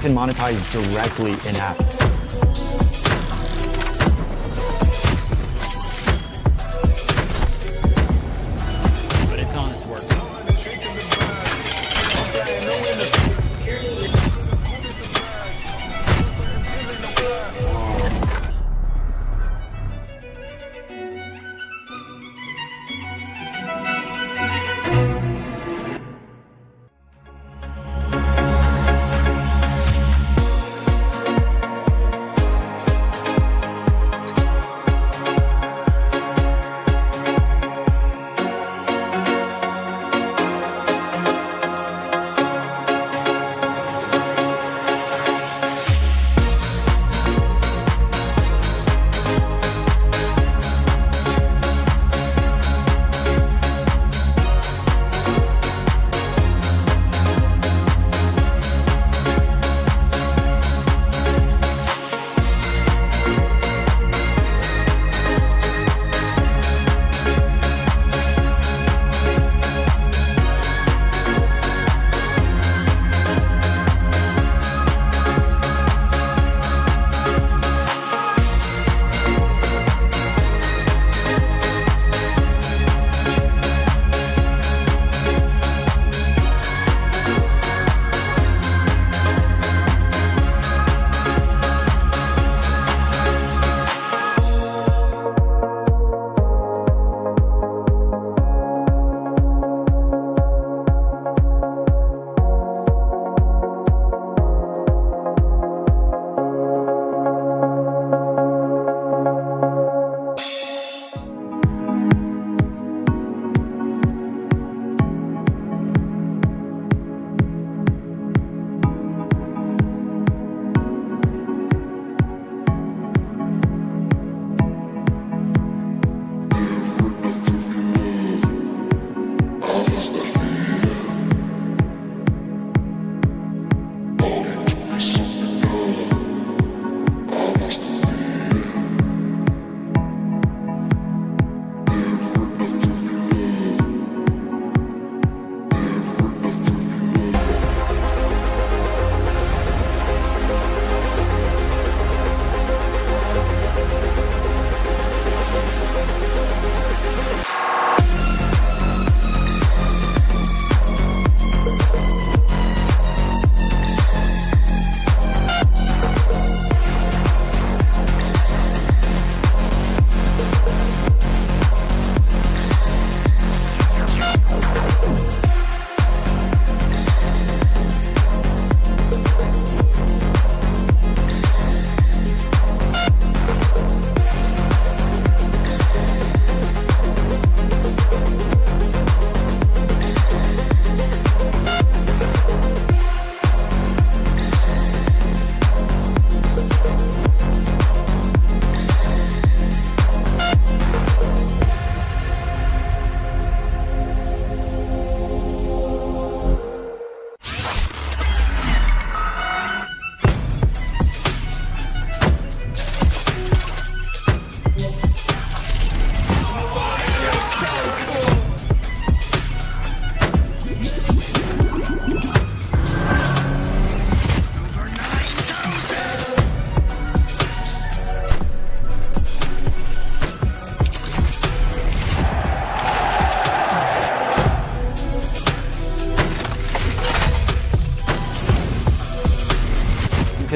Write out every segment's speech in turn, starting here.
can monetize directly in-app. But it's honest work.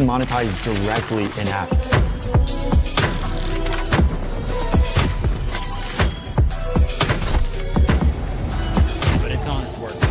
can monetize directly in-app. But it's honest work.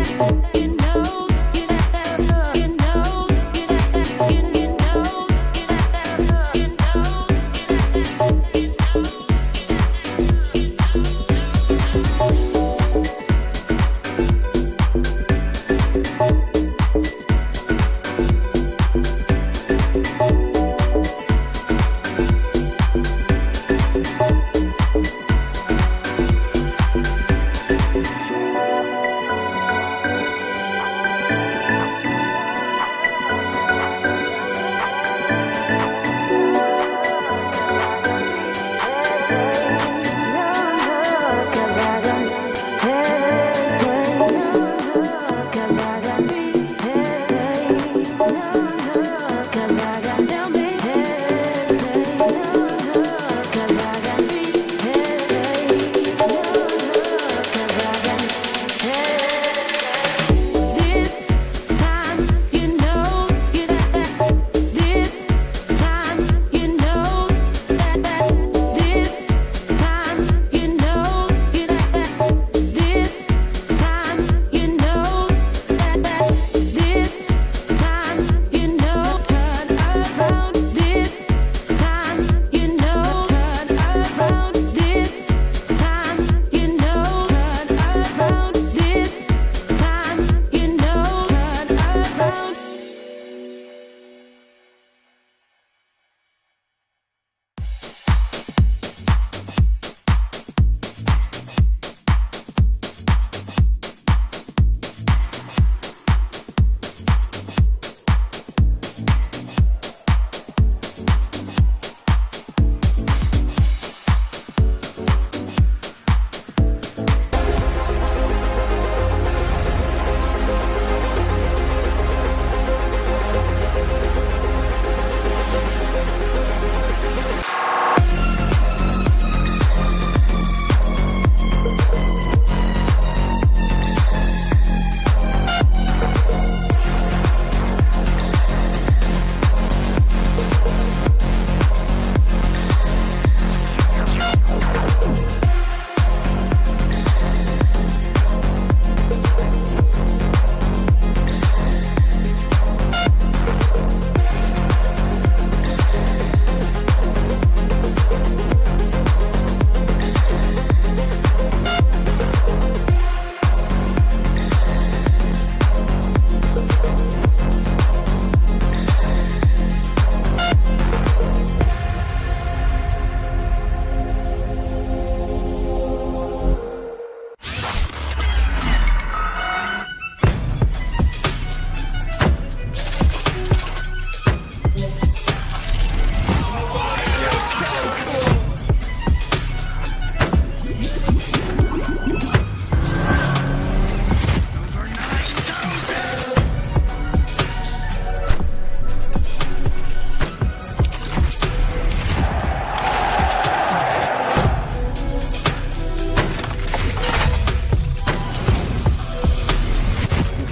You know,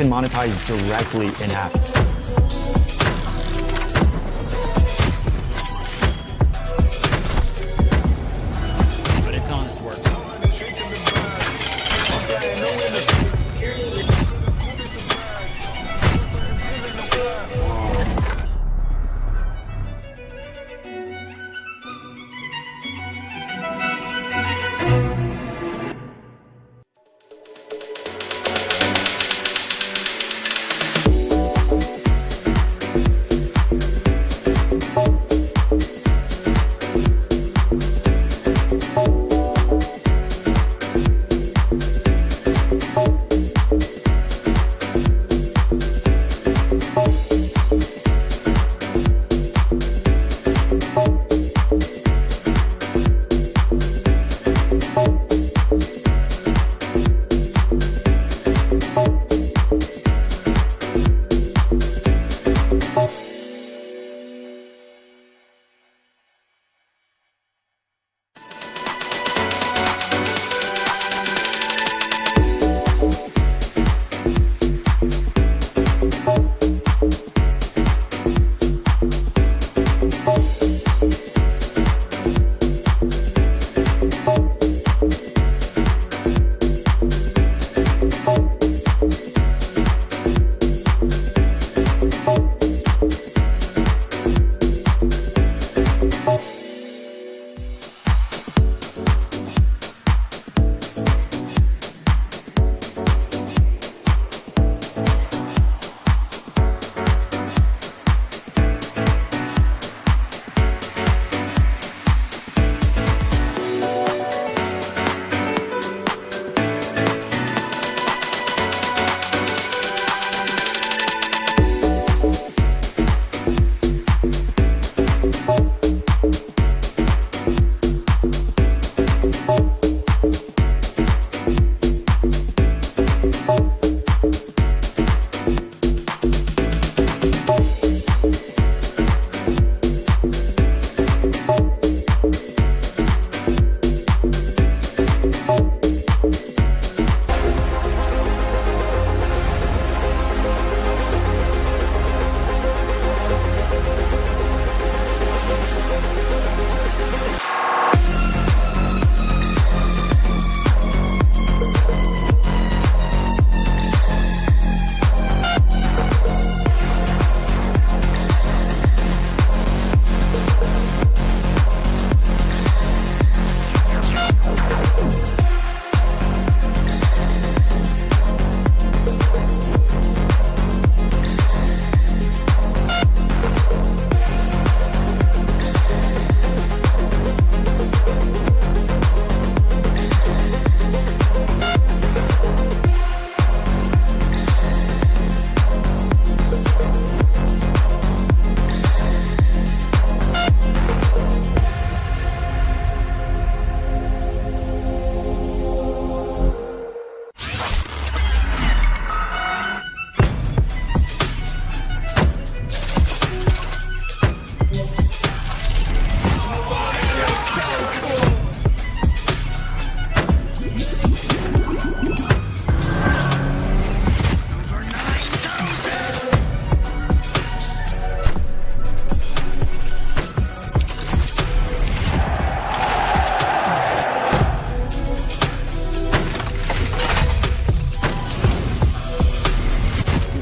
can monetize directly in app. But it's honest work.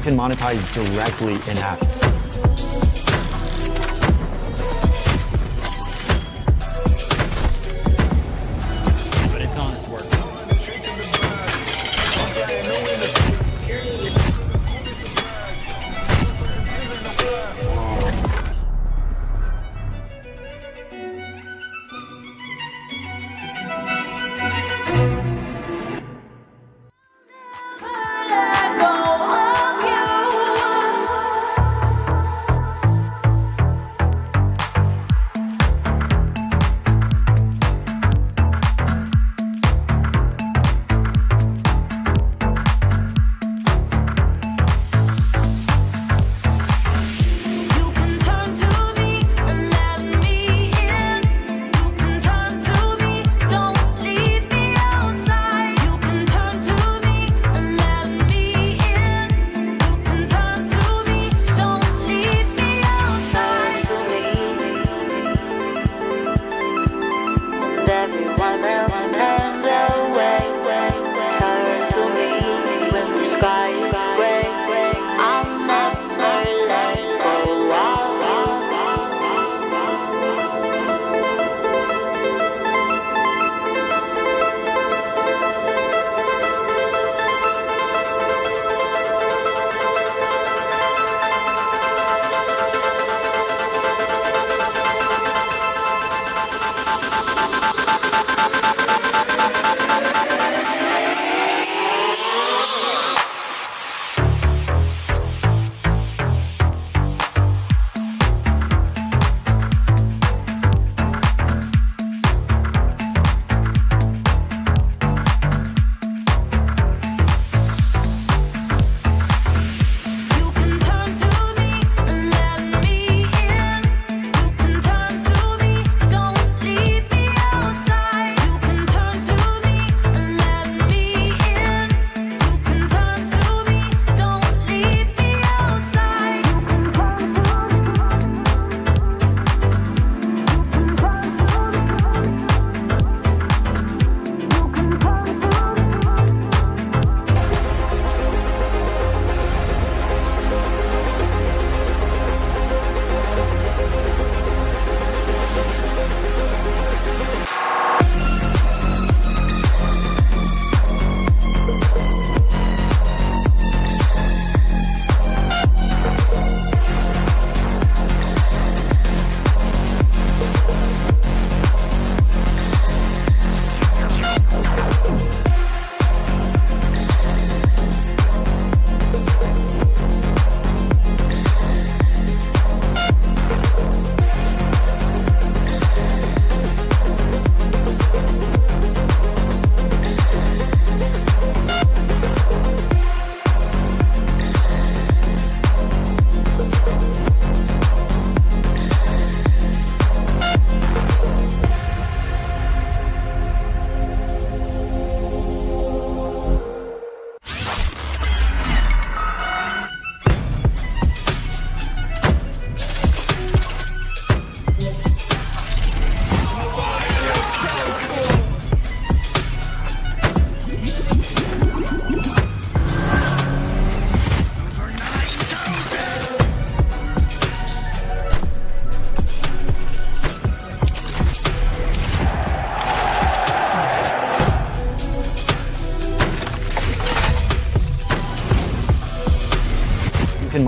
can monetize directly in-app. But it's honest work.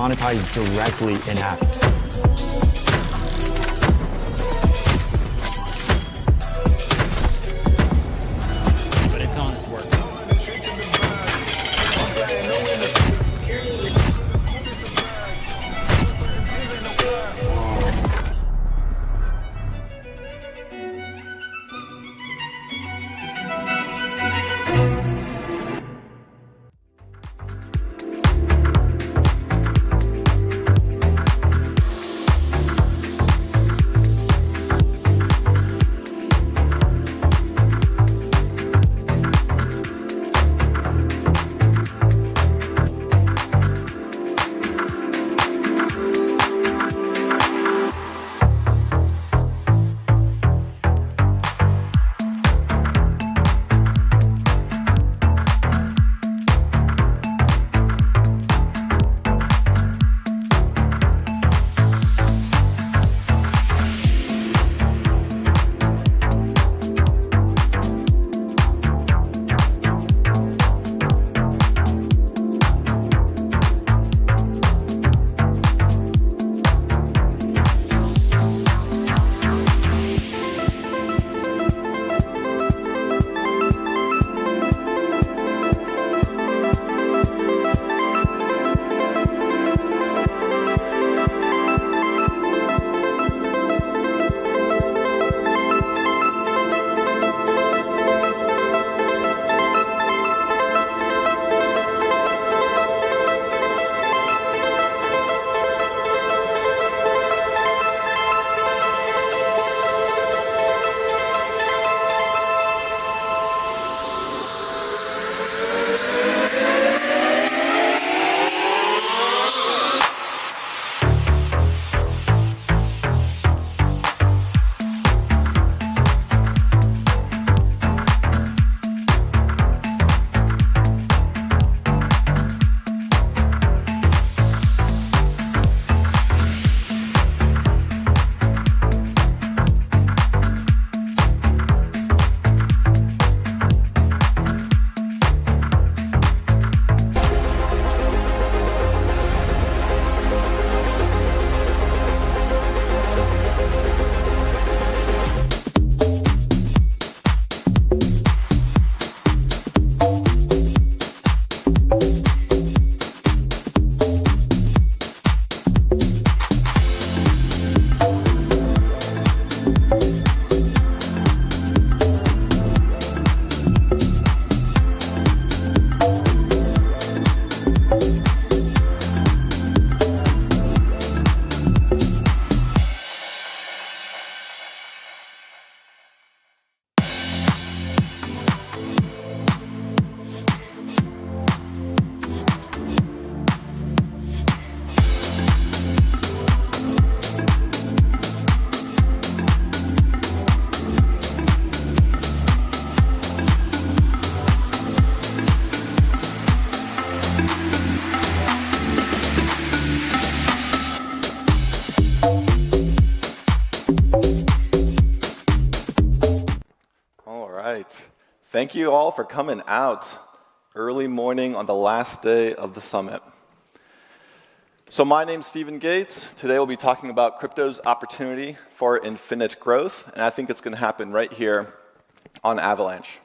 monetize directly in-app. But it's honest work. Thank you all for coming out early morning on the last day of the summit. So my name's Stephen Gates. Today we'll be talking about crypto's opportunity for infinite growth, and I think it's going to happen right here on Avalanche.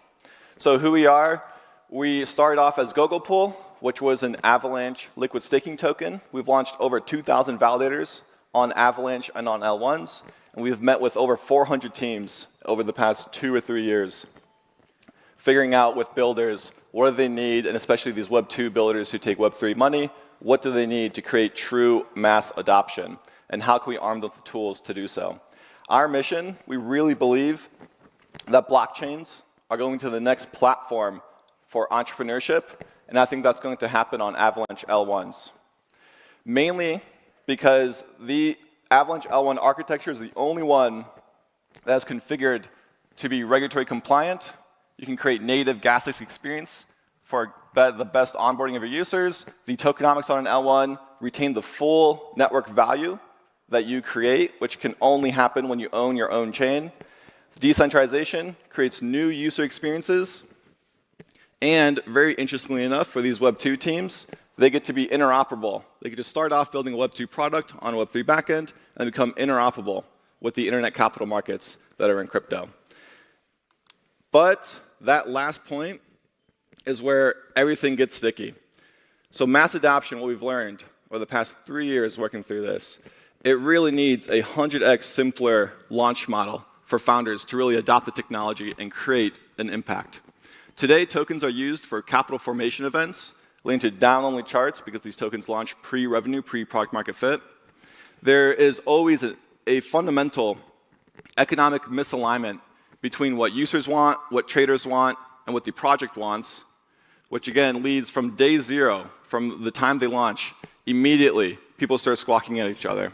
So who we are, we started off as GoGoPool, which was an Avalanche liquid staking token. We've launched over 2,000 validators on Avalanche and on L1s, and we've met with over 400 teams over the past 2 or 3 years, figuring out with builders what do they need, and especially these Web 2 builders who take Web 3 money, what do they need to create true mass adoption, and how can we arm them with the tools to do so. Our mission, we really believe that blockchains are going to the next platform for entrepreneurship, and I think that's going to happen on Avalanche L1s. Mainly because the Avalanche L1 architecture is the only one that is configured to be regulatory compliant. You can create native gasless experience for the best onboarding of your users. The tokenomics on an L1 retain the full network value that you create, which can only happen when you own your own chain. Decentralization creates new user experiences. And very interestingly enough, for these Web 2 teams, they get to be interoperable. They get to start off building a Web2 product on a Web3 backend and become interoperable with the internet capital markets that are in crypto. But that last point is where everything gets sticky. So mass adoption, what we've learned over the past 3 years working through this, it really needs a 100x simpler launch model for founders to really adopt the technology and create an impact. Today, tokens are used for capital formation events, leading to down-only charts because these tokens launch pre-revenue, pre-product market fit. There is always a fundamental economic misalignment between what users want, what traders want, and what the project wants, which again leads from day zero, from the time they launch, immediately people start squawking at each other.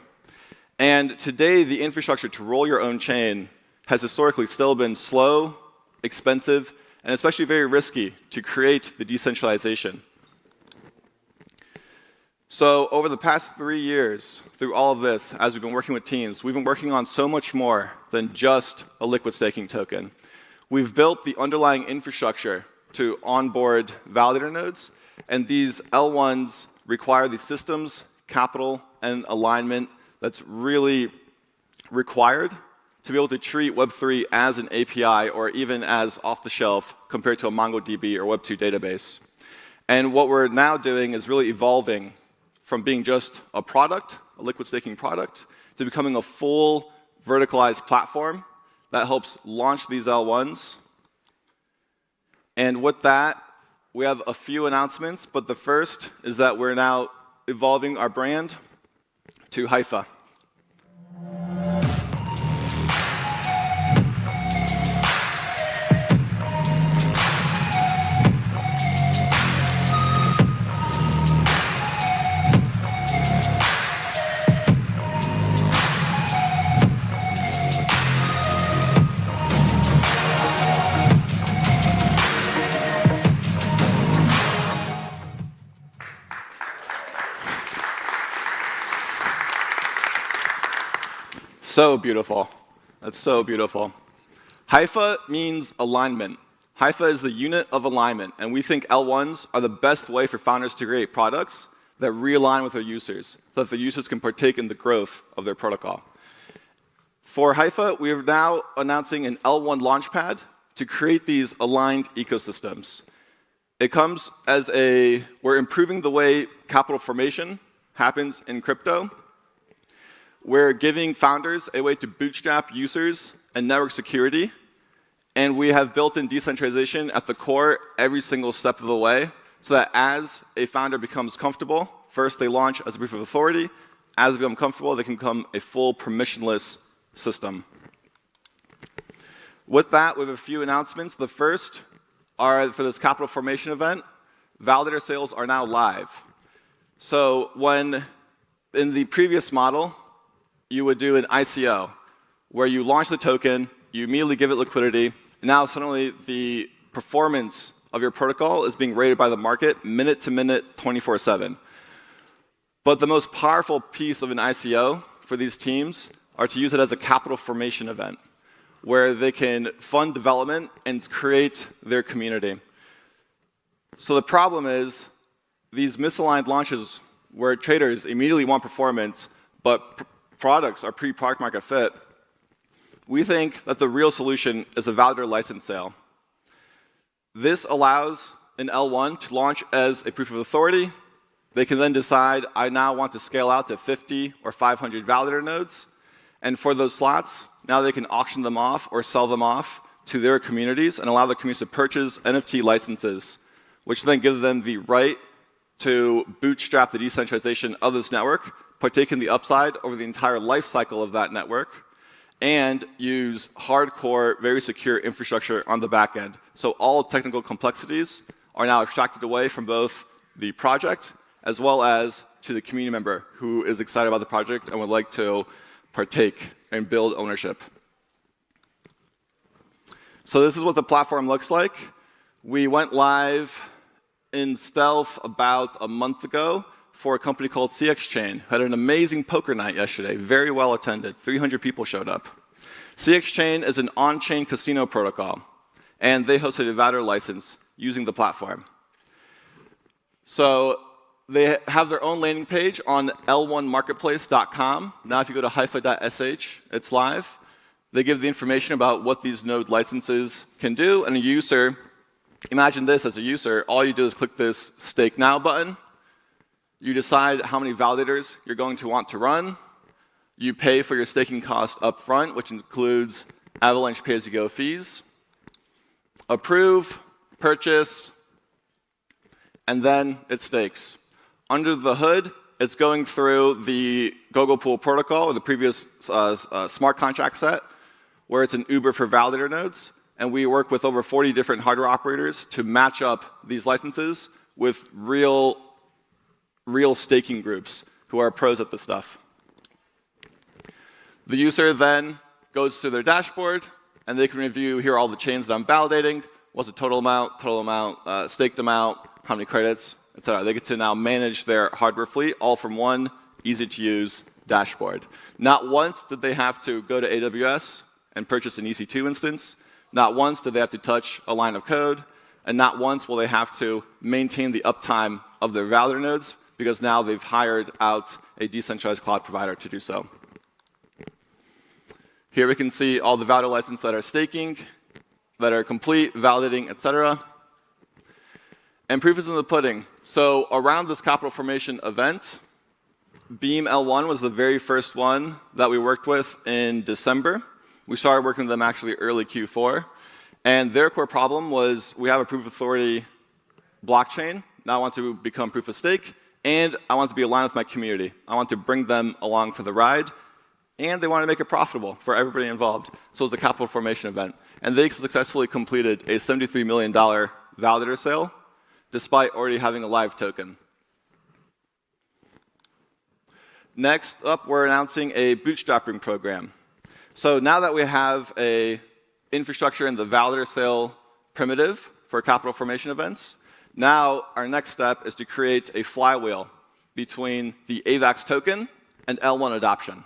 And today, the infrastructure to roll your own chain has historically still been slow, expensive, and especially very risky to create the decentralization. So over the past 3 years, through all of this, as we've been working with teams, we've been working on so much more than just a liquid staking token. We've built the underlying infrastructure to onboard validator nodes, and these L1s require the systems, capital, and alignment that's really required to be able to treat Web3 as an API or even as off-the-shelf compared to a MongoDB or Web2 database. And what we're now doing is really evolving from being just a product, a liquid staking product, to becoming a full verticalized platform that helps launch these L1s. And with that, we have a few announcements, but the first is that we're now evolving our brand to Haifa. So beautiful. That's so beautiful. Haifa means alignment. Haifa is the unit of alignment, and we think L1s are the best way for founders to create products that realign with their users, so that the users can partake in the growth of their protocol. For Haifa, we are now announcing an L1 launchpad to create these aligned ecosystems. It comes as we're improving the way capital formation happens in crypto. We're giving founders a way to bootstrap users and network security, and we have built-in decentralization at the core every single step of the way, so that as a founder becomes comfortable, first they launch as a proof of authority, as they become comfortable, they can become a full permissionless system. With that, we have a few announcements. The first are for this capital formation event, validator sales are now live. So when in the previous model, you would do an ICO, where you launch the token, you immediately give it liquidity, and now suddenly the performance of your protocol is being rated by the market minute to minute, 24/7. But the most powerful piece of an ICO for these teams are to use it as a capital formation event, where they can fund development and create their community. So the problem is these misaligned launches where traders immediately want performance, but products are pre-product market fit. We think that the real solution is a validator license sale. This allows an L1 to launch as a proof of authority. They can then decide, I now want to scale out to 50 or 500 validator nodes. And for those slots, now they can auction them off or sell them off to their communities and allow the communities to purchase NFT licenses, which then give them the right to bootstrap the decentralization of this network, partake in the upside over the entire life cycle of that network, and use hardcore, very secure infrastructure on the back end. So all technical complexities are now abstracted away from both the project as well as to the community member who is excited about the project and would like to partake and build ownership. So this is what the platform looks like. We went live in stealth about a month ago for a company called CXChain. Had an amazing poker night yesterday, very well attended. 300 people showed up. CXChain is an on-chain casino protocol, and they hosted a validator license using the platform. So they have their own landing page on l1marketplace.com. Now if you go to hypha.sh, it's live. They give the information about what these node licenses can do, and a user, imagine this as a user, all you do is click this Stake Now button. You decide how many validators you're going to want to run. You pay for your staking cost up front, which includes Avalanche pay-as-you-go fees. Approve, purchase, and then it stakes. Under the hood, it's going through the Gogo Pool protocol, or the previous smart contract set, where it's an Uber for validator nodes. And we work with over 40 different hardware operators to match up these licenses with real staking groups who are pros at this stuff. The user then goes to their dashboard, and they can review, here are all the chains that I'm validating, what's the total amount, staked amount, how many credits, etc. They get to now manage their hardware fleet all from one easy-to-use dashboard. Not once did they have to go to AWS and purchase an EC2 instance. Not once did they have to touch a line of code. And not once will they have to maintain the uptime of their validator nodes, because now they've hired out a decentralized cloud provider to do so. Here we can see all the validator licenses that are staking, that are complete, validating, etc. And proof is in the pudding. So around this capital formation event, Beam L1 was the very first one that we worked with in December. We started working with them actually early Q4. And their core problem was, we have a proof of authority blockchain. Now I want to become proof of stake, and I want to be aligned with my community. I want to bring them along for the ride, and they want to make it profitable for everybody involved. So it was a capital formation event. And they successfully completed a $73 million validator sale, despite already having a live token. Next up, we're announcing a bootstrapping program. So now that we have a infrastructure in the validator sale primitive for capital formation events, now our next step is to create a flywheel between the AVAX token and L1 adoption.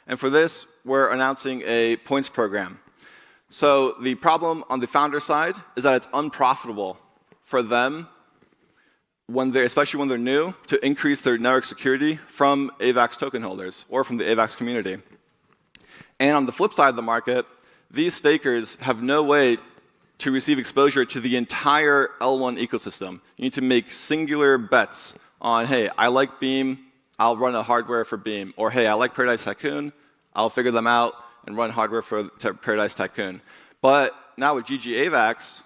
And for this, we're announcing a points program. So the problem on the founder side is that it's unprofitable for them, especially when they're new, to increase their network security from AVAX token holders or from the AVAX community. And on the flip side of the market, these stakers have no way to receive exposure to the entire L1 ecosystem. You need to make singular bets on, hey, I like Beam, I'll run a hardware for Beam. Or, hey, I like Paradise Tycoon, I'll figure them out and run hardware for Paradise Tycoon. But now with GG AVAX,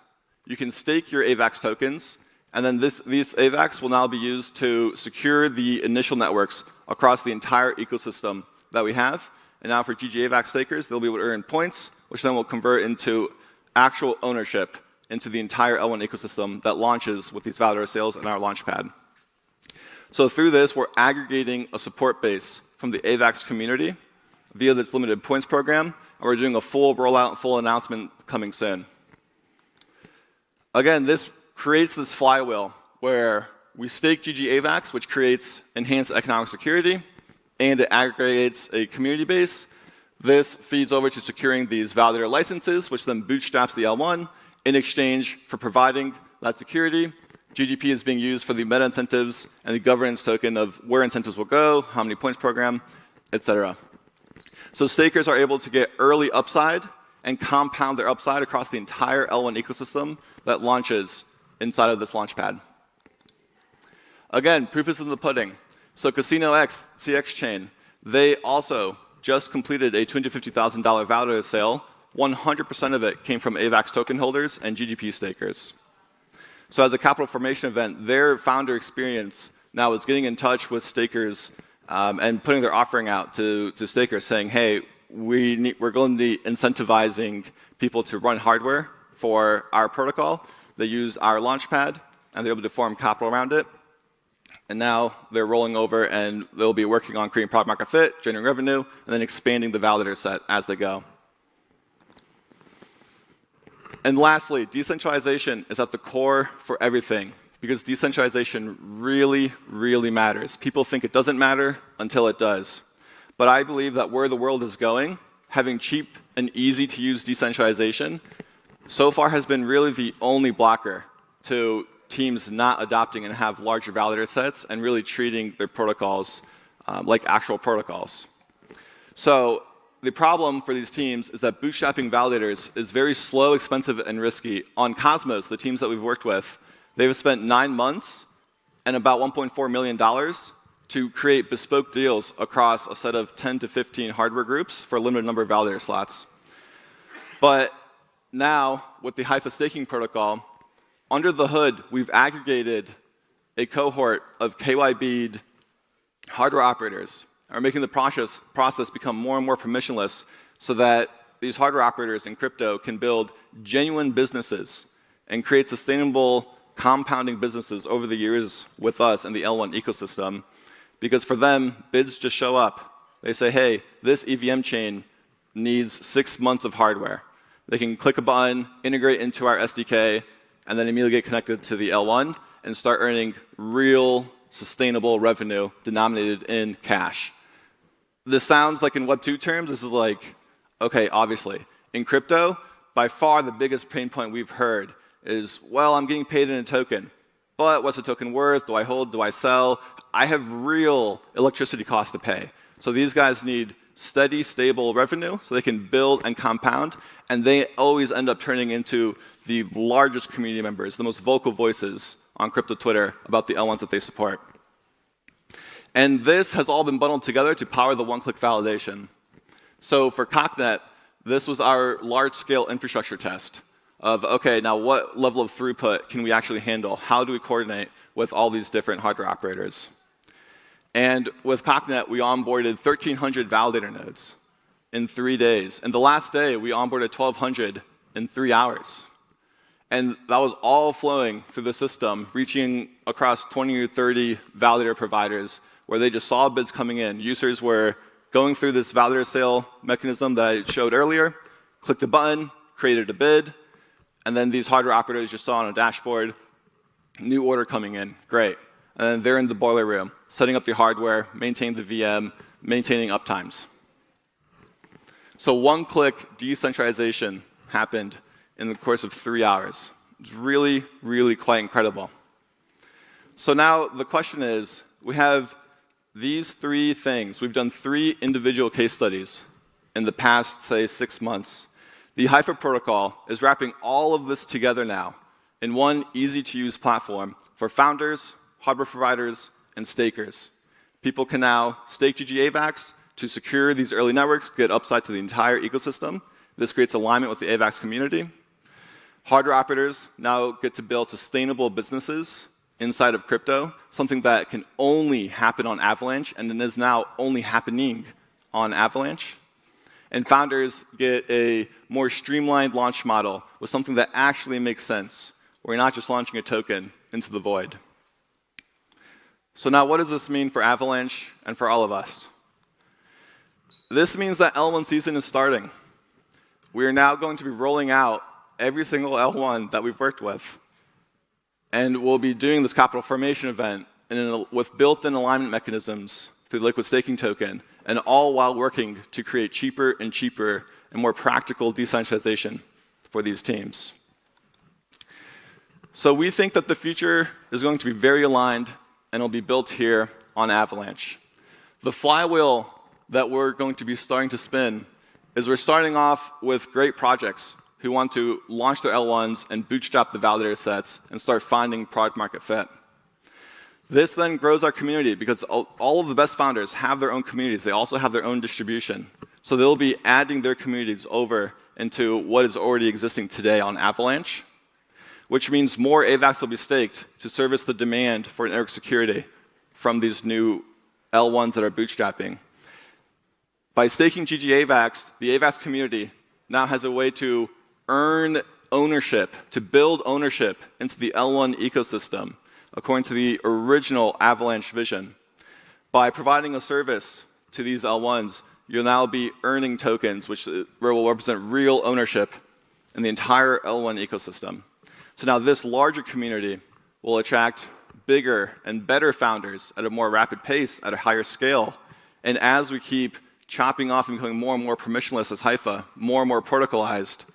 you can stake your AVAX tokens, and then these AVAX will now be used to secure the initial networks across the entire ecosystem that we have. And now for GG AVAX stakers, they'll be able to earn points, which then will convert into actual ownership into the entire L1 ecosystem that launches with these validator sales in our launchpad. So through this, we're aggregating a support base from the AVAX community via this limited points program, and we're doing a full rollout, full announcement coming soon. Again, this creates this flywheel where we stake GG AVAX, which creates enhanced economic security, and it aggregates a community base. This feeds over to securing these validator licenses, which then bootstraps the L1 in exchange for providing that security. GGP is being used for the meta incentives and the governance token of where incentives will go, how many points program, etc. So stakers are able to get early upside and compound their upside across the entire L1 ecosystem that launches inside of this launchpad. Again, proof is in the pudding. So Casino X, CX Chain, they also just completed a $250,000 validator sale. 100% of it came from AVAX token holders and GGP stakers. So as a capital formation event, their founder experience now is getting in touch with stakers and putting their offering out to stakers saying, hey, we're going to be incentivizing people to run hardware for our protocol. They used our launchpad, and they're able to form capital around it. And now they're rolling over, and they'll be working on creating product market fit, generating revenue, and then expanding the validator set as they go. And lastly, decentralization is at the core for everything, because decentralization really, really matters. People think it doesn't matter until it does. But I believe that where the world is going, having cheap and easy to use decentralization so far has been really the only blocker to teams not adopting and have larger validator sets and really treating their protocols like actual protocols. So the problem for these teams is that bootstrapping validators is very slow, expensive, and risky. On Cosmos, the teams that we've worked with, they've spent 9 months and about $1.4 million to create bespoke deals across a set of 10 to 15 hardware groups for a limited number of validator slots. But now, with the Haifa staking protocol, under the hood, we've aggregated a cohort of KYB'd hardware operators, are making the process become more and more permissionless so that these hardware operators in crypto can build genuine businesses and create sustainable compounding businesses over the years with us and the L1 ecosystem. Because for them, bids just show up. They say, hey, this EVM chain needs 6 months of hardware. They can click a button, integrate into our SDK, and then immediately get connected to the L1 and start earning real sustainable revenue denominated in cash. This sounds like in Web 2 terms, this is like, okay, obviously. In crypto, by far the biggest pain point we've heard is, well, I'm getting paid in a token, but what's the token worth? Do I hold? Do I sell? I have real electricity costs to pay. So these guys need steady, stable revenue so they can build and compound, and they always end up turning into the largest community members, the most vocal voices on crypto Twitter about the L1s that they support. And this has all been bundled together to power the one-click validation. So for Cocknet, this was our large-scale infrastructure test of, okay, now what level of throughput can we actually handle? How do we coordinate with all these different hardware operators? And with Cocknet, we onboarded 1,300 validator nodes in 3 days. And the last day, we onboarded 1,200 in 3 hours. And that was all flowing through the system, reaching across 20 or 30 validator providers where they just saw bids coming in. Users were going through this validator sale mechanism that I showed earlier, clicked a button, created a bid, and then these hardware operators just saw on a dashboard, new order coming in, great. And then they're in the boiler room, setting up the hardware, maintaining the VM, maintaining uptimes. So one-click decentralization happened in the course of 3 hours. It's really, really quite incredible. So now the question is, we have these 3 things. We've done 3 individual case studies in the past, say, 6 months. The Haifa protocol is wrapping all of this together now in one easy-to-use platform for founders, hardware providers, and stakers. People can now stake GG-AVAX to secure these early networks, get upside to the entire ecosystem. This creates alignment with the AVAX community. Hardware operators now get to build sustainable businesses inside of crypto, something that can only happen on Avalanche, and it is now only happening on Avalanche. And founders get a more streamlined launch model with something that actually makes sense, where you're not just launching a token into the void. So now what does this mean for Avalanche and for all of us? This means that L1 season is starting. We are now going to be rolling out every single L1 that we've worked with. And we'll be doing this capital formation event with built-in alignment mechanisms through the liquid staking token, and all while working to create cheaper and more practical decentralization for these teams. So we think that the future is going to be very aligned, and it'll be built here on Avalanche. The flywheel that we're going to be starting to spin is we're starting off with great projects who want to launch their L1s and bootstrap the validator sets and start finding product market fit. This then grows our community because all of the best founders have their own communities. They also have their own distribution. So they'll be adding their communities over into what is already existing today on Avalanche, which means more AVAX will be staked to service the demand for network security from these new L1s that are bootstrapping. By staking GG-AVAX, the AVAX community now has a way to earn ownership, to build ownership into the L1 ecosystem, according to the original Avalanche vision. By providing a service to these L1s, you'll now be earning tokens, which will represent real ownership in the entire L1 ecosystem. So now this larger community will attract bigger and better founders at a more rapid pace, at a higher scale. And as we keep chopping off and becoming more and more permissionless as Haifa, more and more protocolized,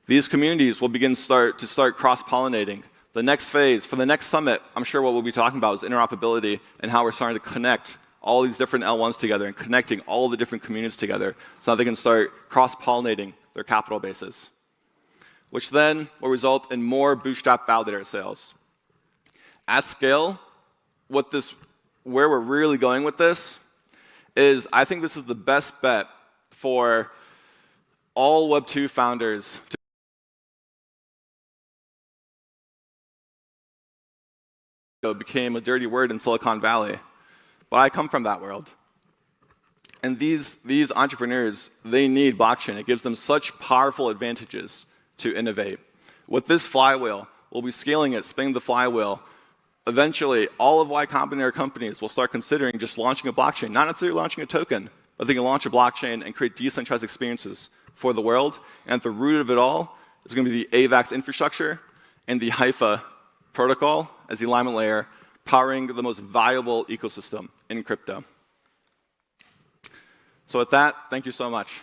these communities will begin to start cross-pollinating, The next phase, for the next summit, I'm sure what we'll be talking about is interoperability and how we're starting to connect all these different L1s together and connecting all the different communities together so that they can start cross-pollinating their capital bases, which then will result in more Bootstrap validator sales. At scale, where we're really going with this is I think this is the best bet for all Web2 founders to became a dirty word in Silicon Valley. But I come from that world. And these entrepreneurs, they need blockchain. It gives them such powerful advantages to innovate. With this flywheel, we'll be scaling it, spinning the flywheel. Eventually, all of Y Combinator companies will start considering just launching a blockchain, not necessarily launching a token, but they can launch a blockchain and create decentralized experiences for the world. And at the root of it all is going to be the AVAX infrastructure and the Haifa protocol as the alignment layer, powering the most viable ecosystem in crypto. So with that, thank you so much.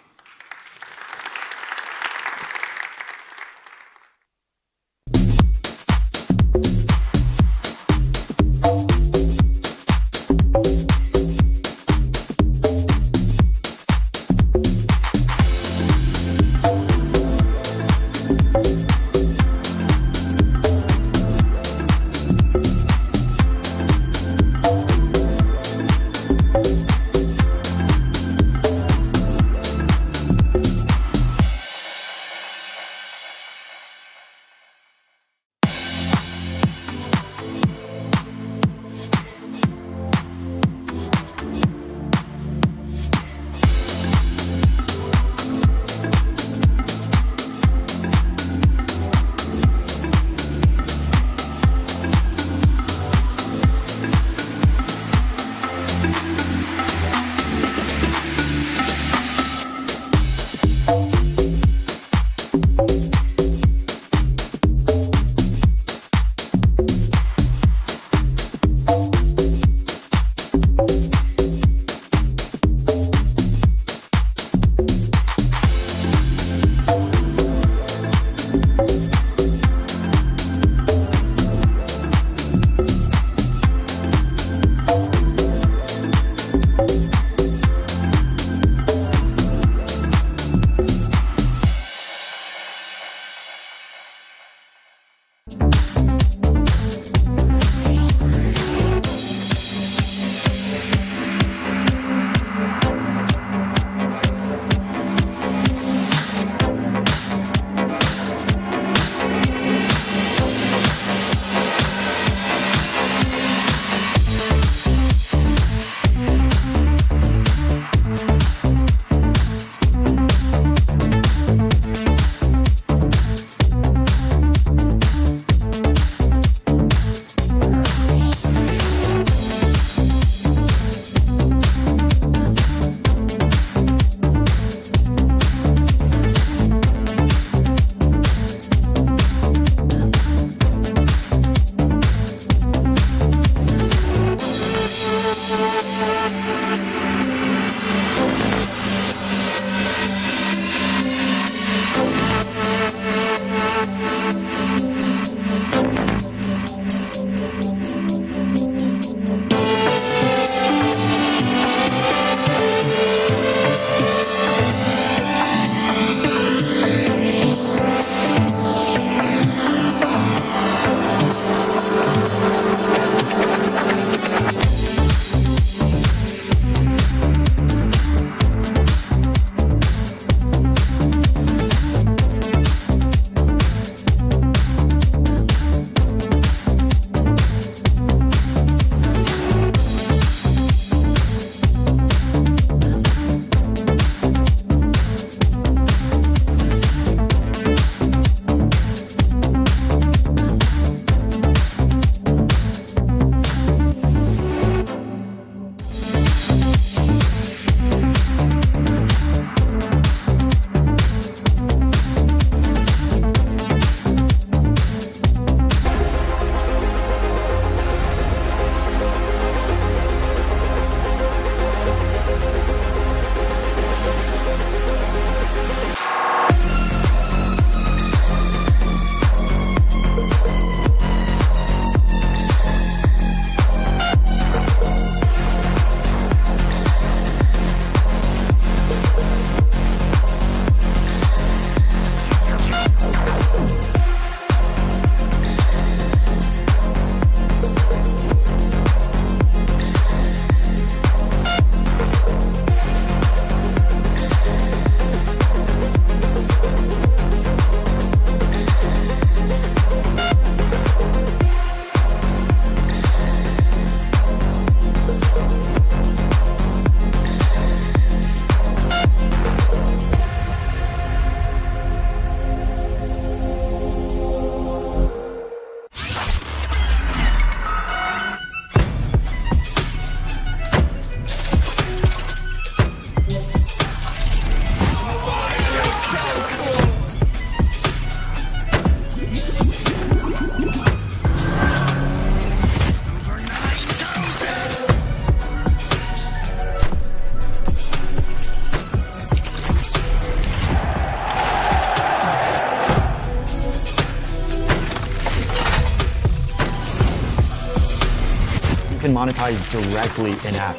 can monetize directly in-app.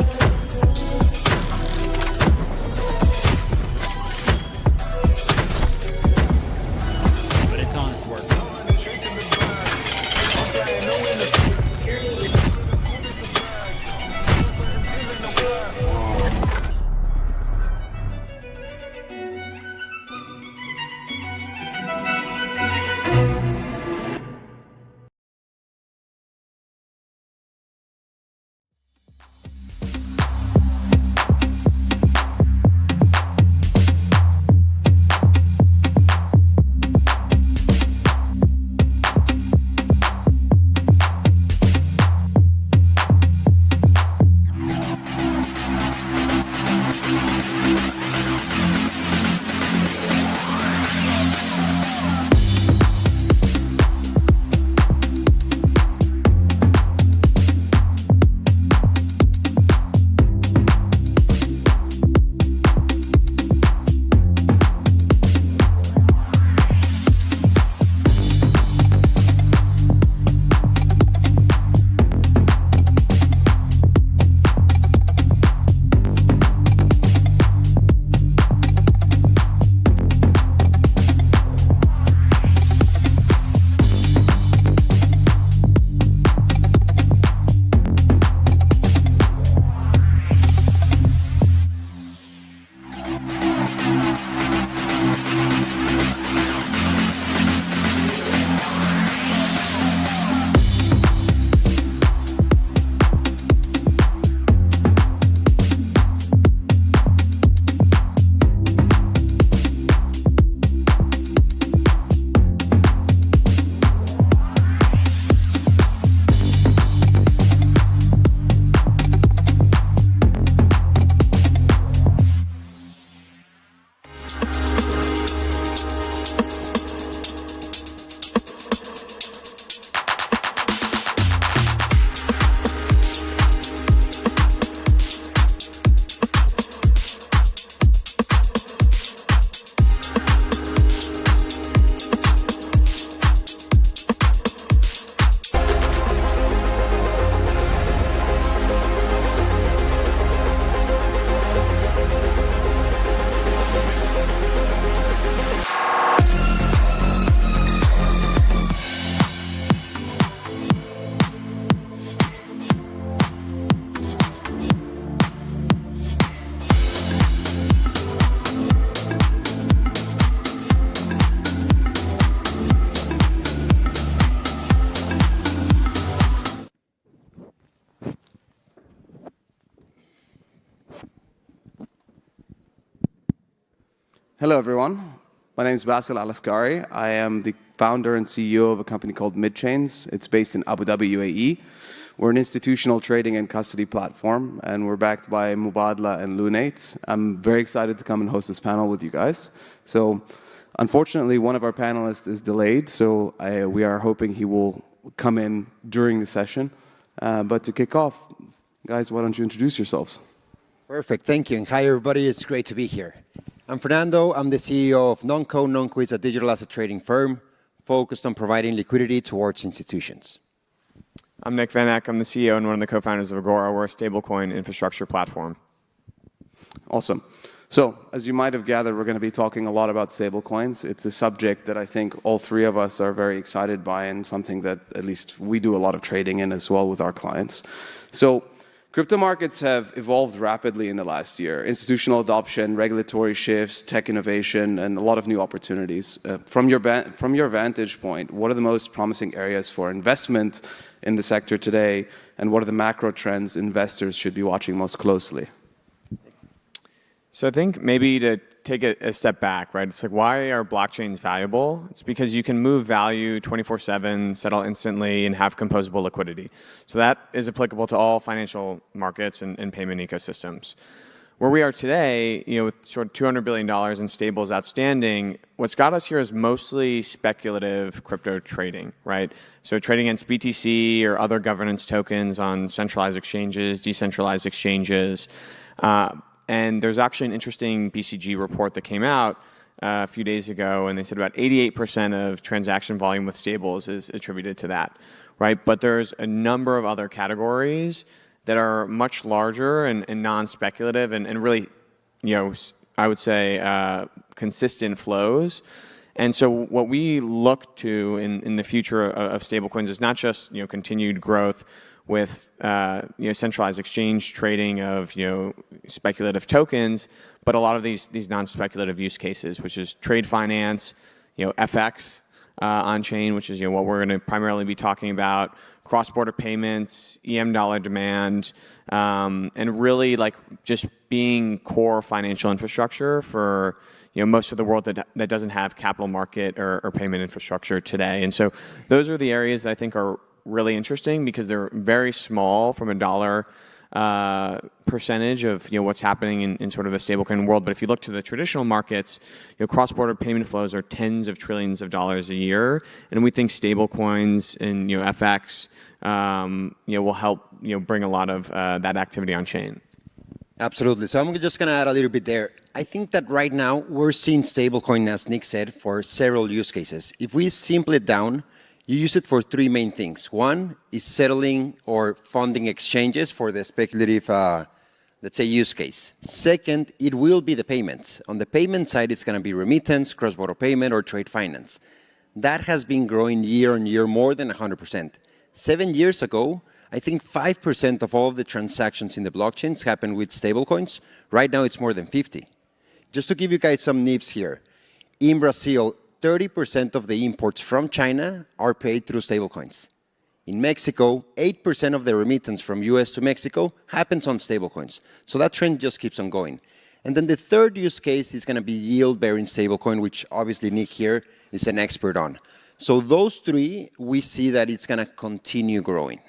But it's honest work. Hello, everyone. My name is Basil Alaskari. I am the founder and CEO of a company called Midchains. It's based in Abu Dhabi, UAE. We're an institutional trading and custody platform, and we're backed by Mubadala and Lunate. I'm very excited to come and host this panel with you guys. So, unfortunately, one of our panelists is delayed, so we are hoping he will come in during the session. But to kick off, guys, why don't you introduce yourselves? Perfect, thank you. And hi, everybody. It's great to be here. I'm Fernando. I'm the CEO of Nonco. Nonco is a digital asset trading firm focused on providing liquidity towards institutions. I'm Nick Van Eck. I'm the CEO and one of the co-founders of Agora. We're a stablecoin infrastructure platform. Awesome. So, as you might have gathered, we're going to be talking a lot about stablecoins. It's a subject that I think all three of us are very excited by, and something that at least we do a lot of trading in as well with our clients. So, crypto markets have evolved rapidly in the last year. Institutional adoption, regulatory shifts, tech innovation, and a lot of new opportunities. From your vantage point, what are the most promising areas for investment in the sector today, and what are the macro trends investors should be watching most closely? So I think maybe to take a step back, right? It's like, why are blockchains valuable? It's because you can move value 24/7, settle instantly, and have composable liquidity. So that is applicable to all financial markets and payment ecosystems. Where we are today, with sort of $200 billion in stables outstanding, what's got us here is mostly speculative crypto trading, right? So trading against BTC or other governance tokens on centralized exchanges, decentralized exchanges. And there's actually an interesting BCG report that came out a few days ago, and they said about 88% of transaction volume with stables is attributed to that. right? But there's a number of other categories that are much larger and non-speculative and really, I would say consistent flows. And so what we look to in the future of stablecoins is not just continued growth with centralized exchange trading of speculative tokens, but a lot of these non-speculative use cases, which is trade finance, FX on chain, which is what we're going to primarily be talking about, cross-border payments, EM dollar demand, and really like just being core financial infrastructure for most of the world that doesn't have capital market or payment infrastructure today. And so those are the areas that I think are really interesting because they're very small from a dollar percentage of what's happening in sort of a stablecoin world. But if you look to the traditional markets, cross-border payment flows are tens of trillions of dollars a year, and we think stablecoins and FX will help bring a lot of that activity on chain. Absolutely. So I'm just going to add a little bit there. I think that right now we're seeing stablecoin, as Nick said, for several use cases. If we simple it down, you use it for three main things. One is settling or funding exchanges for the speculative, let's say, use case. Second, it will be the payments. On the payment side, it's going to be remittance, cross-border payment, or trade finance. That has been growing year on year more than 100%. 7 years ago, I think 5% of all of the transactions in the blockchains happened with stablecoins. Right now, it's more than 50. Just to give you guys some nips here, in Brazil, 30% of the imports from China are paid through stablecoins. In Mexico, 8% of the remittance from US to Mexico happens on stablecoins. So that trend just keeps on going. And then the third use case is going to be yield-bearing stablecoin, which obviously Nick here is an expert on. So those three, we see that it's going to continue growing.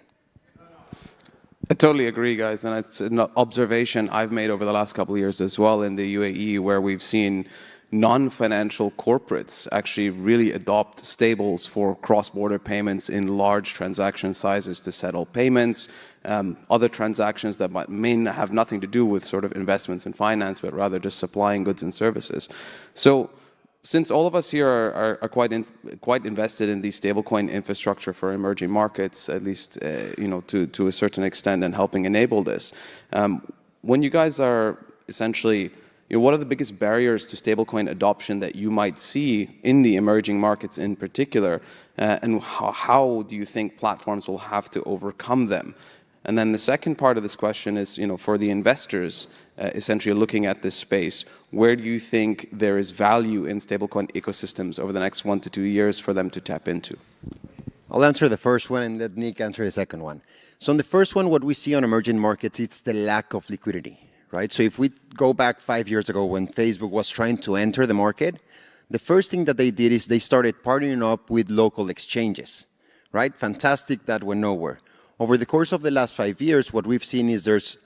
I totally agree, guys, and it's an observation I've made over the last couple of years as well in the UAE, where we've seen non-financial corporates actually really adopt stables for cross-border payments in large transaction sizes to settle payments, other transactions that may have nothing to do with sort of investments in finance, but rather just supplying goods and services. So since all of us here are quite invested in the stablecoin infrastructure for emerging markets, at least to a certain extent, and helping enable this, when you guys are essentially, what are the biggest barriers to stablecoin adoption that you might see in the emerging markets in particular, and how do you think platforms will have to overcome them? And then the second part of this question is, for the investors essentially looking at this space, where do you think there is value in stablecoin ecosystems over the next 1 to 2 years for them to tap into? I'll answer the first one and let Nick answer the second one. So on the first one, what we see on emerging markets, it's the lack of liquidity, right? So if we go back 5 years ago when Facebook was trying to enter the market, the first thing that they did is they started partnering up with local exchanges, right? Fantastic, that went nowhere. Over the course of the last 5 years, what we've seen is there's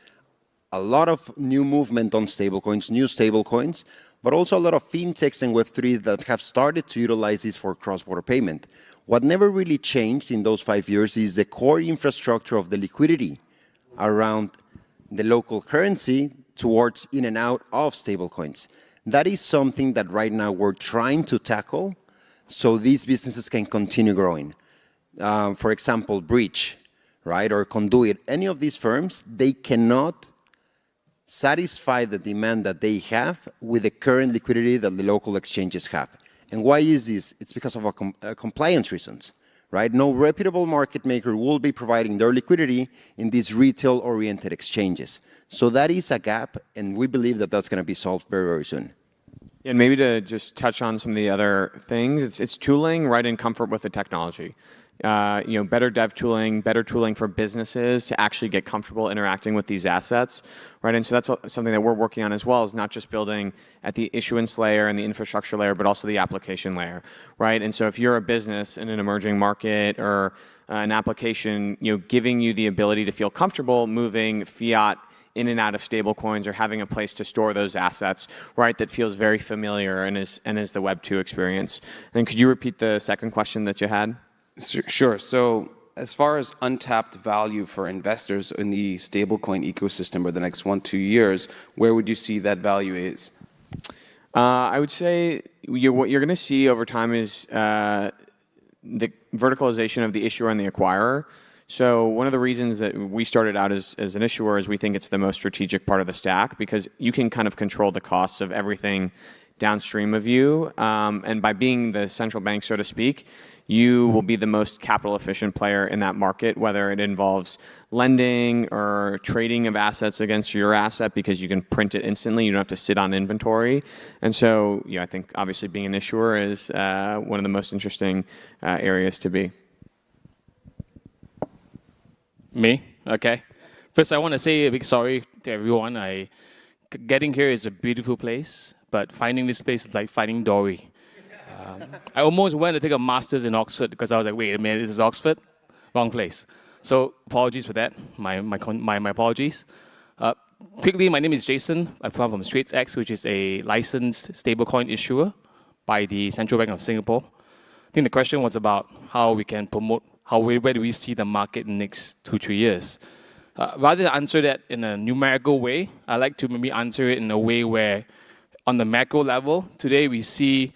a lot of new movement on stablecoins, new stablecoins, but also a lot of fintechs and Web3 that have started to utilize this for cross-border payment. What never really changed in those 5 years is the core infrastructure of the liquidity around the local currency towards in and out of stablecoins. That is something that right now we're trying to tackle so these businesses can continue growing. For example, Bridge, right, or Conduit, any of these firms, they cannot satisfy the demand that they have with the current liquidity that the local exchanges have. And why is this? It's because of compliance reasons, right? No reputable market maker will be providing their liquidity in these retail-oriented exchanges. So that is a gap, and we believe that that's going to be solved very, very soon. And maybe to just touch on some of the other things, it's tooling, right, in comfort with the technology. Better dev tooling, better tooling for businesses to actually get comfortable interacting with these assets, right? And so that's something that we're working on as well, is not just building at the issuance layer and the infrastructure layer, but also the application layer, right? And so if you're a business in an emerging market or an application, giving you the ability to feel comfortable moving fiat in and out of stable coins or having a place to store those assets, right, that feels very familiar and is the Web2 experience. And could you repeat the second question that you had? Sure. So as far as untapped value for investors in the stablecoin ecosystem over the next 1 to 2 years, where would you see that value is? I would say what you're going to see over time is the verticalization of the issuer and the acquirer. So one of the reasons that we started out as an issuer is we think it's the most strategic part of the stack because you can kind of control the costs of everything downstream of you. And by being the central bank, so to speak, you will be the most capital efficient player in that market, whether it involves lending or trading of assets against your asset because you can print it instantly. You don't have to sit on inventory. And so, I think obviously being an issuer is one of the most interesting areas to be. Me? Okay. First, I want to say a big sorry to everyone. Getting here is a beautiful place, but finding this place is like finding Dory. I almost went to take a master's in Oxford because I was like, wait a minute, this is Oxford? Wrong place. So apologies for that. My apologies. Quickly, my name is Jason. I'm from StraitsX, which is a licensed stablecoin issuer by the Central Bank of Singapore. I think the question was about how we can promote, where do we see the market in the next 2-3 years. Rather than answer that in a numerical way, I like to maybe answer it in a way where on the macro level, today we see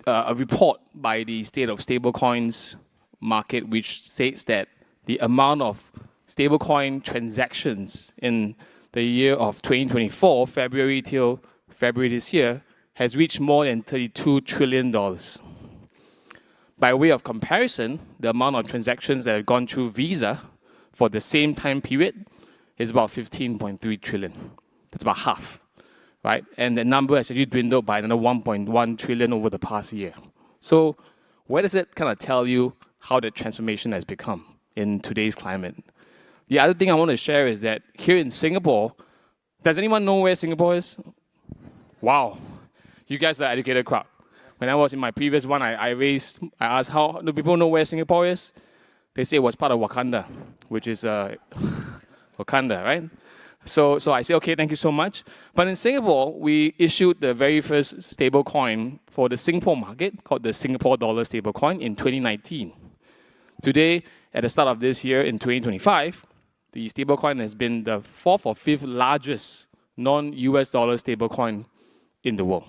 a report by the State of Stablecoins market which states that the amount of stablecoin transactions in the year of 2024, February till February this year, has reached more than $32 trillion. By way of comparison, the amount of transactions that have gone through Visa for the same time period is about 15.3 trillion. That's about half. Right? And the number has actually dwindled by another 1.1 trillion over the past year. So where does it kind of tell you how the transformation has become in today's climate? The other thing I want to share is that here in Singapore, does anyone know where Singapore is? Wow. You guys are an educated crowd. When I was in my previous one, I asked how do people know where Singapore is? They say it was part of Wakanda, which is Wakanda, right? So I say, okay, thank you so much. But in Singapore, we issued the very first stable coin for the Singapore market called the Singapore dollar stable coin in 2019. Today, at the start of this year in 2025, the stable coin has been the 4th or 5th largest non-US dollar stable coin in the world.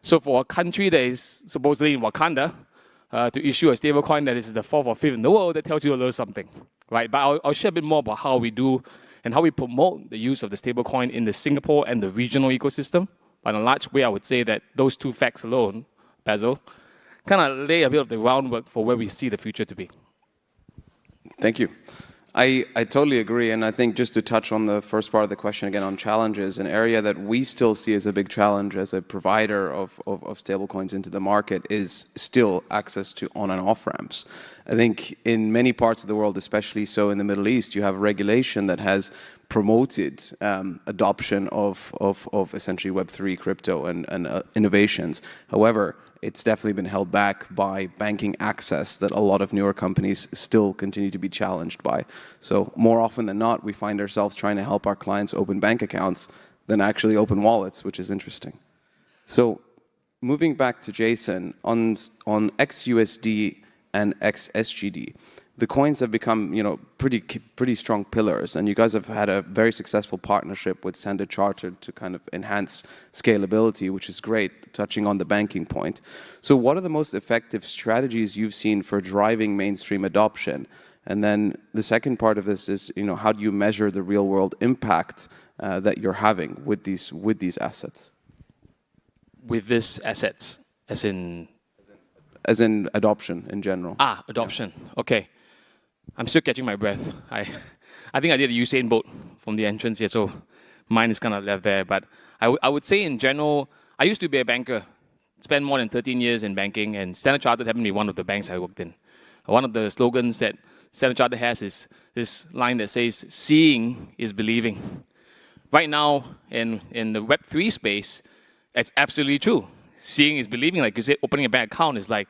So for a country that is supposedly in Wakanda, to issue a stable coin that is the 4th or 5th in the world, that tells you a little something, right? But I'll share a bit more about how we do and how we promote the use of the stablecoin in the Singapore and the regional ecosystem. But in a large way, I would say that those two facts alone, Basil, kind of lay a bit of the groundwork for where we see the future to be. Thank you. I totally agree, and I think just to touch on the first part of the question again on challenges, an area that we still see as a big challenge as a provider of stablecoins into the market is still access to on and off ramps. I think in many parts of the world, especially so in the Middle East, you have regulation that has promoted adoption of essentially Web3 crypto and innovations. However, it's definitely been held back by banking access that a lot of newer companies still continue to be challenged by. So more often than not, we find ourselves trying to help our clients open bank accounts than actually open wallets, which is interesting. So moving back to Jason, on XUSD and XSGD, the coins have become, pretty strong pillars, and you guys have had a very successful partnership with Standard Chartered to kind of enhance scalability, which is great, touching on the banking point. So what are the most effective strategies you've seen for driving mainstream adoption? And then the second part of this is, how do you measure the real-world impact that you're having with these assets? With these assets, as in? As in adoption in general. Adoption. Yeah. Okay. I'm still catching my breath. I think I did a Usain Bolt from the entrance here, so mine is kind of left there. But I would say in general, I used to be a banker, spent more than 13 years in banking, and Standard Chartered happened to be one of the banks I worked in. One of the slogans that Standard Chartered has is this line that says, seeing is believing. Right now, in the Web3 space, it's absolutely true. Seeing is believing. Like you said, opening a bank account is like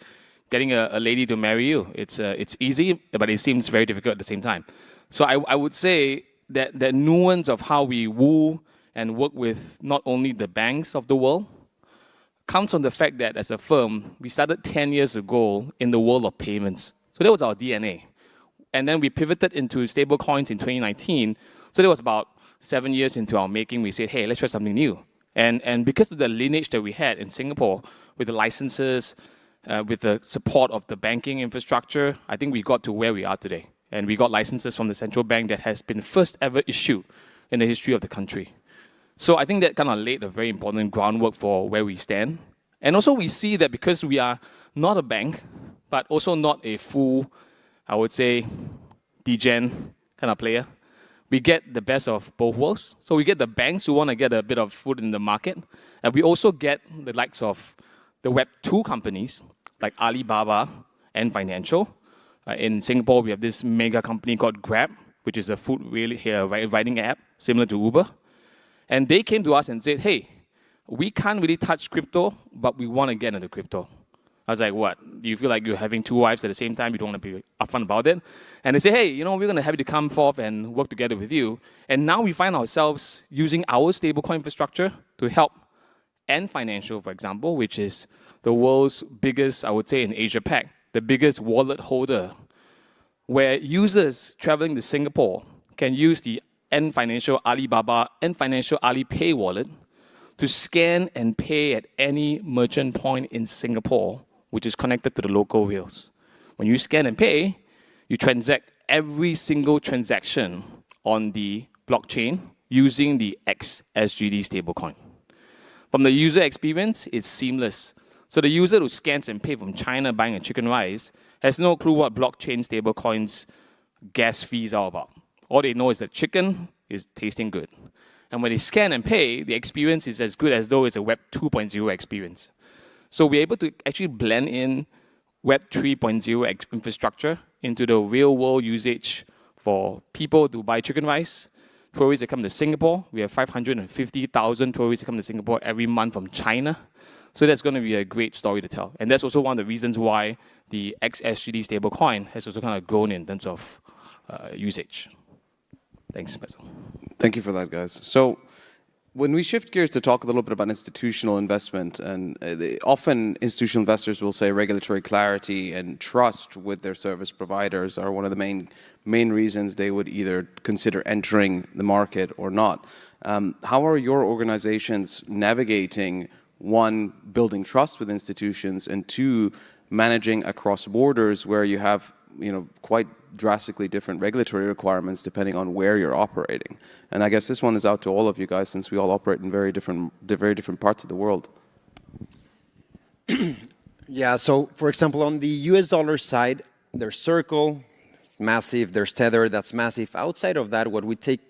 getting a lady to marry you. It's easy, but it seems very difficult at the same time. So I would say that the nuance of how we woo and work with not only the banks of the world comes from the fact that as a firm, we started 10 years ago in the world of payments. So that was our DNA. And then we pivoted into stable coins in 2019. So that was about 7 years into our making. We said, hey, let's try something new. And because of the lineage that we had in Singapore with the licenses, with the support of the banking infrastructure, I think we got to where we are today. And we got licenses from the central bank that has been first ever issued in the history of the country. So I think that kind of laid a very important groundwork for where we stand. And also we see that because we are not a bank, but also not a full, I would say, degen kind of player, we get the best of both worlds. So we get the banks who want to get a bit of foot in the market, and we also get the likes of the Web2 companies like Alibaba and Financial. In Singapore, we have this mega company called Grab, which is a food riding app similar to Uber. And they came to us and said, hey, we can't really touch crypto, but we want to get into crypto. I was like, what? Do you feel like you're having two wives at the same time? You don't want to be upfront about it? And they say, hey, we're going to have you to come forth and work together with you. And now we find ourselves using our stablecoin infrastructure to help Ant Financial, for example, which is the world's biggest, I would say, in Asia Pac, the biggest wallet holder, where users traveling to Singapore can use the Ant Financial Alibaba Ant Financial Alipay wallet to scan and pay at any merchant point in Singapore, which is connected to the local rails. When you scan and pay, you transact every single transaction on the blockchain using the XSGD stablecoin. From the user experience, it's seamless. So the user who scans and pays from China buying a chicken rice has no clue what blockchain stablecoins gas fees are about. All they know is that chicken is tasting good. And when they scan and pay, the experience is as good as though it's a Web 2.0 experience. So we're able to actually blend in Web 3.0 infrastructure into the real world usage for people to buy chicken rice, tourists that come to Singapore. We have 550,000 tourists that come to Singapore every month from China. So that's going to be a great story to tell. And that's also one of the reasons why the XSGD stablecoin has also kind of grown in terms of usage. Thanks, Basil. Thank you for that, guys. So when we shift gears to talk a little bit about institutional investment, and often institutional investors will say regulatory clarity and trust with their service providers are one of the main reasons they would either consider entering the market or not. How are your organizations navigating, one, building trust with institutions, and two, managing across borders where you have quite drastically different regulatory requirements depending on where you're operating? And I guess this one is out to all of you guys, since we all operate in very different parts of the world. Yeah, so for example, on the US dollar side, there's Circle, massive, there's Tether, that's massive. Outside of that, what we take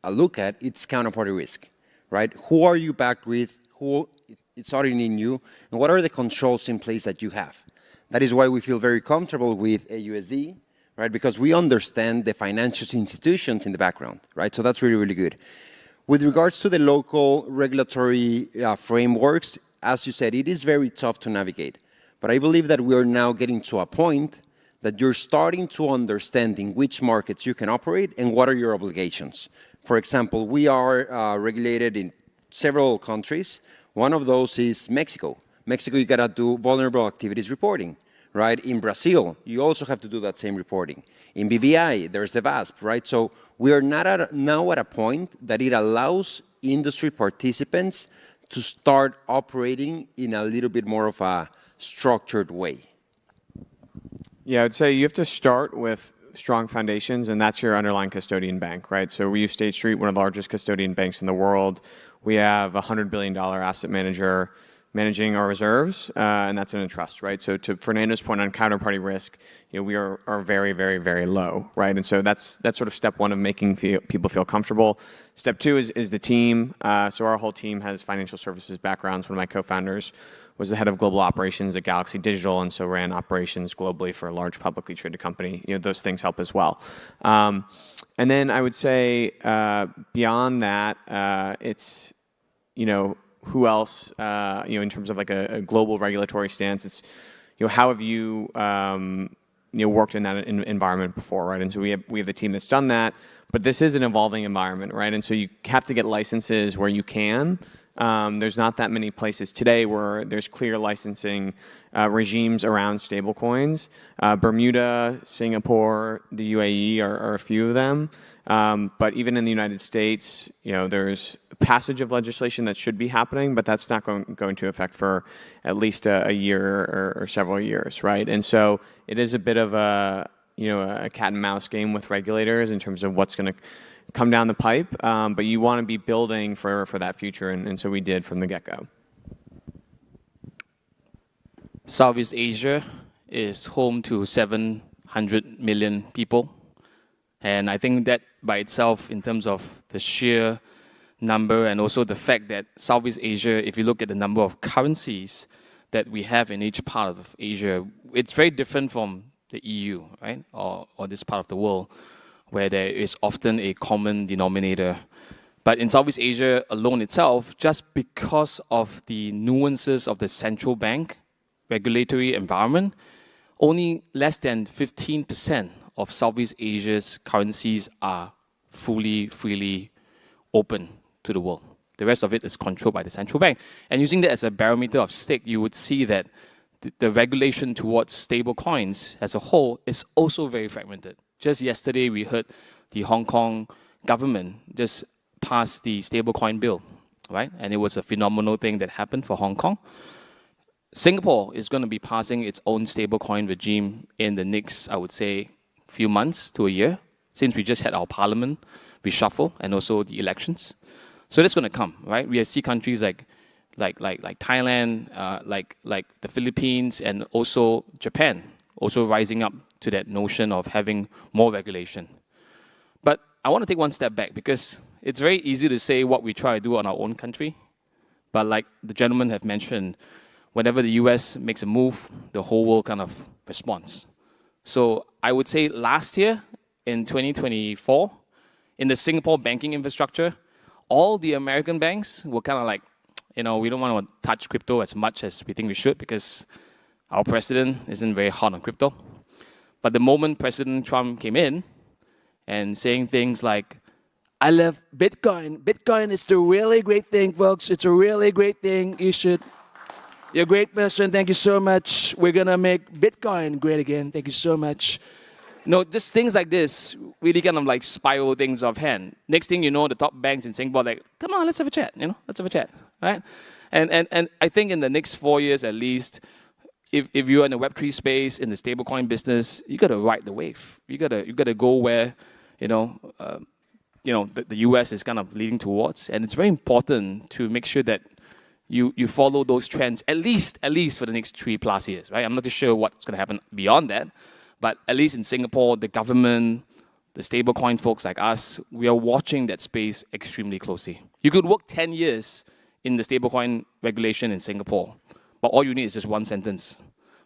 a look at, it's counterparty risk, right? Who are you backed with? Who it's auditing you? And what are the controls in place that you have? That is why we feel very comfortable with AUSD, right? Because we understand the financial institutions in the background, right? So that's really, really good. With regards to the local regulatory frameworks, as you said, it is very tough to navigate. But I believe that we are now getting to a point that you're starting to understand in which markets you can operate and what are your obligations. For example, we are regulated in several countries. One of those is Mexico. Mexico, you gotta do vulnerable activities reporting, right? In Brazil, you also have to do that same reporting. In BVI, there's the VASP, right? So we are now at a point that it allows industry participants to start operating in a little bit more of a structured way. Yeah, I'd say you have to start with strong foundations, and that's your underlying custodian bank, right? So we use State Street, one of the largest custodian banks in the world. We have a $100 billion asset manager managing our reserves, and that's in a trust, right? So to Fernando's point on counterparty risk, we are very, very, very low, right? And so that's sort of step one of making people feel comfortable. Step two is the team. So our whole team has financial services backgrounds. One of my co-founders was the head of global operations at Galaxy Digital, and so ran operations globally for a large publicly traded company. Those things help as well. And then I would say beyond that, it's who else, in terms of like a global regulatory stance, it's, how have you, worked in that environment before, right? And so we have the team that's done that, but this is an evolving environment, right? And so you have to get licenses where you can, There's not that many places today where there's clear licensing regimes around stablecoins. Bermuda, Singapore, the UAE are a few of them. But even in the United States, there's passage of legislation that should be happening, but that's not going to affect for at least a year or several years, right? And so it is a bit of a cat and mouse game with regulators in terms of what's going to come down the pipe, but you want to be building for that future, and so we did from the get-go. Southeast Asia is home to 700 million people. And I think that by itself, in terms of the sheer number and also the fact that Southeast Asia, if you look at the number of currencies that we have in each part of Asia, it's very different from the EU, right? Or this part of the world, where there is often a common denominator. But in Southeast Asia alone itself, just because of the nuances of the central bank regulatory environment, only less than 15% of Southeast Asia's currencies are freely open to the world. The rest of it is controlled by the central bank. And using that as a barometer of stake, you would see that the regulation towards stable coins as a whole is also very fragmented. Just yesterday, we heard the Hong Kong government just passed the stablecoin bill, right? And it was a phenomenal thing that happened for Hong Kong. Singapore is going to be passing its own stablecoin regime in the next, I would say, few months to a year, since we just had our parliament reshuffle and also the elections. So that's going to come, right? We see countries like Thailand, like the Philippines, and also Japan, also rising up to that notion of having more regulation. But I want to take one step back, because it's very easy to say what we try to do on our own country. But like the gentlemen have mentioned, whenever the US makes a move, the whole world kind of responds. So I would say last year, in 2024, in the Singapore banking infrastructure, all the American banks were kind of like, we don't want to touch crypto as much as we think we should, because our president isn't very hot on crypto. But the moment President Trump came in and saying things like, I love Bitcoin. Bitcoin is the really great thing, folks. It's a really great thing. You're a great person. Thank you so much. We're going to make Bitcoin great again. Thank you so much. Just things like this really kind of like spiral things off hand. Next thing you know, the top banks in Singapore are like, come on, let's have a chat. Let's have a chat, right? And I think in the next 4 years at least, if you're in the Web3 space, in the stablecoin business, you got to ride the wave. You got to go where, the US is kind of leading towards. And it's very important to make sure that you follow those trends at least for the next 3+ years, right? I'm not too sure what's going to happen beyond that, but at least in Singapore, the government, the stablecoin folks like us, we are watching that space extremely closely. You could work 10 years in the stablecoin regulation in Singapore, but all you need is just one sentence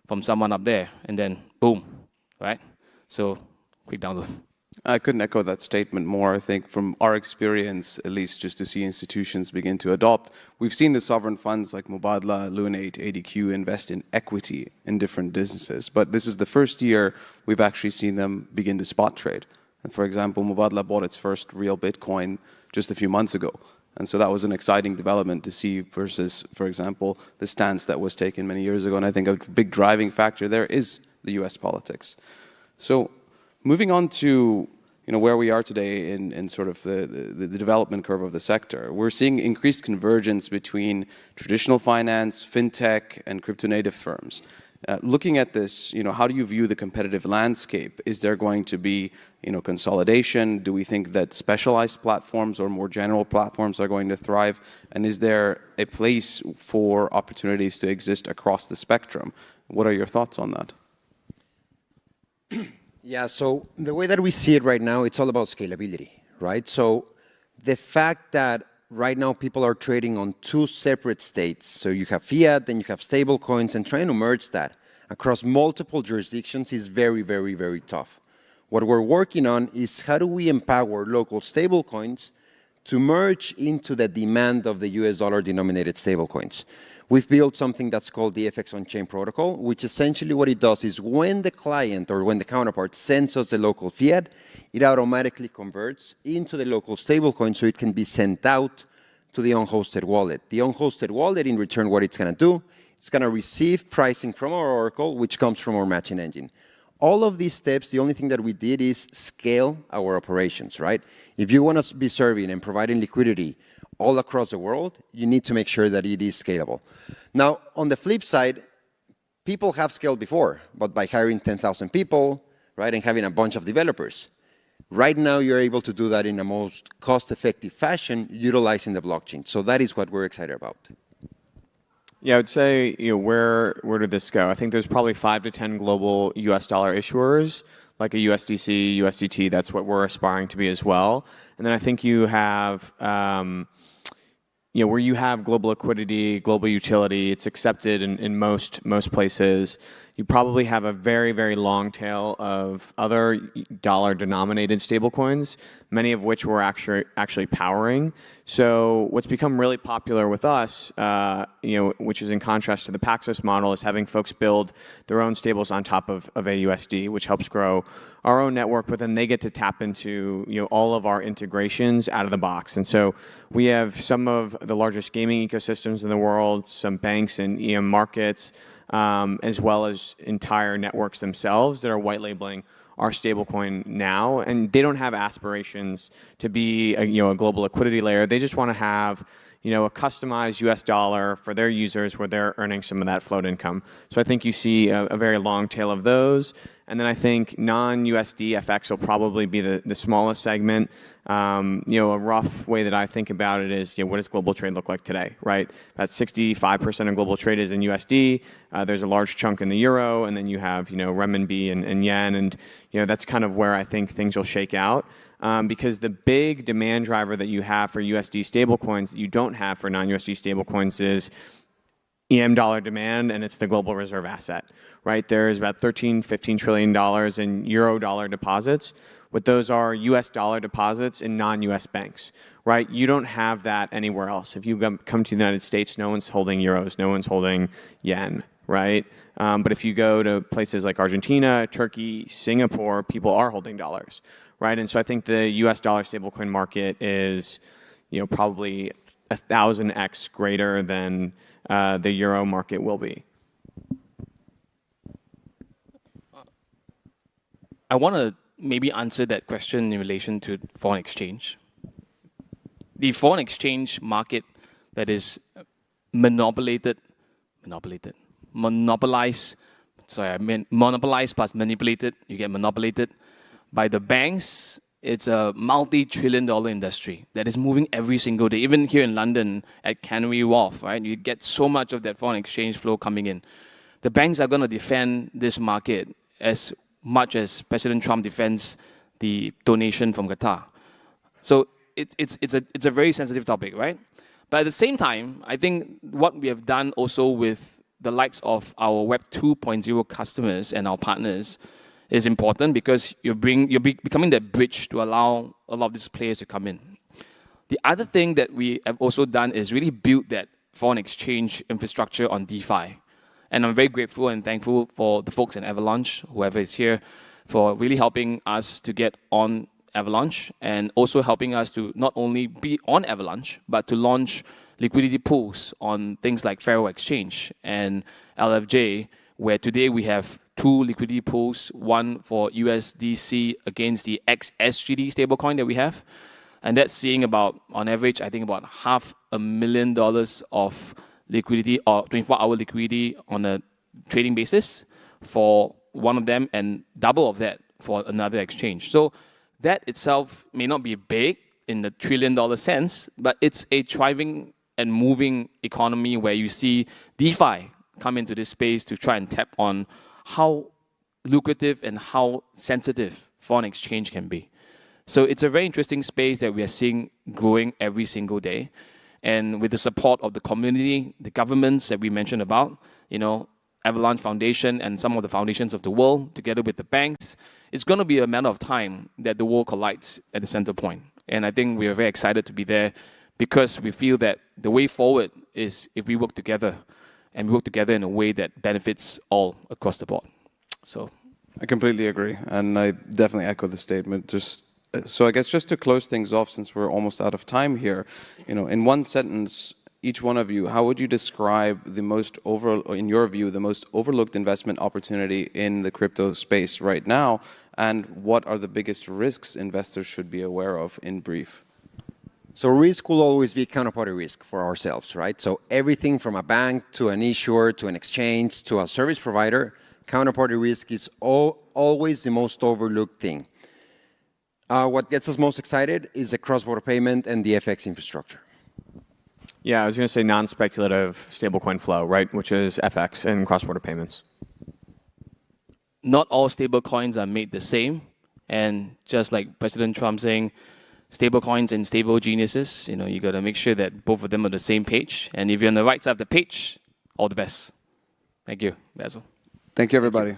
from someone up there, and then boom, right? So quick download. I couldn't echo that statement more. I think from our experience, at least just to see institutions begin to adopt, we've seen the sovereign funds like Mubadala, Lunate, ADQ invest in equity in different businesses. But this is the first year we've actually seen them begin to spot trade. And for example, Mubadala bought its first real Bitcoin just a few months ago. And so that was an exciting development to see versus, for example, the stance that was taken many years ago. And I think a big driving factor there is the US politics. So moving on to where we are today in sort of the development curve of the sector, we're seeing increased convergence between traditional finance, fintech, and crypto-native firms. Looking at this, how do you view the competitive landscape? Is there going to be consolidation? Do we think that specialized platforms or more general platforms are going to thrive? And is there a place for opportunities to exist across the spectrum? What are your thoughts on that? Yeah, so the way that we see it right now, it's all about scalability, right? So the fact that right now people are trading on two separate states, so you have fiat, then you have stable coins, and trying to merge that across multiple jurisdictions is very, very, very tough. What we're working on is how do we empower local stable coins to merge into the demand of the US dollar denominated stable coins. We've built something that's called the FX on-chain protocol, which essentially what it does is when the client or when the counterpart sends us the local fiat, it automatically converts into the local stablecoin so it can be sent out to the unhosted wallet. The unhosted wallet, in return, what it's going to do, it's going to receive pricing from our Oracle, which comes from our matching engine. All of these steps, the only thing that we did is scale our operations, right? If you want to be serving and providing liquidity all across the world, you need to make sure that it is scalable. Now, on the flip side, people have scaled before, but by hiring 10,000 people, right, and having a bunch of developers. Right now, you're able to do that in a most cost-effective fashion, utilizing the blockchain. So that is what we're excited about. Yeah, I would say, where did this go? I think there's probably 5 to 10 global US dollar issuers, like a USDC, USDT. That's what we're aspiring to be as well. And then I think you have, where you have global liquidity, global utility, it's accepted in most places. You probably have a very, very long tail of other dollar-denominated stablecoins, many of which we're actually powering. So what's become really popular with us, which is in contrast to the Paxos model, is having folks build their own stables on top of AUSD, which helps grow our own network, but then they get to tap into all of our integrations out of the box. And so we have some of the largest gaming ecosystems in the world, some banks and EM markets, as well as entire networks themselves that are white labeling our stablecoin now, and they don't have aspirations to be a global liquidity layer. They just want to have a customized US dollar for their users where they're earning some of that float income. So I think you see a very long tail of those. And then I think non-USD FX will probably be the smallest segment. A rough way that I think about it is, what does global trade look like today, right? About 65% of global trade is in USD. There's a large chunk in the euro, and then you have, renminbi and yen, and that's kind of where I think things will shake out. Because the big demand driver that you have for USD stablecoins that you don't have for non-USD stablecoins is EM dollar demand, and it's the global reserve asset, right? There's about $13–15 trillion in euro dollar deposits. What those are US dollar deposits in non-US banks, right? You don't have that anywhere else. If you come to the United States, no one's holding euros, no one's holding yen, right? But if you go to places like Argentina, Turkey, Singapore, people are holding dollars, right? And so I think the US dollar stablecoin market is, probably 1,000x greater than the euro market will be. I want to maybe answer that question in relation to foreign exchange. The foreign exchange market that is monopolized plus manipulated, you get monopolized by the banks. It's a multi-trillion-dollar industry that is moving every single day. Even here in London at Canary Wharf, right? You get so much of that foreign exchange flow coming in. The banks are going to defend this market as much as President Trump defends the donation from Qatar. So it's a very sensitive topic, right? But at the same time, I think what we have done also with the likes of our Web 2.0 customers and our partners is important, because you're becoming that bridge to allow a lot of these players to come in. The other thing that we have also done is really build that foreign exchange infrastructure on DeFi. And I'm very grateful and thankful for the folks in Avalanche, whoever is here, for really helping us to get on Avalanche, and also helping us to not only be on Avalanche, but to launch liquidity pools on things like Faro Exchange and LFJ, where today we have 2 liquidity pools, one for USDC against the XSGD stablecoin that we have. And that's seeing about, on average, I think about $500,000 of liquidity, or 24-hour liquidity on a trading basis for one of them, and double of that for another exchange. So that itself may not be big in the trillion-dollar sense, but it's a thriving and moving economy where you see DeFi come into this space to try and tap on how lucrative and how sensitive foreign exchange can be. So it's a very interesting space that we are seeing growing every single day. And with the support of the community, the governments that we mentioned about, Avalanche Foundation and some of the foundations of the world, together with the banks, it's going to be a matter of time that the world collides at the center point. And I think we are very excited to be there, because we feel that the way forward is if we work together, and we work together in a way that benefits all across the board. So I completely agree, and I definitely echo the statement. Just So I guess just to close things off, since we're almost out of time here, in one sentence, each one of you, how would you describe in your view, the most overlooked investment opportunity in the crypto space right now, and what are the biggest risks investors should be aware of in brief? So risk will always be counterparty risk for ourselves, right? So everything from a bank to an issuer to an exchange to a service provider, counterparty risk is always the most overlooked thing. What gets us most excited is the cross-border payment and the FX infrastructure. Yeah, I was going to say non-speculative stablecoin flow, right, which is FX and cross-border payments. Not all stablecoins are made the same, and just like President Trump saying, stablecoins and stable geniuses, you got to make sure that both of them are on the same page. And if you're on the right side of the page, all the best. Thank you, Basil. Thank you, everybody.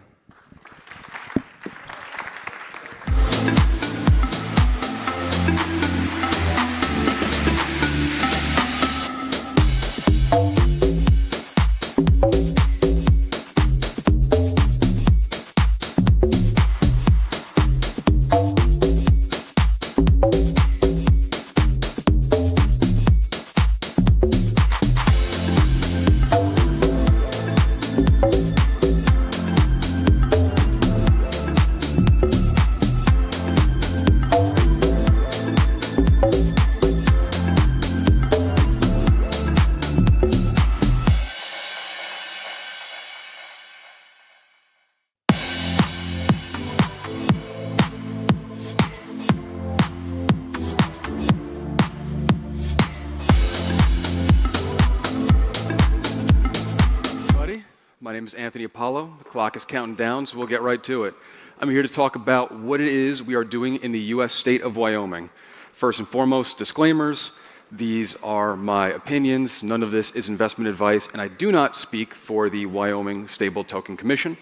My name is Anthony Apollo. The clock is counting down, so we'll get right to it. I'm here to talk about what it is we are doing in the U.S. state of Wyoming. First and foremost, disclaimers. These are my opinions. None of this is investment advice, and I do not speak for the Wyoming Stable Token Commission.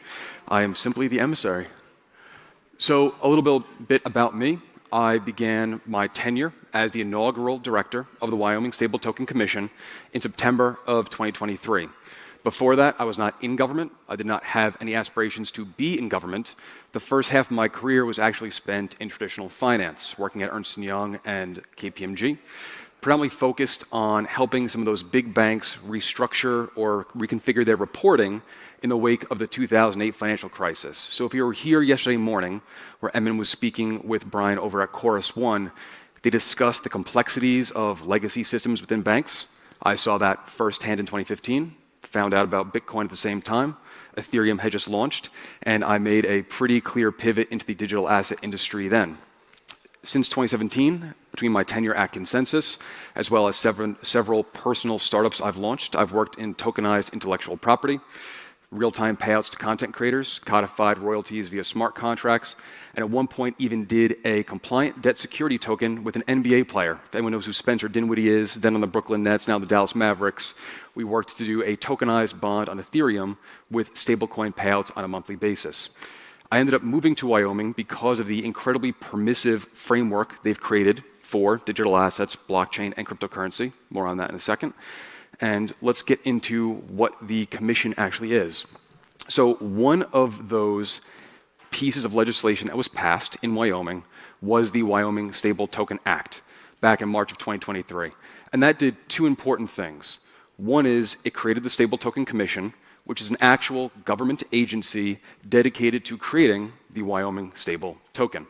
I am simply the emissary. So a little bit about me. I began my tenure as the inaugural director of the Wyoming Stable Token Commission in September of 2023. Before that, I was not in government. I did not have any aspirations to be in government. The first half of my career was actually spent in traditional finance, working at Ernst & Young and KPMG, predominantly focused on helping some of those big banks restructure or reconfigure their reporting in the wake of the 2008 financial crisis. So if you were here yesterday morning, where Emin was speaking with Brian over at Chorus One, they discussed the complexities of legacy systems within banks. I saw that firsthand in 2015. Found out about Bitcoin at the same time. Ethereum had just launched, and I made a pretty clear pivot into the digital asset industry then. Since 2017, between my tenure at Consensus, as well as several personal startups I've launched, I've worked in tokenized intellectual property, real-time payouts to content creators, codified royalties via smart contracts, and at one point even did a compliant debt security token with an NBA player. If anyone knows who Spencer Dinwiddie is, then on the Brooklyn Nets, now the Dallas Mavericks, we worked to do a tokenized bond on Ethereum with stablecoin payouts on a monthly basis. I ended up moving to Wyoming because of the incredibly permissive framework they've created for digital assets, blockchain, and cryptocurrency. More on that in a second. And let's get into what the commission actually is. So one of those pieces of legislation that was passed in Wyoming was the Wyoming Stable Token Act back in March of 2023. And that did two important things. One is it created the Stable Token Commission, which is an actual government agency dedicated to creating the Wyoming Stable Token.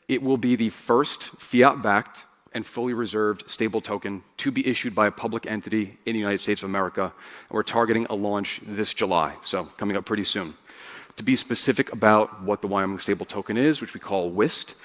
It will be the first fiat-backed and fully reserved stable token to be issued by a public entity in the United States of America. And we're targeting a launch this July, so coming up pretty soon. To be specific about what the Wyoming Stable Token is, which we call WIST,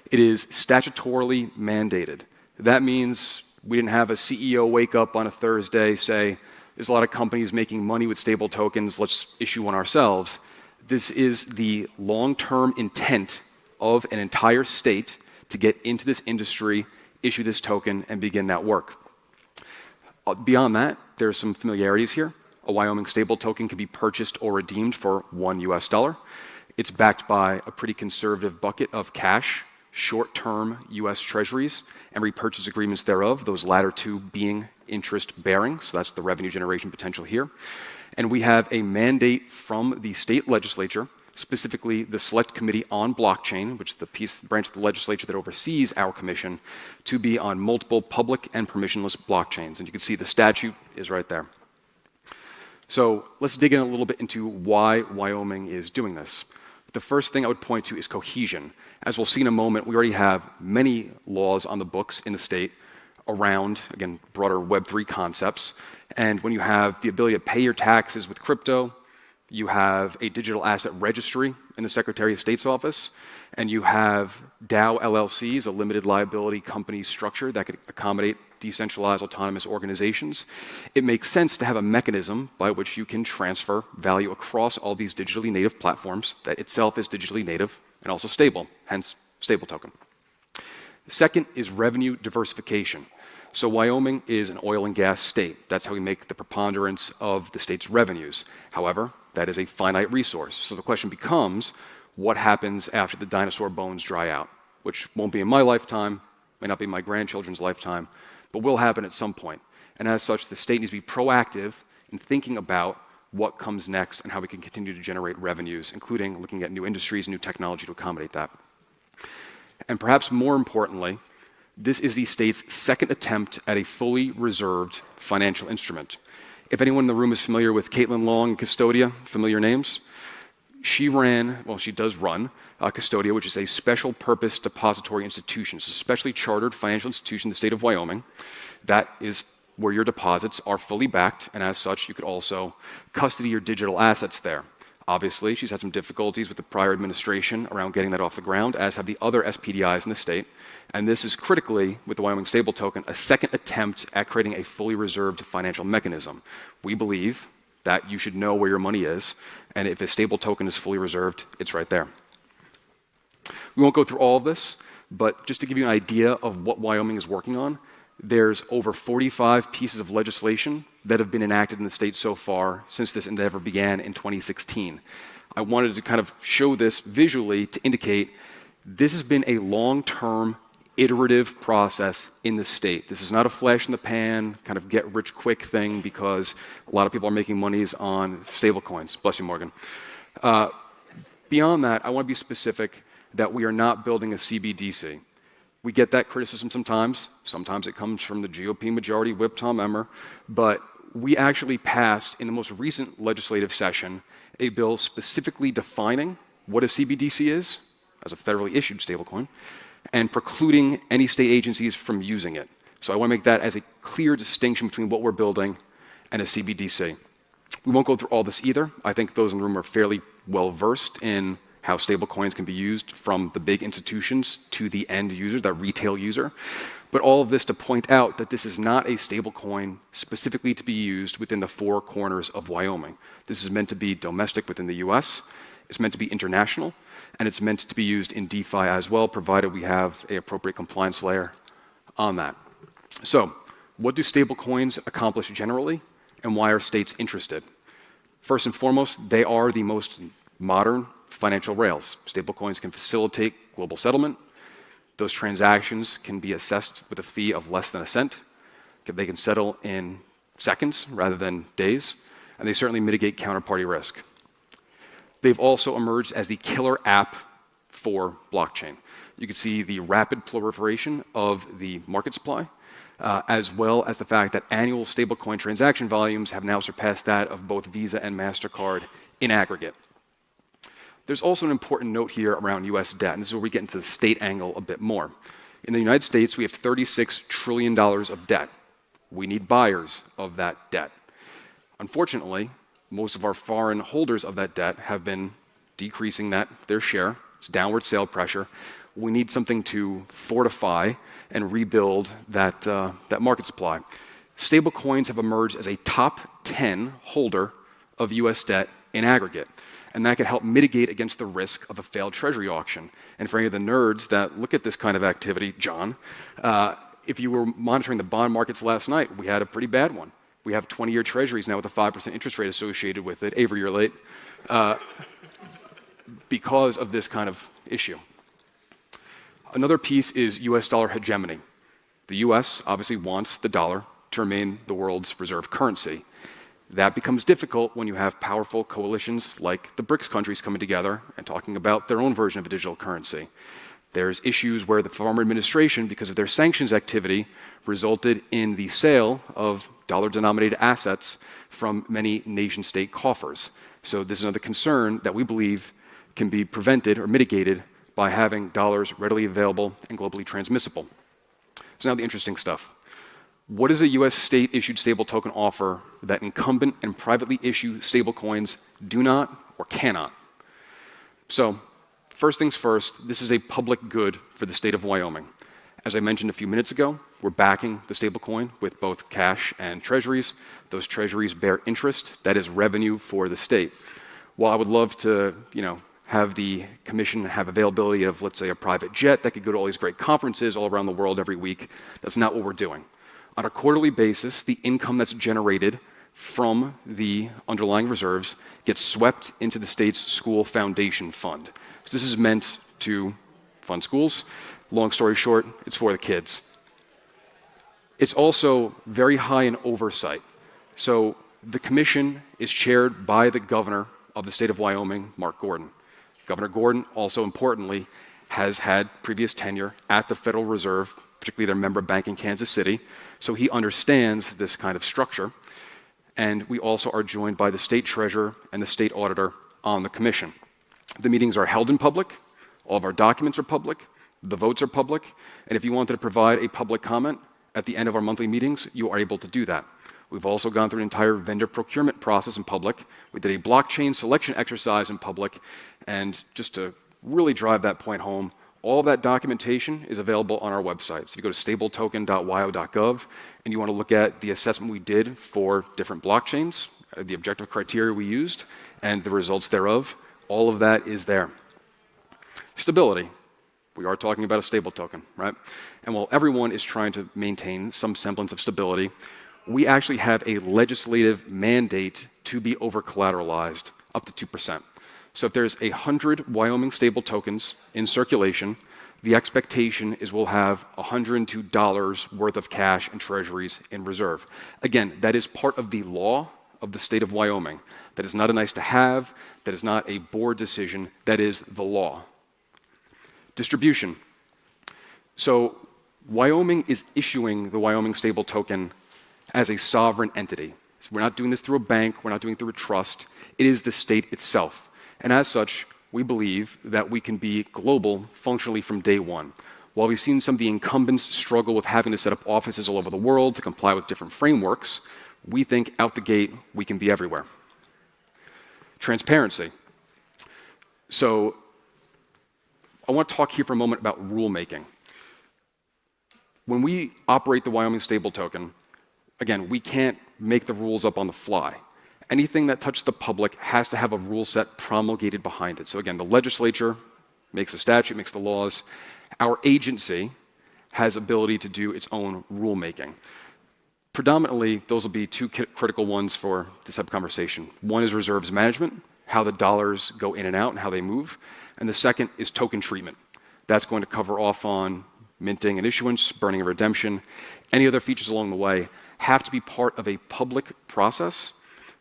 it is statutorily mandated. That means we didn't have a CEO wake up on a Thursday, say, there's a lot of companies making money with stable tokens, let's issue one ourselves. This is the long-term intent of an entire state to get into this industry, issue this token, and begin that work. Beyond that, there's some familiarities here. A Wyoming stable token can be purchased or redeemed for $1 US. It's backed by a pretty conservative bucket of cash, short-term US treasuries, and repurchase agreements thereof, those latter two being interest-bearing, so that's the revenue generation potential here. And we have a mandate from the state legislature specifically the Select Committee on Blockchain, which is the branch of the legislature that oversees our commission, to be on multiple public and permissionless blockchains. And you can see the statute is right there. So let's dig in a little bit into why Wyoming is doing this. The first thing I would point to is cohesion. As we'll see in a moment, we already have many laws on the books in the state around, again, broader Web3 concepts. And when you have the ability to pay your taxes with crypto, you have a digital asset registry in the Secretary of State's office, and you have DAO LLCs, a limited liability company structure that could accommodate decentralized autonomous organizations. It makes sense to have a mechanism by which you can transfer value across all these digitally native platforms that itself is digitally native and also stable, hence stable token. Second is revenue diversification. So Wyoming is an oil and gas state. That's how we make the preponderance of the state's revenues. However, that is a finite resource. So the question becomes, what happens after the dinosaur bones dry out? Which won't be in my lifetime, may not be in my grandchildren's lifetime, but will happen at some point. And as such, the state needs to be proactive in thinking about what comes next and how we can continue to generate revenues, including looking at new industries and new technology to accommodate that. And perhaps more importantly, this is the state's second attempt at a fully reserved financial instrument. If anyone in the room is familiar with Caitlin Long and Custodia, familiar names, she does run Custodia, which is a special purpose depository institution. It's a specially chartered financial institution in the state of Wyoming. That is where your deposits are fully backed, and as such, you could also custody your digital assets there. Obviously, she's had some difficulties with the prior administration around getting that off the ground, as have the other SPDIs in the state. And this is critically, with the Wyoming stable token, a second attempt at creating a fully reserved financial mechanism. We believe that you should know where your money is, and if a stable token is fully reserved, it's right there. We won't go through all of this, but just to give you an idea of what Wyoming is working on, there's over 45 pieces of legislation that have been enacted in the state so far since this endeavor began in 2016. I wanted to kind of show this visually to indicate this has been a long-term, iterative process in the state. This is not a flash in the pan, kind of get-rich-quick thing because a lot of people are making monies on stablecoins. Bless you, Morgan. Beyond that, I want to be specific that we are not building a CBDC. We get that criticism sometimes. Sometimes it comes from the GOP majority whip, Tom Emmer. But we actually passed, in the most recent legislative session, a bill specifically defining what a CBDC is, as a federally issued stablecoin, and precluding any state agencies from using it. So I want to make that as a clear distinction between what we're building and a CBDC. We won't go through all this either. I think those in the room are fairly well versed in how stablecoins can be used from the big institutions to the end user, the retail user. But all of this to point out that this is not a stablecoin specifically to be used within the four corners of Wyoming. This is meant to be domestic within the US, it's meant to be international, and it's meant to be used in DeFi as well, provided we have an appropriate compliance layer on that. So, what do stablecoins accomplish generally, and why are states interested? First and foremost, they are the most modern financial rails. Stablecoins can facilitate global settlement. Those transactions can be assessed with a fee of less than a cent. They can settle in seconds rather than days, and they certainly mitigate counterparty risk. They've also emerged as the killer app for blockchain. You can see the rapid proliferation of the market supply, as well as the fact that annual stablecoin transaction volumes have now surpassed that of both Visa and MasterCard in aggregate. There's also an important note here around US debt, and this is where we get into the state angle a bit more. In the United States, we have $36 trillion of debt. We need buyers of that debt. Unfortunately, most of our foreign holders of that debt have been decreasing their share. It's downward sale pressure. We need something to fortify and rebuild that market supply. Stablecoins have emerged as a top 10 holder of US debt in aggregate. And that could help mitigate against the risk of a failed treasury auction. And for any of the nerds that look at this kind of activity, John, if you were monitoring the bond markets last night, we had a pretty bad one. We have 20-year treasuries now with a 5% interest rate associated with it. Avery, you're late. Because of this kind of issue. Another piece is US dollar hegemony. The US obviously wants the dollar to remain the world's reserve currency. That becomes difficult when you have powerful coalitions like the BRICS countries coming together and talking about their own version of a digital currency. There's issues where the former administration, because of their sanctions activity, resulted in the sale of dollar-denominated assets from many nation-state coffers. So this is another concern that we believe can be prevented or mitigated by having dollars readily available and globally transmissible. So now the interesting stuff. What does a US state-issued stable token offer that incumbent and privately issued stablecoins do not or cannot? So first things first, this is a public good for the state of Wyoming. As I mentioned a few minutes ago, we're backing the stablecoin with both cash and treasuries. Those treasuries bear interest, that is revenue for the state. While I would love to, have the commission have availability of, let's say, a private jet that could go to all these great conferences all around the world every week, that's not what we're doing. On a quarterly basis, the income that's generated from the underlying reserves gets swept into the state's school foundation fund. So this is meant to fund schools. Long story short, it's for the kids. It's also very high in oversight. So the commission is chaired by the governor of the state of Wyoming, Mark Gordon. Governor Gordon, also importantly, has had previous tenure at the Federal Reserve, particularly their member bank in Kansas City, so he understands this kind of structure. And we also are joined by the state treasurer and the state auditor on the commission. The meetings are held in public, all of our documents are public, the votes are public, and if you wanted to provide a public comment at the end of our monthly meetings, you are able to do that. We've also gone through an entire vendor procurement process in public. We did a blockchain selection exercise in public, and just to really drive that point home, all of that documentation is available on our website. So if you go to stabletoken.wyo.gov and you want to look at the assessment we did for different blockchains, the objective criteria we used, and the results thereof, all of that is there. Stability. We are talking about a stable token, right? And while everyone is trying to maintain some semblance of stability, we actually have a legislative mandate to be over-collateralized up to 2%. So if there's 100 Wyoming stable tokens in circulation, the expectation is we'll have $102 worth of cash and treasuries in reserve. Again, that is part of the law of the state of Wyoming. That is not a nice to have, that is not a board decision, that is the law. Distribution. So Wyoming is issuing the Wyoming stable token as a sovereign entity. So we're not doing this through a bank, we're not doing it through a trust, it is the state itself. And as such, we believe that we can be global functionally from day one. While we've seen some of the incumbents struggle with having to set up offices all over the world to comply with different frameworks, we think out the gate we can be everywhere. Transparency. So I want to talk here for a moment about rulemaking. When we operate the Wyoming stable token, again, we can't make the rules up on the fly. Anything that touches the public has to have a rule set promulgated behind it. So again, the legislature makes the statute, makes the laws. Our agency has ability to do its own rulemaking. Predominantly, those will be two critical ones for this type of conversation. One is reserves management, how the dollars go in and out and how they move. And the second is token treatment. That's going to cover off on minting and issuance, burning and redemption. Any other features along the way have to be part of a public process.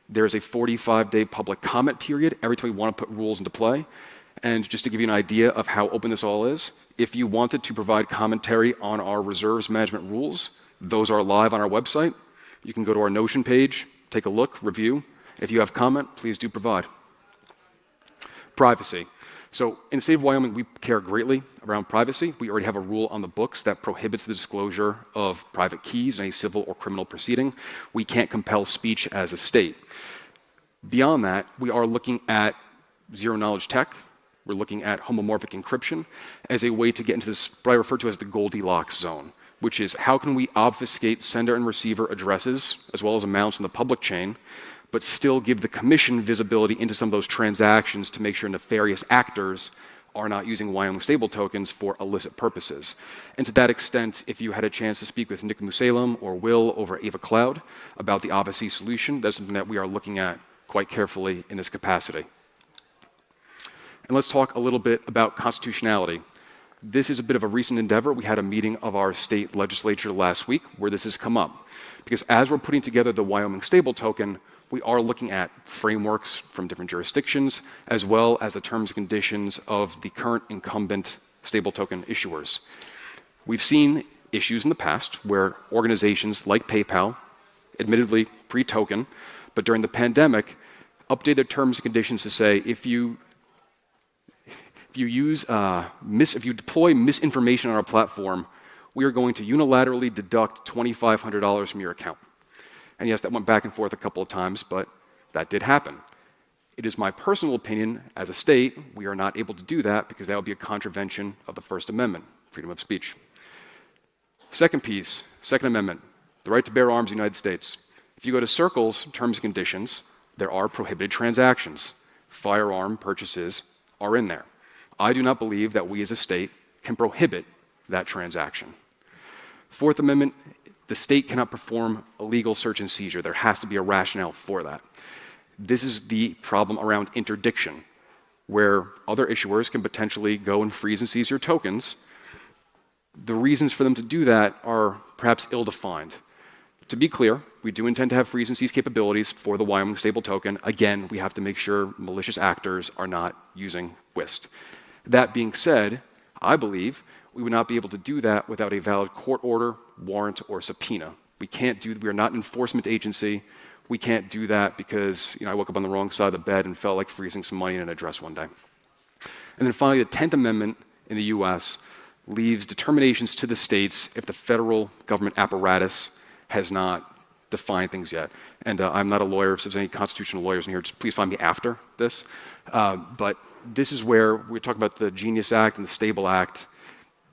There's a 45-day public comment period every time we want to put rules into play. And just to give you an idea of how open this all is, if you wanted to provide commentary on our reserves management rules, those are live on our website. You can go to our Notion page, take a look, review. If you have comment, please do provide. Privacy. So in the state of Wyoming, we care greatly around privacy. We already have a rule on the books that prohibits the disclosure of private keys in any civil or criminal proceeding. We can't compel speech as a state. Beyond that, we are looking at zero-knowledge tech. We're looking at homomorphic encryption as a way to get into this, what I refer to as the Goldilocks zone, which is how can we obfuscate sender and receiver addresses as well as amounts in the public chain, but still give the commission visibility into some of those transactions to make sure nefarious actors are not using Wyoming stable tokens for illicit purposes. And to that extent, if you had a chance to speak with Nick Musalem or Will over Ava Cloud about the Odyssey solution, that's something that we are looking at quite carefully in this capacity. And let's talk a little bit about constitutionality. This is a bit of a recent endeavor. We had a meeting of our state legislature last week where this has come up. Because as we're putting together the Wyoming stable token, we are looking at frameworks from different jurisdictions, as well as the terms and conditions of the current incumbent stable token issuers. We've seen issues in the past where organizations like PayPal, admittedly pre-token, but during the pandemic, updated their terms and conditions to say if you deploy misinformation on our platform, we are going to unilaterally deduct $2,500 from your account. And yes, that went back and forth a couple of times, but that did happen. It is my personal opinion, as a state, we are not able to do that because that would be a contravention of the First Amendment, freedom of speech. Second piece, Second Amendment, the right to bear arms in the United States. If you go to Circle's terms and conditions, there are prohibited transactions. Firearm purchases are in there. I do not believe that we as a state can prohibit that transaction. Fourth Amendment, the state cannot perform a legal search and seizure. There has to be a rationale for that. This is the problem around interdiction, where other issuers can potentially go and freeze and seize your tokens. The reasons for them to do that are perhaps ill-defined. To be clear, we do intend to have freeze and seize capabilities for the Wyoming stable token. Again, we have to make sure malicious actors are not using WIST. That being said, I believe we would not be able to do that without a valid court order, warrant, or subpoena. We are not an enforcement agency. We can't do that because I woke up on the wrong side of the bed and felt like freezing some money in an address one day. And then finally, the 10th Amendment in the US leaves determinations to the states if the federal government apparatus has not defined things yet. And I'm not a lawyer, if there's any constitutional lawyers in here, just please find me after this. But this is where we talk about the Genius Act and the Stable Act.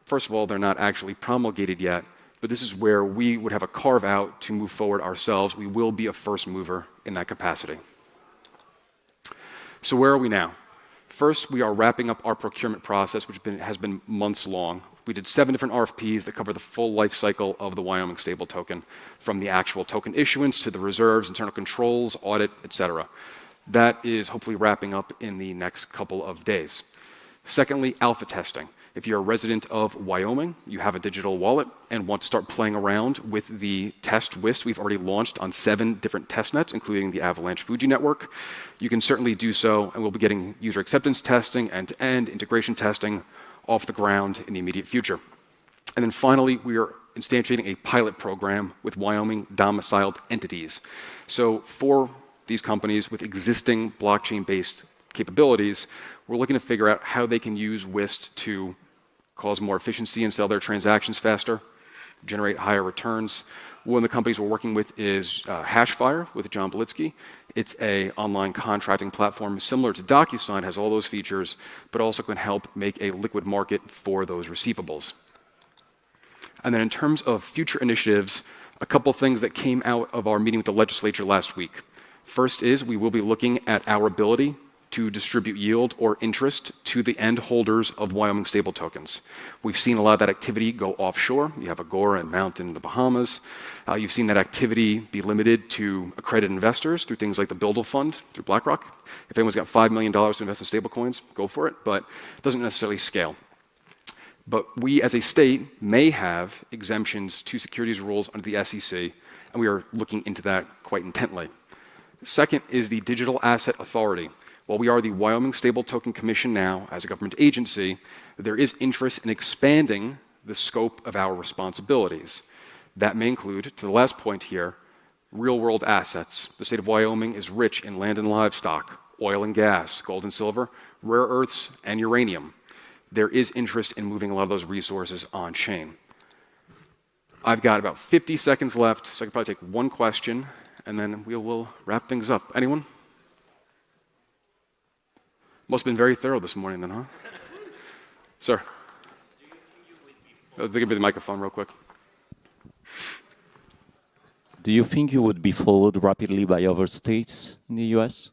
First of all, they're not actually promulgated yet, but this is where we would have a carve out to move forward ourselves. We will be a first mover in that capacity. So where are we now? First, we are wrapping up our procurement process, which has been months long. We did 7 different RFPs that cover the full life cycle of the Wyoming stable token, from the actual token issuance to the reserves, internal controls, audit, etc. That is hopefully wrapping up in the next couple of days. Secondly, alpha testing. If you're a resident of Wyoming, you have a digital wallet and want to start playing around with the test WIST we've already launched on 7 different test nets, including the Avalanche Fuji network, you can certainly do so, and we'll be getting user acceptance testing, end-to-end integration testing off the ground in the immediate future. And then finally, we are instantiating a pilot program with Wyoming domiciled entities. So for these companies with existing blockchain-based capabilities, we're looking to figure out how they can use WIST to cause more efficiency and sell their transactions faster, generate higher returns. One of the companies we're working with is Hashfire with John Belitsky. It's an online contracting platform similar to DocuSign, has all those features, but also can help make a liquid market for those receivables. And then in terms of future initiatives, a couple things that came out of our meeting with the legislature last week. First is we will be looking at our ability to distribute yield or interest to the end holders of Wyoming stable tokens. We've seen a lot of that activity go offshore. You have Agora and Mountain in the Bahamas. You've seen that activity be limited to accredited investors through things like the Buildle Fund through BlackRock. If anyone's got $5 million to invest in stablecoins, go for it, but it doesn't necessarily scale. But we as a state may have exemptions to securities rules under the SEC, and we are looking into that quite intently. Second is the Digital Asset Authority. While we are the Wyoming Stable Token Commission now as a government agency, there is interest in expanding the scope of our responsibilities. That may include, to the last point here, real-world assets. The state of Wyoming is rich in land and livestock, oil and gas, gold and silver, rare earths, and uranium. There is interest in moving a lot of those resources on-chain. I've got about 50 seconds left, so I can probably take one question, and then we will wrap things up. Anyone? Must have been very thorough this morning then, huh? Sir. Give me the microphone real quick. Do you think you would be followed rapidly by other states in the US?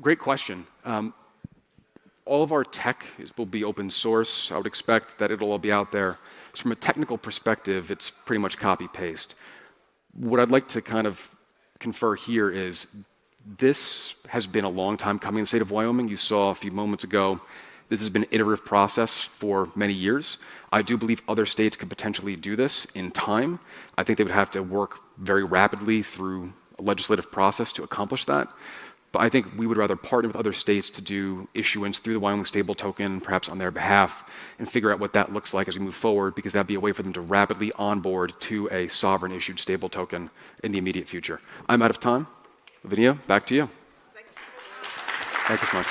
Great question. All of our tech will be open source. I would expect that it'll all be out there. So from a technical perspective, it's pretty much copy-paste. What I'd like to kind of confer here is this has been a long time coming in the state of Wyoming. You saw a few moments ago, this has been an iterative process for many years. I do believe other states could potentially do this in time. I think they would have to work very rapidly through legislative process to accomplish that. But I think we would rather partner with other states to do issuance through the Wyoming stable token, perhaps on their behalf, and figure out what that looks like as we move forward, because that'd be a way for them to rapidly onboard to a sovereign issued stable token in the immediate future. I'm out of time. Lavinia, back to you. Thank you so much.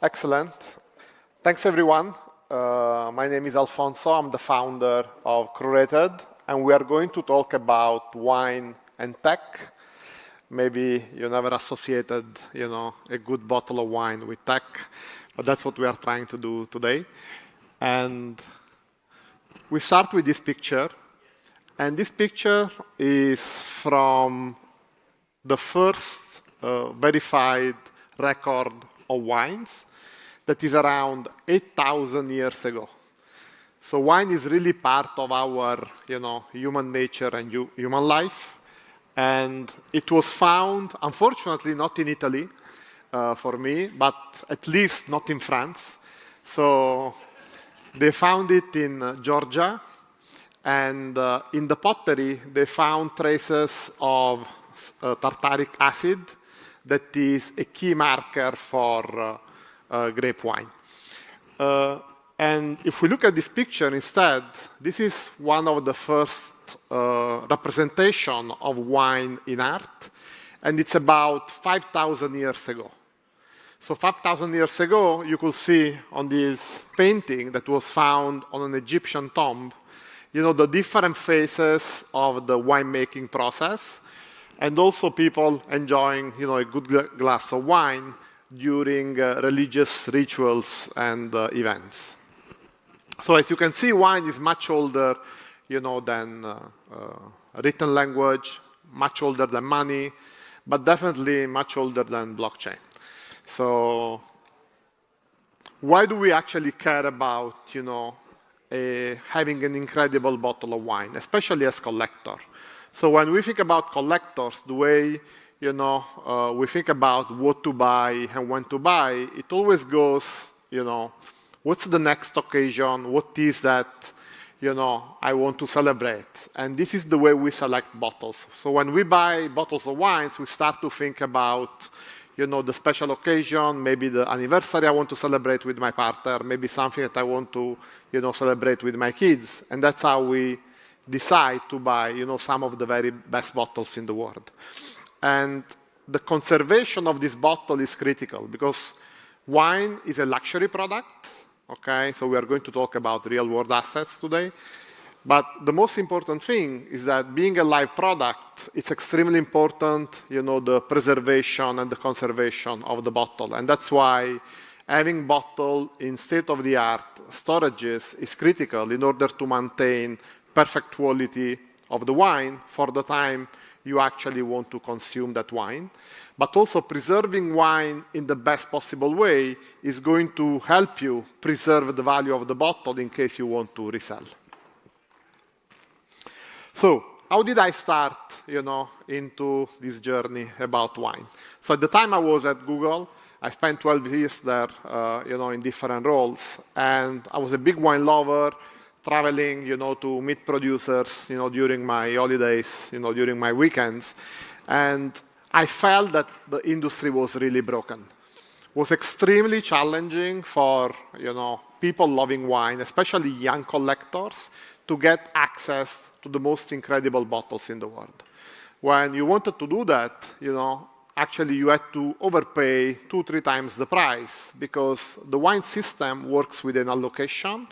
Excellent. Thanks, everyone. My name is Alfonso. I'm the founder of Curated, and we are going to talk about wine and tech. Maybe you never associated, a good bottle of wine with tech, but that's what we are trying to do today. And we start with this picture, and this picture is from the first verified record of wines that is around 8,000 years ago. So wine is really part of our, human nature and human life. And it was found, unfortunately, not in Italy for me, but at least not in France. So they found it in Georgia. And in the pottery, they found traces of tartaric acid that is a key marker for grape wine. And if we look at this picture instead, this is one of the first representation of wine in art, and it's about 5,000 years ago. So 5,000 years ago, you could see on this painting that was found on an Egyptian tomb, the different phases of the winemaking process, and also people enjoying, a good glass of wine during religious rituals and events. So as you can see, wine is much older, than written language, much older than money, but definitely much older than blockchain. So why do we actually care about, having an incredible bottle of wine, especially as collector? So when we think about collectors, the way we think about what to buy and when to buy, it always goes, what's the next occasion? What is that, I want to celebrate? And this is the way we select bottles. So when we buy bottles of wines, we start to think about, the special occasion, maybe the anniversary I want to celebrate with my partner, maybe something that I want to, celebrate with my kids. And that's how we decide to buy, some of the very best bottles in the world. And the conservation of this bottle is critical because wine is a luxury product, okay? So we are going to talk about real-world assets today. But the most important thing is that being a live product, it's extremely important, the preservation and the conservation of the bottle. And that's why having bottle in state-of-the-art storages is critical in order to maintain perfect quality of the wine for the time you actually want to consume that wine. But also preserving wine in the best possible way is going to help you preserve the value of the bottle in case you want to resell. So how did I start, into this journey about wine? So at the time I was at Google, I spent 12 years there, in different roles. And I was a big wine lover, traveling, to meet producers, during my holidays, during my weekends. And I felt that the industry was really broken. It was extremely challenging for, people loving wine, especially young collectors, to get access to the most incredible bottles in the world. When you wanted to do that, actually you had to overpay 2-3 times the price because the wine system works with an allocation,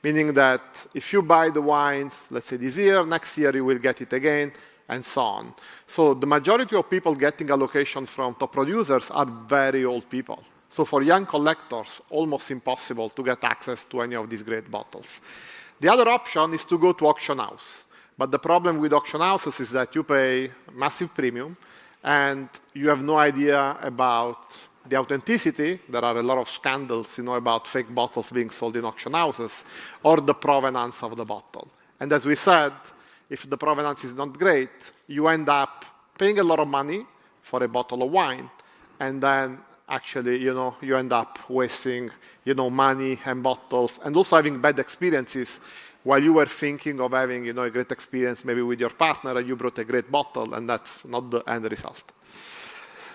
meaning that if you buy the wines, let's say this year, next year you will get it again, and so on. So the majority of people getting allocations from top producers are very old people. So for young collectors, almost impossible to get access to any of these great bottles. The other option is to go to auction house. But the problem with auction houses is that you pay massive premium and you have no idea about the authenticity. There are a lot of scandals, about fake bottles being sold in auction houses, or the provenance of the bottle. And as we said, if the provenance is not great, you end up paying a lot of money for a bottle of wine, and then actually, you end up wasting, money and bottles, and also having bad experiences while you were thinking of having, a great experience maybe with your partner, and you brought a great bottle, and that's not the end result.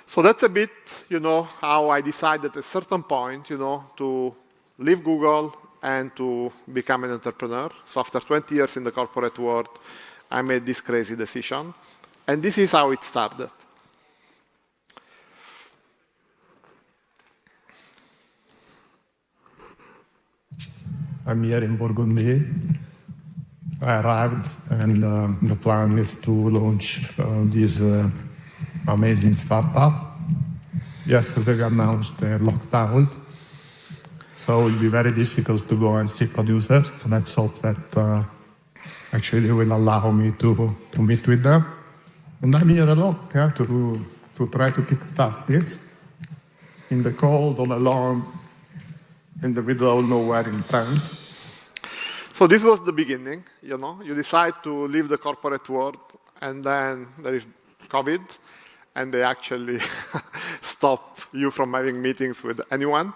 So that's a bit, how I decided at a certain point, to leave Google and to become an entrepreneur. So after 20 years in the corporate world, I made this crazy decision. And this is how it started. I'm here in Burgundy. I arrived, and the plan is to launch this amazing startup. Yesterday we announced the lockdown, so it will be very difficult to go and see producers. So let's hope that actually will allow me to meet with them. And I'm here alone, to try to kickstart this in the cold, all alone, in the middle of nowhere in France. So this was the beginning, You decide to leave the corporate world, and then there is COVID, and they actually stop you from having meetings with anyone.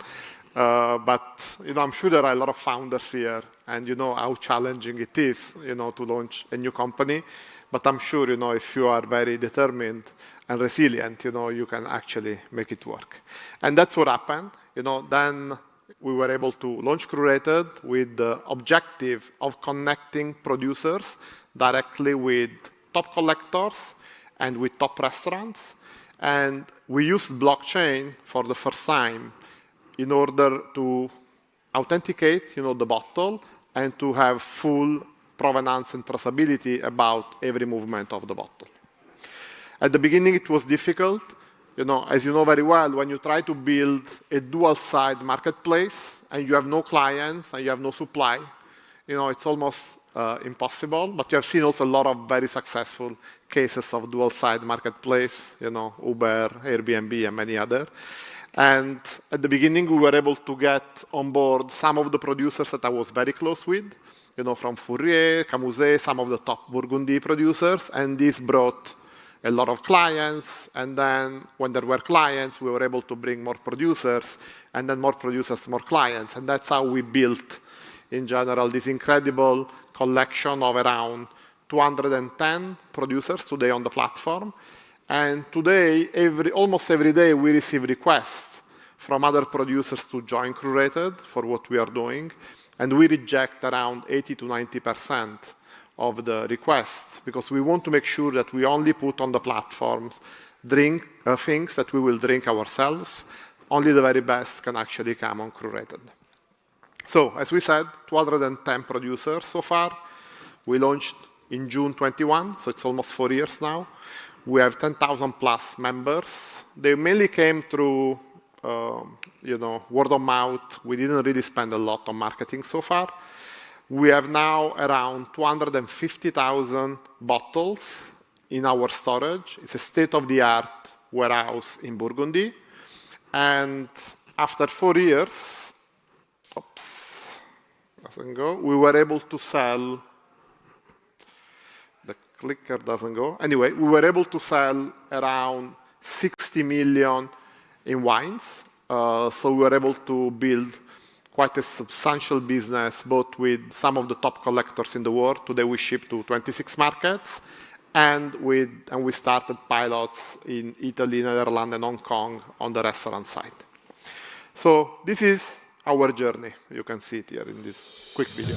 But I'm sure there are a lot of founders here, and you know how challenging it is, to launch a new company. But I'm sure, if you are very determined and resilient, you can actually make it work. And that's what happened. Then we were able to launch Curated with the objective of connecting producers directly with top collectors and with top restaurants. And we used blockchain for the first time in order to authenticate, the bottle and to have full provenance and traceability about every movement of the bottle. At the beginning, it was difficult. As you know very well, when you try to build a dual-side marketplace and you have no clients and you have no supply, it's almost impossible. But you have seen also a lot of very successful cases of dual-side marketplace, Uber, Airbnb, and many others. And at the beginning, we were able to get on board some of the producers that I was very close with, from Fourier, Camuset, some of the top Burgundy producers, and this brought a lot of clients. And then when there were clients, we were able to bring more producers, and then more producers, more clients. And that's how we built, in general, this incredible collection of around 210 producers today on the platform. And today, almost every day, we receive requests from other producers to join Curated for what we are doing. And we reject around 80 to 90% of the requests because we want to make sure that we only put on the platforms things that we will drink ourselves. Only the very best can actually come on Curated. So, as we said, 210 producers so far. We launched in June 21, so it's almost 4 years now. We have 10,000 plus members. They mainly came through, word of mouth. We didn't really spend a lot on marketing so far. We have now around 250,000 bottles in our storage. It's a state-of-the-art warehouse in Burgundy. And after 4 years, we were able to sell. The clicker doesn't go. Anyway, we were able to sell around 60 million in wines. So we were able to build quite a substantial business, both with some of the top collectors in the world. Today we ship to 26 markets. And we started pilots in Italy, Netherlands, and Hong Kong on the restaurant side. So this is our journey. You can see it here in this quick video.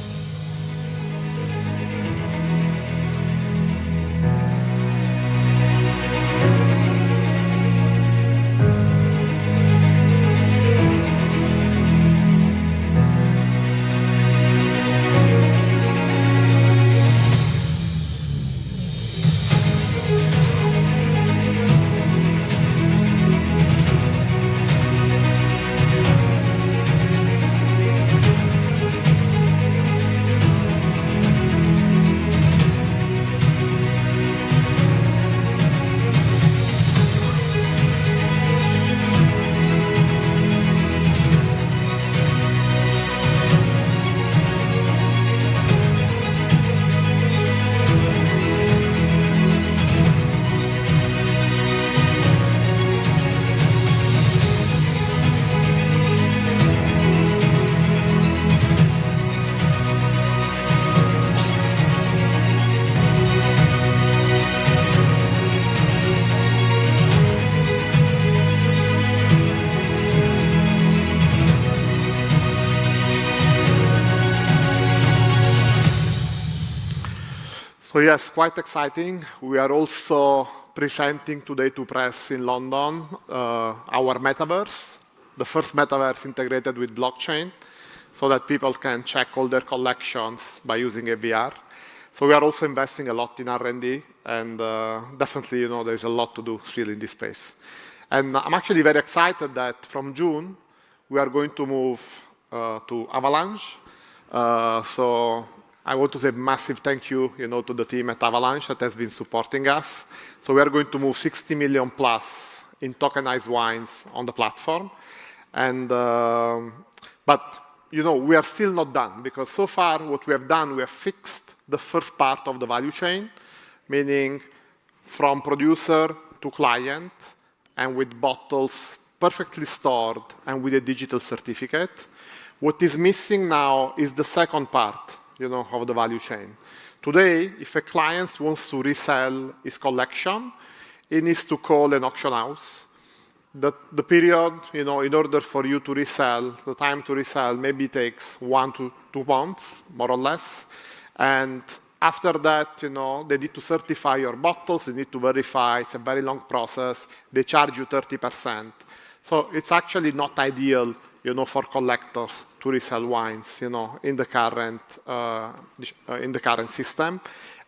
So yes, quite exciting. We are also presenting today to press in London our metaverse, the first metaverse integrated with blockchain, so that people can check all their collections by using a VR. So we are also investing a lot in R&D, and definitely, there's a lot to do still in this space. And I'm actually very excited that from June, we are going to move to Avalanche. So I want to say massive thank you, to the team at Avalanche that has been supporting us. So we are going to move 60 million plus in tokenized wines on the platform. And, but, we are still not done, because so far what we have done, we have fixed the first part of the value chain, meaning from producer to client, and with bottles perfectly stored and with a digital certificate. What is missing now is the second part, of the value chain. Today, if a client wants to resell his collection, he needs to call an auction house. The period, in order for you to resell, the time to resell maybe takes 1 to 2 months, more or less. And after that, they need to certify your bottles, they need to verify, it's a very long process, they charge you 30%. So it's actually not ideal, for collectors to resell wines, in the current system.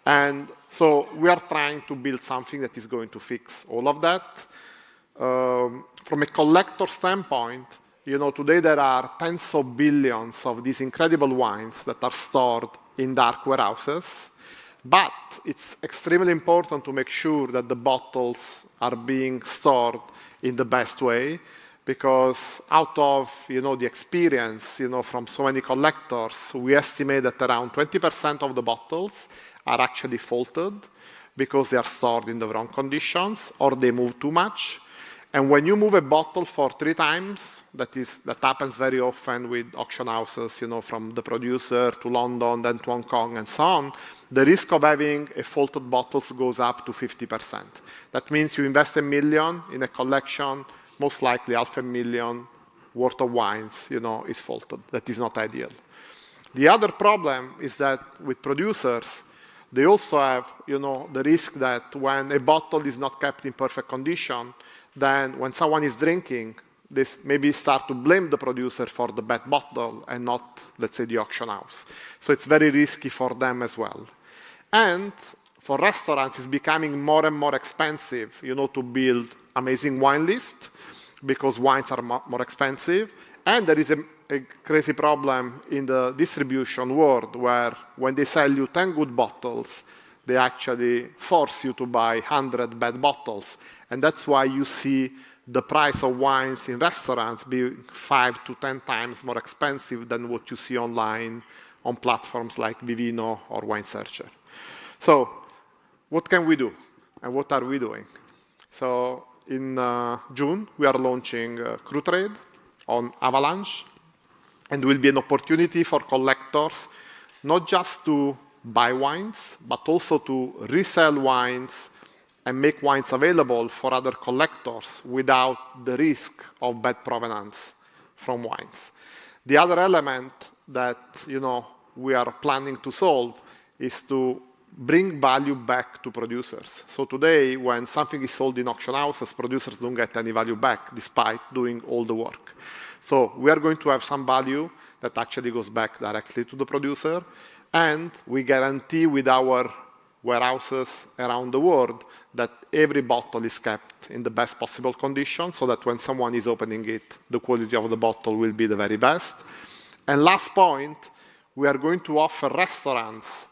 And so we are trying to build something that is going to fix all of that. From a collector standpoint, today there are tens of billions of these incredible wines that are stored in dark warehouses. But it's extremely important to make sure that the bottles are being stored in the best way, because out of the experience from so many collectors, we estimate that around 20% of the bottles are actually faulted because they are stored in the wrong conditions or they move too much. And when you move a bottle for 3 times, that happens very often with auction houses, from the producer to London, then to Hong Kong, and so on, the risk of having a faulted bottles goes up to 50%. That means you invest $1 million in a collection, most likely $500,000 worth of wines, is faulted. That is not ideal. The other problem is that with producers, they also have, the risk that when a bottle is not kept in perfect condition, then when someone is drinking, they maybe start to blame the producer for the bad bottle and not, let's say, the auction house. So it's very risky for them as well. And for restaurants, it's becoming more and more expensive, to build amazing wine list, because wines are more expensive. And there is a crazy problem in the distribution world, where when they sell you 10 good bottles, they actually force you to buy 100 bad bottles. And that's why you see the price of wines in restaurants be 5 to 10 times more expensive than what you see online on platforms like Vivino or Wine Searcher. So what can we do? And what are we doing? So in June, we are launching Crew Trade on Avalanche. And will be an opportunity for collectors not just to buy wines, but also to resell wines and make wines available for other collectors without the risk of bad provenance from wines. The other element that we are planning to solve is to bring value back to producers. So today, when something is sold in auction houses, producers don't get any value back despite doing all the work. So we are going to have some value that actually goes back directly to the producer. And we guarantee with our warehouses around the world that every bottle is kept in the best possible condition, so that when someone is opening it, the quality of the bottle will be the very best. And last point, we are going to offer restaurants,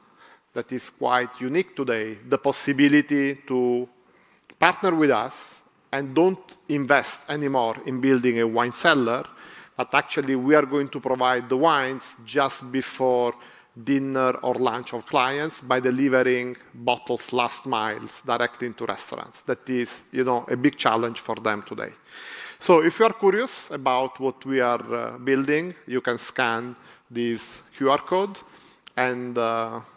that is quite unique today, the possibility to partner with us and don't invest anymore in building a wine cellar, but actually we are going to provide the wines just before dinner or lunch of clients by delivering bottles last miles directly into restaurants. That is, a big challenge for them today. So if you are curious about what we are building, you can scan this QR code, and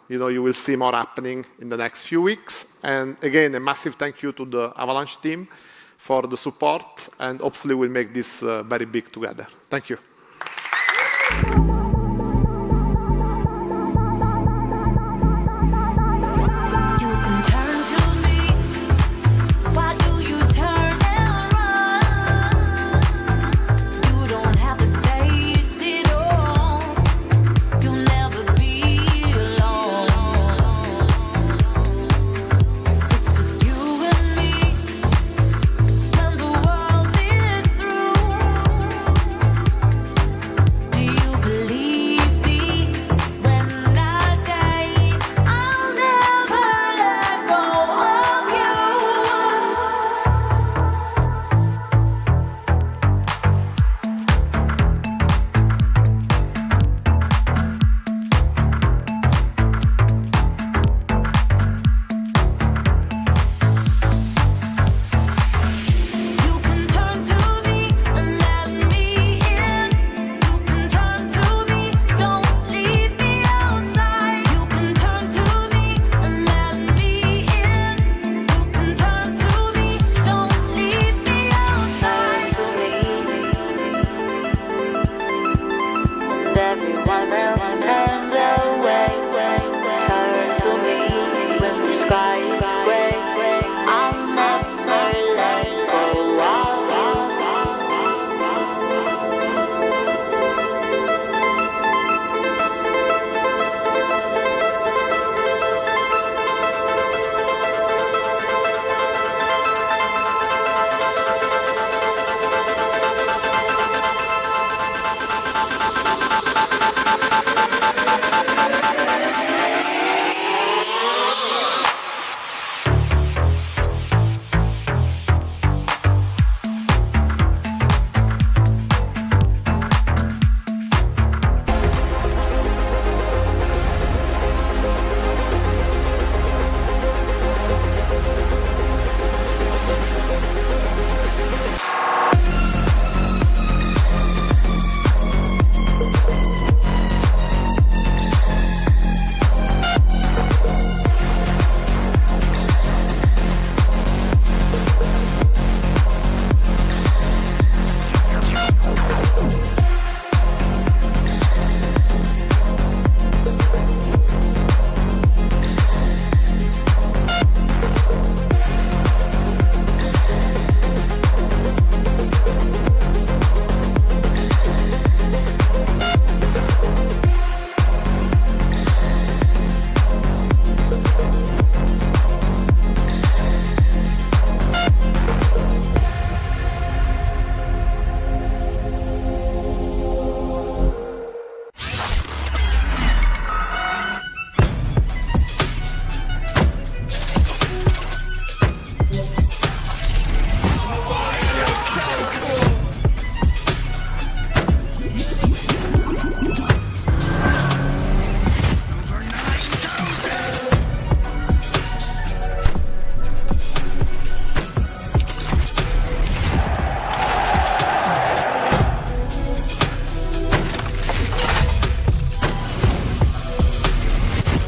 you will see more happening in the next few weeks. And again, a massive thank you to the Avalanche team for the support, and hopefully we'll make this very big together. Thank you. everyone else turns away. Turn to me when the sky is gray. I'll never let go.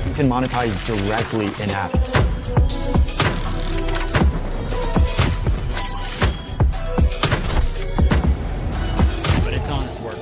You can monetize directly in-app. But it's honest work.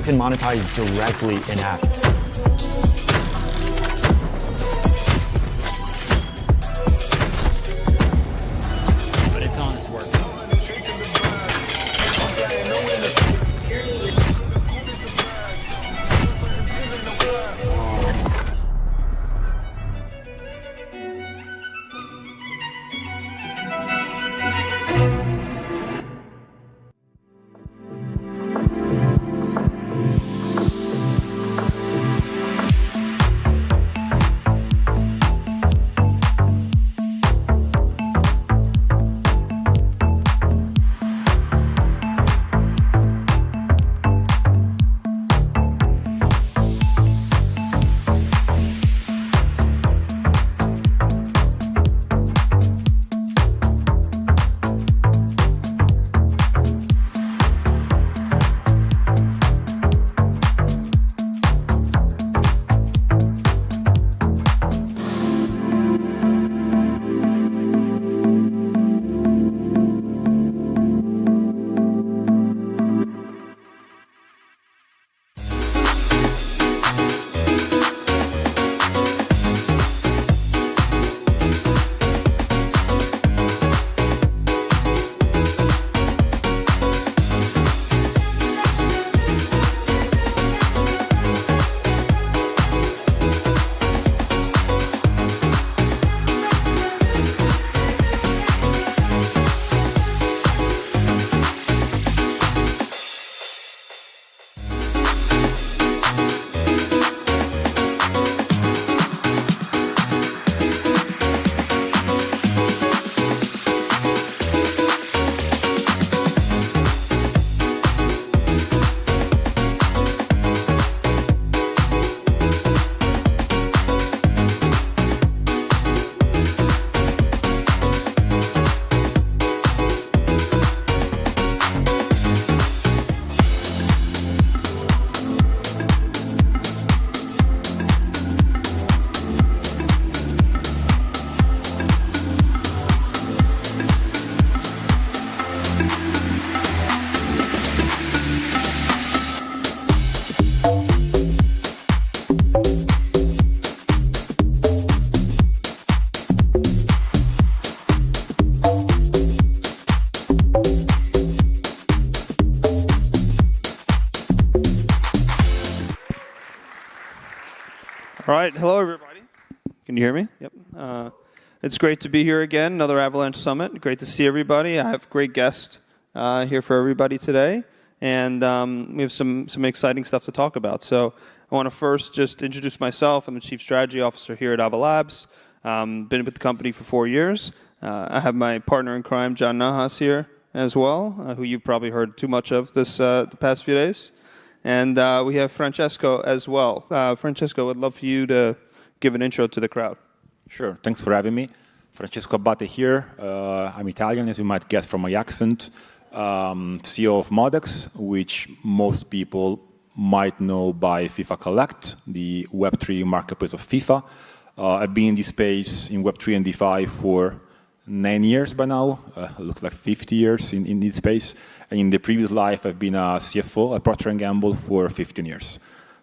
can monetize directly in-app. But it's honest work. All right, hello everybody. Can you hear me? Yep. It's great to be here again, another Avalanche Summit. Great to see everybody. I have great guests here for everybody today, and we have some exciting stuff to talk about. So I want to first just introduce myself. I'm the Chief Strategy Officer here at Avalanche. Been with the company for 4 years. I have my partner in crime, John Nahas, here as well, who you've probably heard too much of the past few days. And we have Francesco as well. Francesco, I'd love for you to give an intro to the crowd. Sure. Thanks for having me. Francesco Abate here. I'm Italian, as you might guess from my accent. CEO of Modex, which most people might know by FIFA Collect, the Web3 marketplace of FIFA. I've been in this space in Web3 and DeFi for 9 years by now. Looks like 50 years in this space. And in the previous life, I've been a CFO at Procter & Gamble for 15 years.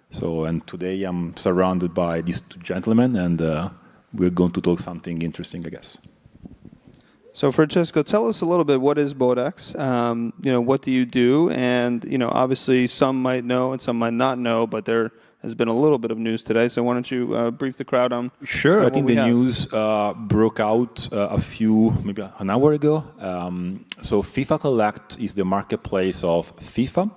So, and today I'm surrounded by these two gentlemen, and we're going to talk something interesting, I guess. So, Francesco, tell us a little bit. What is Modex? What do you do? And obviously, some might know and some might not know, but there has been a little bit of news today. So, why don't you brief the crowd on? Sure. I think the news broke out maybe an hour ago. So, FIFA Collect is the marketplace of FIFA.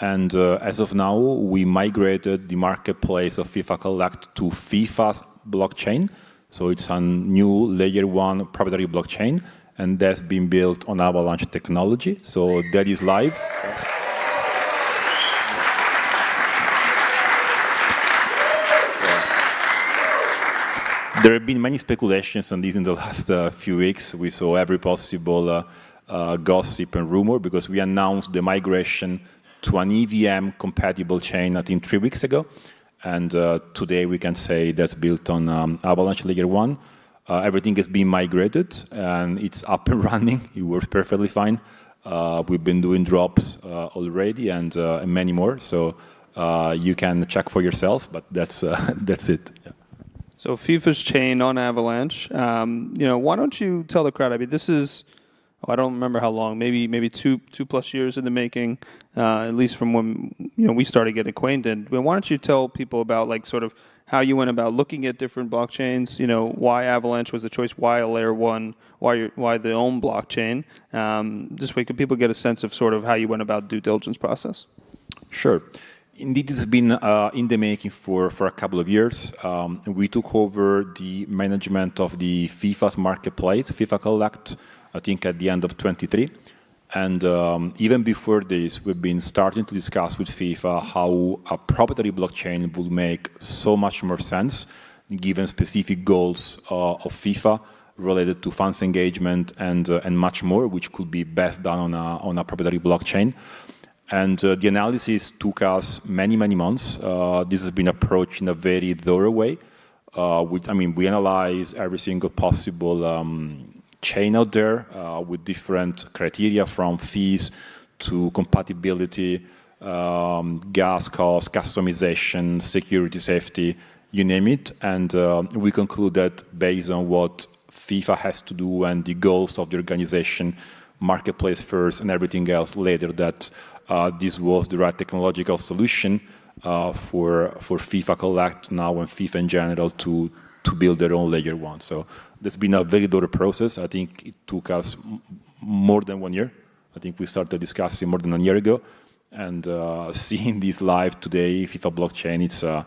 And as of now, we migrated the marketplace of FIFA Collect to FIFA's blockchain. So it's a new layer 1 proprietary blockchain, and that's been built on Avalanche technology. So that is live. There have been many speculations on this in the last few weeks. We saw every possible gossip and rumor because we announced the migration to an EVM-compatible chain, I think 3 weeks ago. And today we can say that's built on Avalanche Layer 1. Everything has been migrated, and it's up and running. It works perfectly fine. We've been doing drops already and many more. So You can check for yourself, but that's it. Yeah. So FIFA's chain on Avalanche. Why don't you tell the crowd? I mean, this is, I don't remember how long. Maybe two plus years in the making. At least from when we started getting acquainted. But why don't you tell people about like sort of how you went about looking at different blockchains? Why Avalanche was the choice? Why a layer one? Why the own blockchain? This way, could people get a sense of sort of how you went about the due diligence process? Sure. Indeed, it's been in the making for a couple of years. We took over the management of the FIFA's marketplace, FIFA Collect, I think at the end of 23. And even before this, we've been starting to discuss with FIFA how a proprietary blockchain would make so much more sense given specific goals of FIFA related to fans engagement and much more, which could be best done on a proprietary blockchain. And the analysis took us many, many months. This has been approached in a very thorough way. We analyze every single possible chain out there with different criteria from fees to compatibility, gas costs, customization, security, safety, you name it. And we conclude that based on what FIFA has to do and the goals of the organization, marketplace first and everything else later, that this was the right technological solution for FIFA Collect now and FIFA in general to build their own layer one. So that's been a very thorough process. I think it took us more than 1 year. I think we started discussing more than a year ago. And seeing this live today, FIFA blockchain,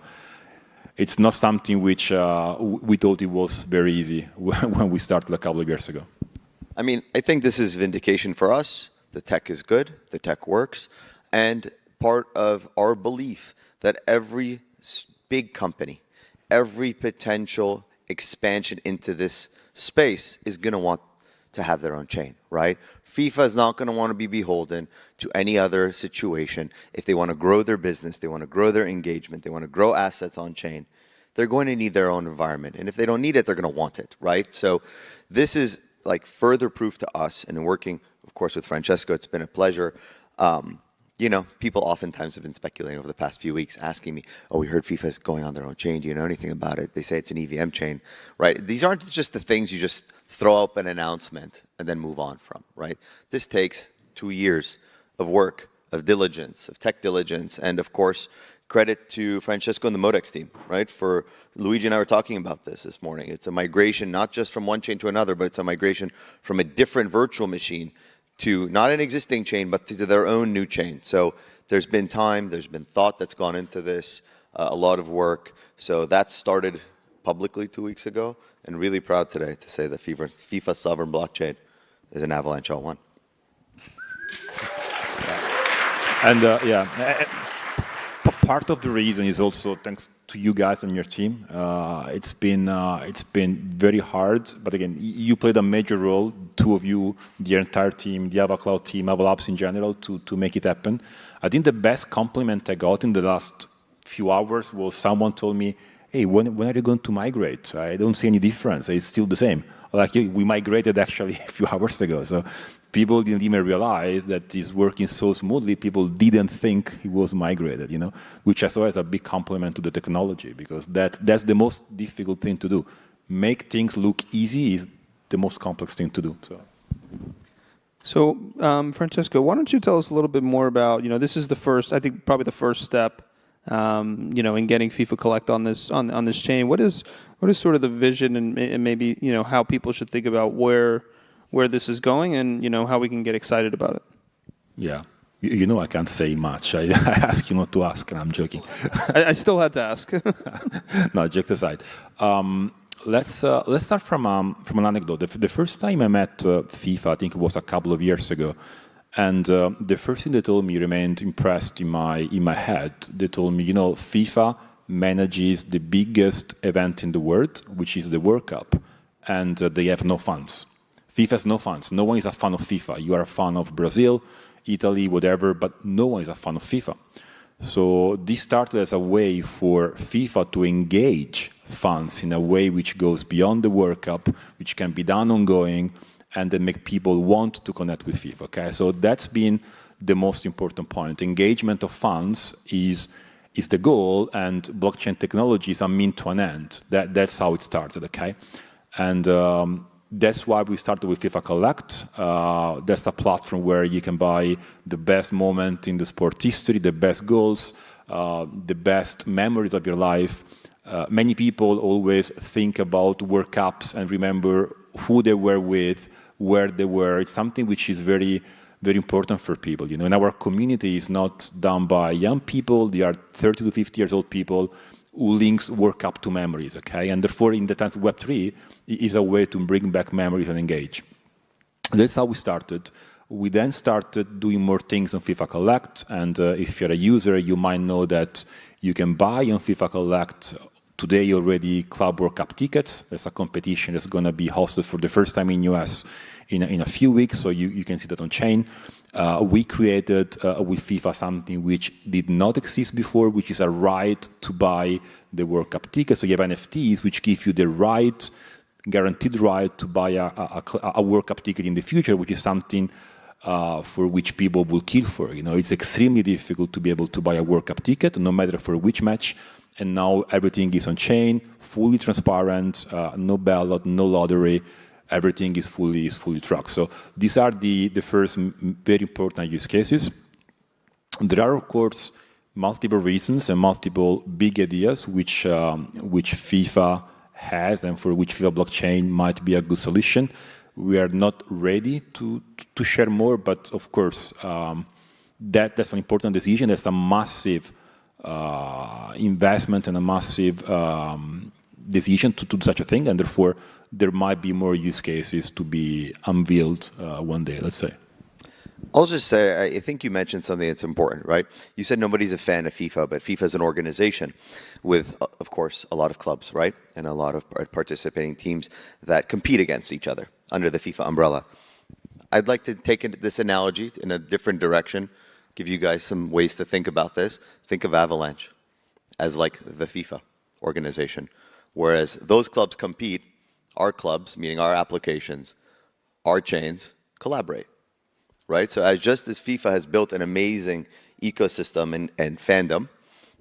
it's not something which we thought it was very easy when we started a couple of years ago. I mean, I think this is vindication for us. The tech is good, the tech works, and part of our belief that every big company, every potential expansion into this space is going to want to have their own chain, right? FIFA is not going to want to be beholden to any other situation. If they want to grow their business, they want to grow their engagement, they want to grow assets on chain, they're going to need their own environment. And if they don't need it, they're going to want it, right? So this is like further proof to us, and in working, of course, with Francesco, it's been a pleasure. People oftentimes have been speculating over the past few weeks, asking me, oh, we heard FIFA is going on their own chain. Do you know anything about it? They say it's an EVM chain, right? These aren't just the things you just throw up an announcement and then move on from, right? This takes 2 years of work, of diligence, of tech diligence, and of course, credit to Francesco and the Modex team, right? For Luigi and I were talking about this morning. It's a migration not just from one chain to another, but it's a migration from a different virtual machine to not an existing chain, but to their own new chain. So there's been time, there's been thought that's gone into this, a lot of work. So that started publicly 2 weeks ago, and really proud today to say that FIFA sovereign blockchain is an Avalanche L1. And part of the reason is also thanks to you guys and your team. It's been very hard, but again, you played a major role, two of you, the entire team, the AvaCloud team, Avalabs in general, to make it happen. I think the best compliment I got in the last few hours was someone told me, hey, when are you going to migrate? I don't see any difference. It's still the same. Like we migrated actually a few hours ago. So people didn't even realize that it's working so smoothly. People didn't think it was migrated, which I saw as a big compliment to the technology, because that's the most difficult thing to do. Make things look easy is the most complex thing to do. So Francesco, why don't you tell us a little bit more about, this is the first, I think probably the first step, in getting FIFA Collect on this chain. What is sort of the vision and maybe, how people should think about where this is going and, how we can get excited about it? Yeah. I can't say much. I ask you not to ask, and I'm joking. I still had to ask. No, jokes aside. Let's start from an anecdote. The first time I met FIFA, I think it was a couple of years ago, and the first thing they told me remained impressed in my head. They told me, FIFA manages the biggest event in the world, which is the World Cup, and they have no fans. FIFA has no fans. No one is a fan of FIFA. You are a fan of Brazil, Italy, whatever, but no one is a fan of FIFA. So this started as a way for FIFA to engage fans in a way which goes beyond the World Cup, which can be done ongoing, and then make people want to connect with FIFA. Okay, so that's been the most important point. Engagement of fans is is the goal, and blockchain technology is a mean to an end. That's how it started, okay? And that's why we started with FIFA Collect. That's a platform where you can buy the best moment in the sport history, the best goals, the best memories of your life. Many people always think about World Cups and remember who they were with, where they were. It's something which is very, very important for people. You know, and our community is not done by young people. They are 30 to 50 years old people who links World Cup to memories, okay? And therefore, in the sense, Web3 is a way to bring back memories and engage. That's how we started. We then started doing more things on FIFA Collect, and if you're a user, you might know that you can buy on FIFA Collect today already Club World Cup tickets. There's a competition that's going to be hosted for the first time in US in a few weeks, so you can see that on chain. We created with FIFA something which did not exist before, which is a right to buy the World Cup ticket. So you have NFTs which give you the right, guaranteed right to buy a World Cup ticket in the future, which is something for which people will kill for. You know, it's extremely difficult to be able to buy a World Cup ticket, no matter for which match. And now everything is on chain, fully transparent, no ballot, no lottery. Everything is fully tracked. So these are the first very important use cases. There are, of course, multiple reasons and multiple big ideas which FIFA has and for which FIFA blockchain might be a good solution. We are not ready to share more, but of course, that's an important decision. That's a massive investment and a massive decision to do such a thing, and therefore there might be more use cases to be unveiled one day, let's say. I'll just say, I think you mentioned something that's important, right? You said nobody's a fan of FIFA, but FIFA is an organization with, of course, a lot of clubs, right? And a lot of participating teams that compete against each other under the FIFA umbrella. I'd like to take this analogy in a different direction, give you guys some ways to think about this. Think of Avalanche as like the FIFA organization. Whereas those clubs compete, our clubs, meaning our applications, our chains, collaborate, right? So just as FIFA has built an amazing ecosystem and fandom,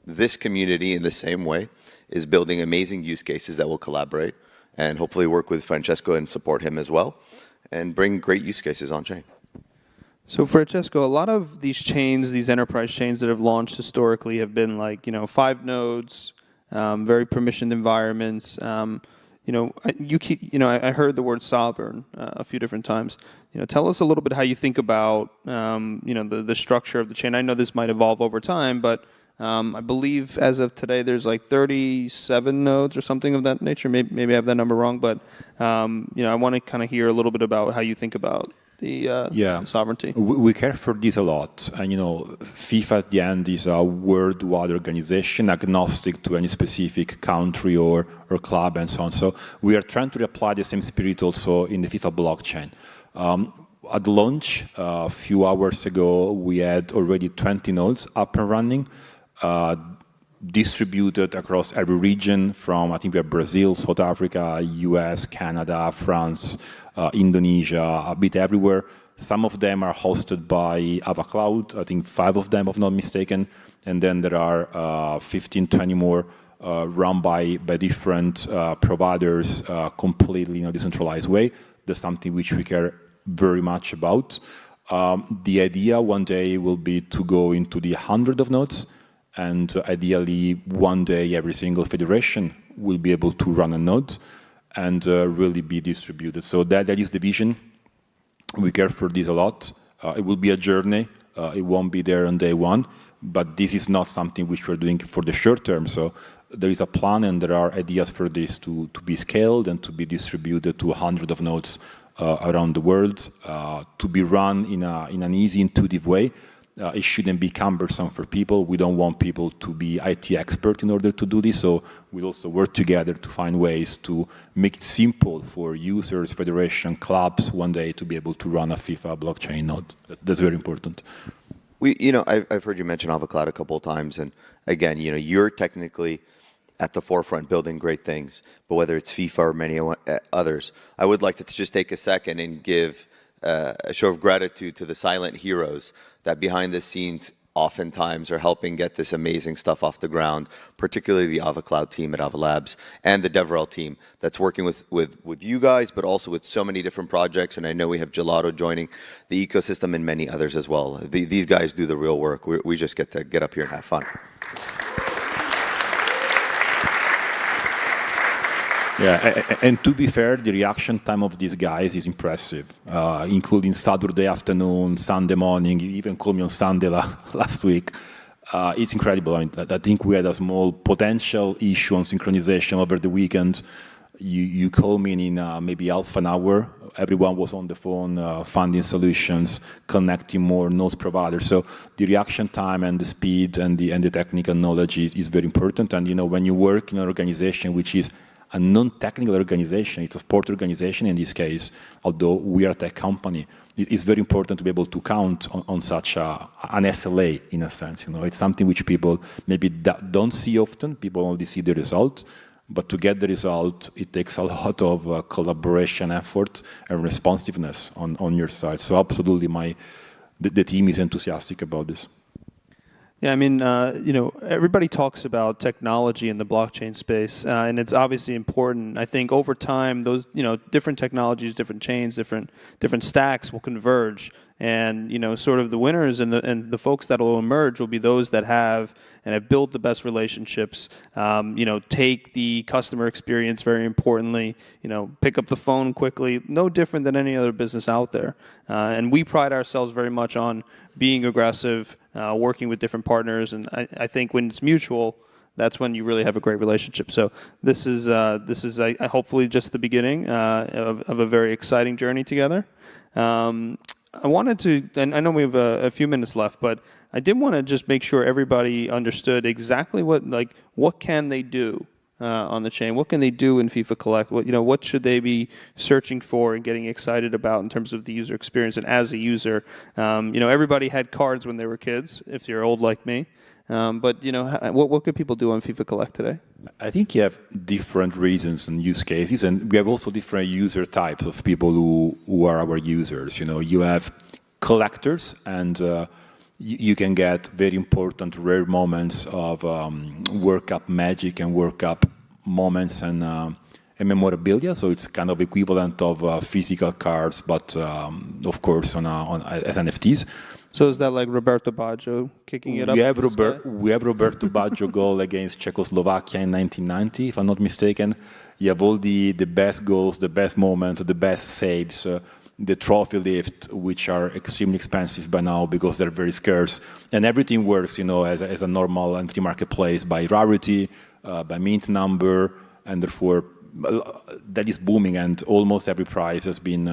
this community in the same way is building amazing use cases that will collaborate and hopefully work with Francesco and support him as well and bring great use cases on chain. So Francesco, a lot of these chains, these enterprise chains that have launched historically have been like, 5 nodes, very permissioned environments. I heard the word sovereign a few different times. Tell us a little bit how you think about, the structure of the chain. I know this might evolve over time, but I believe as of today, there's like 37 nodes or something of that nature. Maybe I have that number wrong, but I want to kind of hear a little bit about how you think about the sovereignty. We care for this a lot. And, FIFA at the end is a worldwide organization, agnostic to any specific country or club and so on. So we are trying to apply the same spirit also in the FIFA blockchain. At launch, a few hours ago, we had already 20 nodes up and running, distributed across every region from, I think we have Brazil, South Africa, US, Canada, France, Indonesia, a bit everywhere. Some of them are hosted by AvaCloud, I think 5 of them, if not mistaken. And then there are 15, 20 more run by different providers, completely in a decentralized way. That's something which we care very much about. The idea one day will be to go into the 100 of nodes, and ideally one day every single federation will be able to run a node and really be distributed. So that is the vision. We care for this a lot. It will be a journey. It won't be there on day one, but this is not something which we're doing for the short term. So there is a plan and there are ideas for this to be scaled and to be distributed to 100 of nodes around the world, to be run in an easy, intuitive way. It shouldn't be cumbersome for people. We don't want people to be IT expert in order to do this. So we'll also work together to find ways to make it simple for users, federation, clubs one day to be able to run a FIFA blockchain node. That's very important. I've heard you mention AvaCloud a couple of times, and again, you're technically at the forefront building great things. But whether it's FIFA or many others, I would like to just take a second and give a show of gratitude to the silent heroes that behind the scenes oftentimes are helping get this amazing stuff off the ground, particularly the AvaCloud team at Avalabs and the DevRel team that's working with you guys, but also with so many different projects. And I know we have Gelato joining the ecosystem and many others as well. These guys do the real work. We just get to get up here and have fun. Yeah, and to be fair, the reaction time of these guys is impressive, including Saturday afternoon, Sunday morning. You even called me on Sunday last week. It's incredible. I think we had a small potential issue on synchronization over the weekend. You call me in maybe half an hour. Everyone was on the phone, finding solutions, connecting more nodes providers. So the reaction time and the speed and the technical knowledge is very important. And when you work in an organization which is a non-technical organization, it's a sport organization in this case, although we are a tech company, it's very important to be able to count on such an SLA, in a sense. It's something which people maybe don't see often. People only see the result. But to get the result, it takes a lot of collaboration, effort, and responsiveness on your side. So absolutely, the team is enthusiastic about this. Yeah, I mean, everybody talks about technology in the blockchain space, and it's obviously important. I think over time, those, different technologies, different chains, different stacks will converge, and sort of the winners and the folks that will emerge will be those that have built the best relationships. Take the customer experience very importantly. Pick up the phone quickly. No different than any other business out there, and we pride ourselves very much on being aggressive, working with different partners, and I think when it's mutual, that's when you really have a great relationship. So this is hopefully just the beginning of a very exciting journey together. I wanted to, and I know we have a few minutes left, but I did want to just make sure everybody understood exactly what can they do on the chain? What can they do in FIFA Collect? What should they be searching for and getting excited about in terms of the user experience? And as a user, everybody had cards when they were kids, if you're old like me. But what could people do on FIFA Collect today? I think you have different reasons and use cases, and we have also different user types of people who are our users. You have collectors, and you can get very important rare moments of World Cup magic and World Cup moments and memorabilia. So it's kind of equivalent of physical cards, but of course as NFTs. So is that like Roberto Baggio kicking it up? We have Roberto Baggio goal against Czechoslovakia in 1990, if I'm not mistaken. You have all the best goals, the best moments, the best saves, the trophy lift, which are extremely expensive by now because they're very scarce. And everything works, as a normal NFT marketplace by rarity, by mint number, and therefore that is booming, and almost every price has been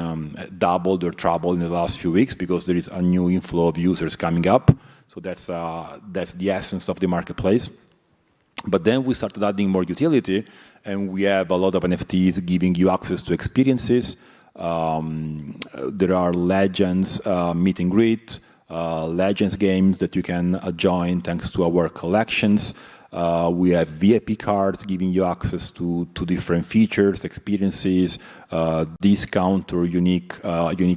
doubled or trebled in the last few weeks because there is a new inflow of users coming up. So that's the essence of the marketplace. But then we started adding more utility, and we have a lot of NFTs giving you access to experiences. There are Legends meet and greet, Legends games that you can join thanks to our collections. We have VIP cards giving you access to different features, experiences, discount or unique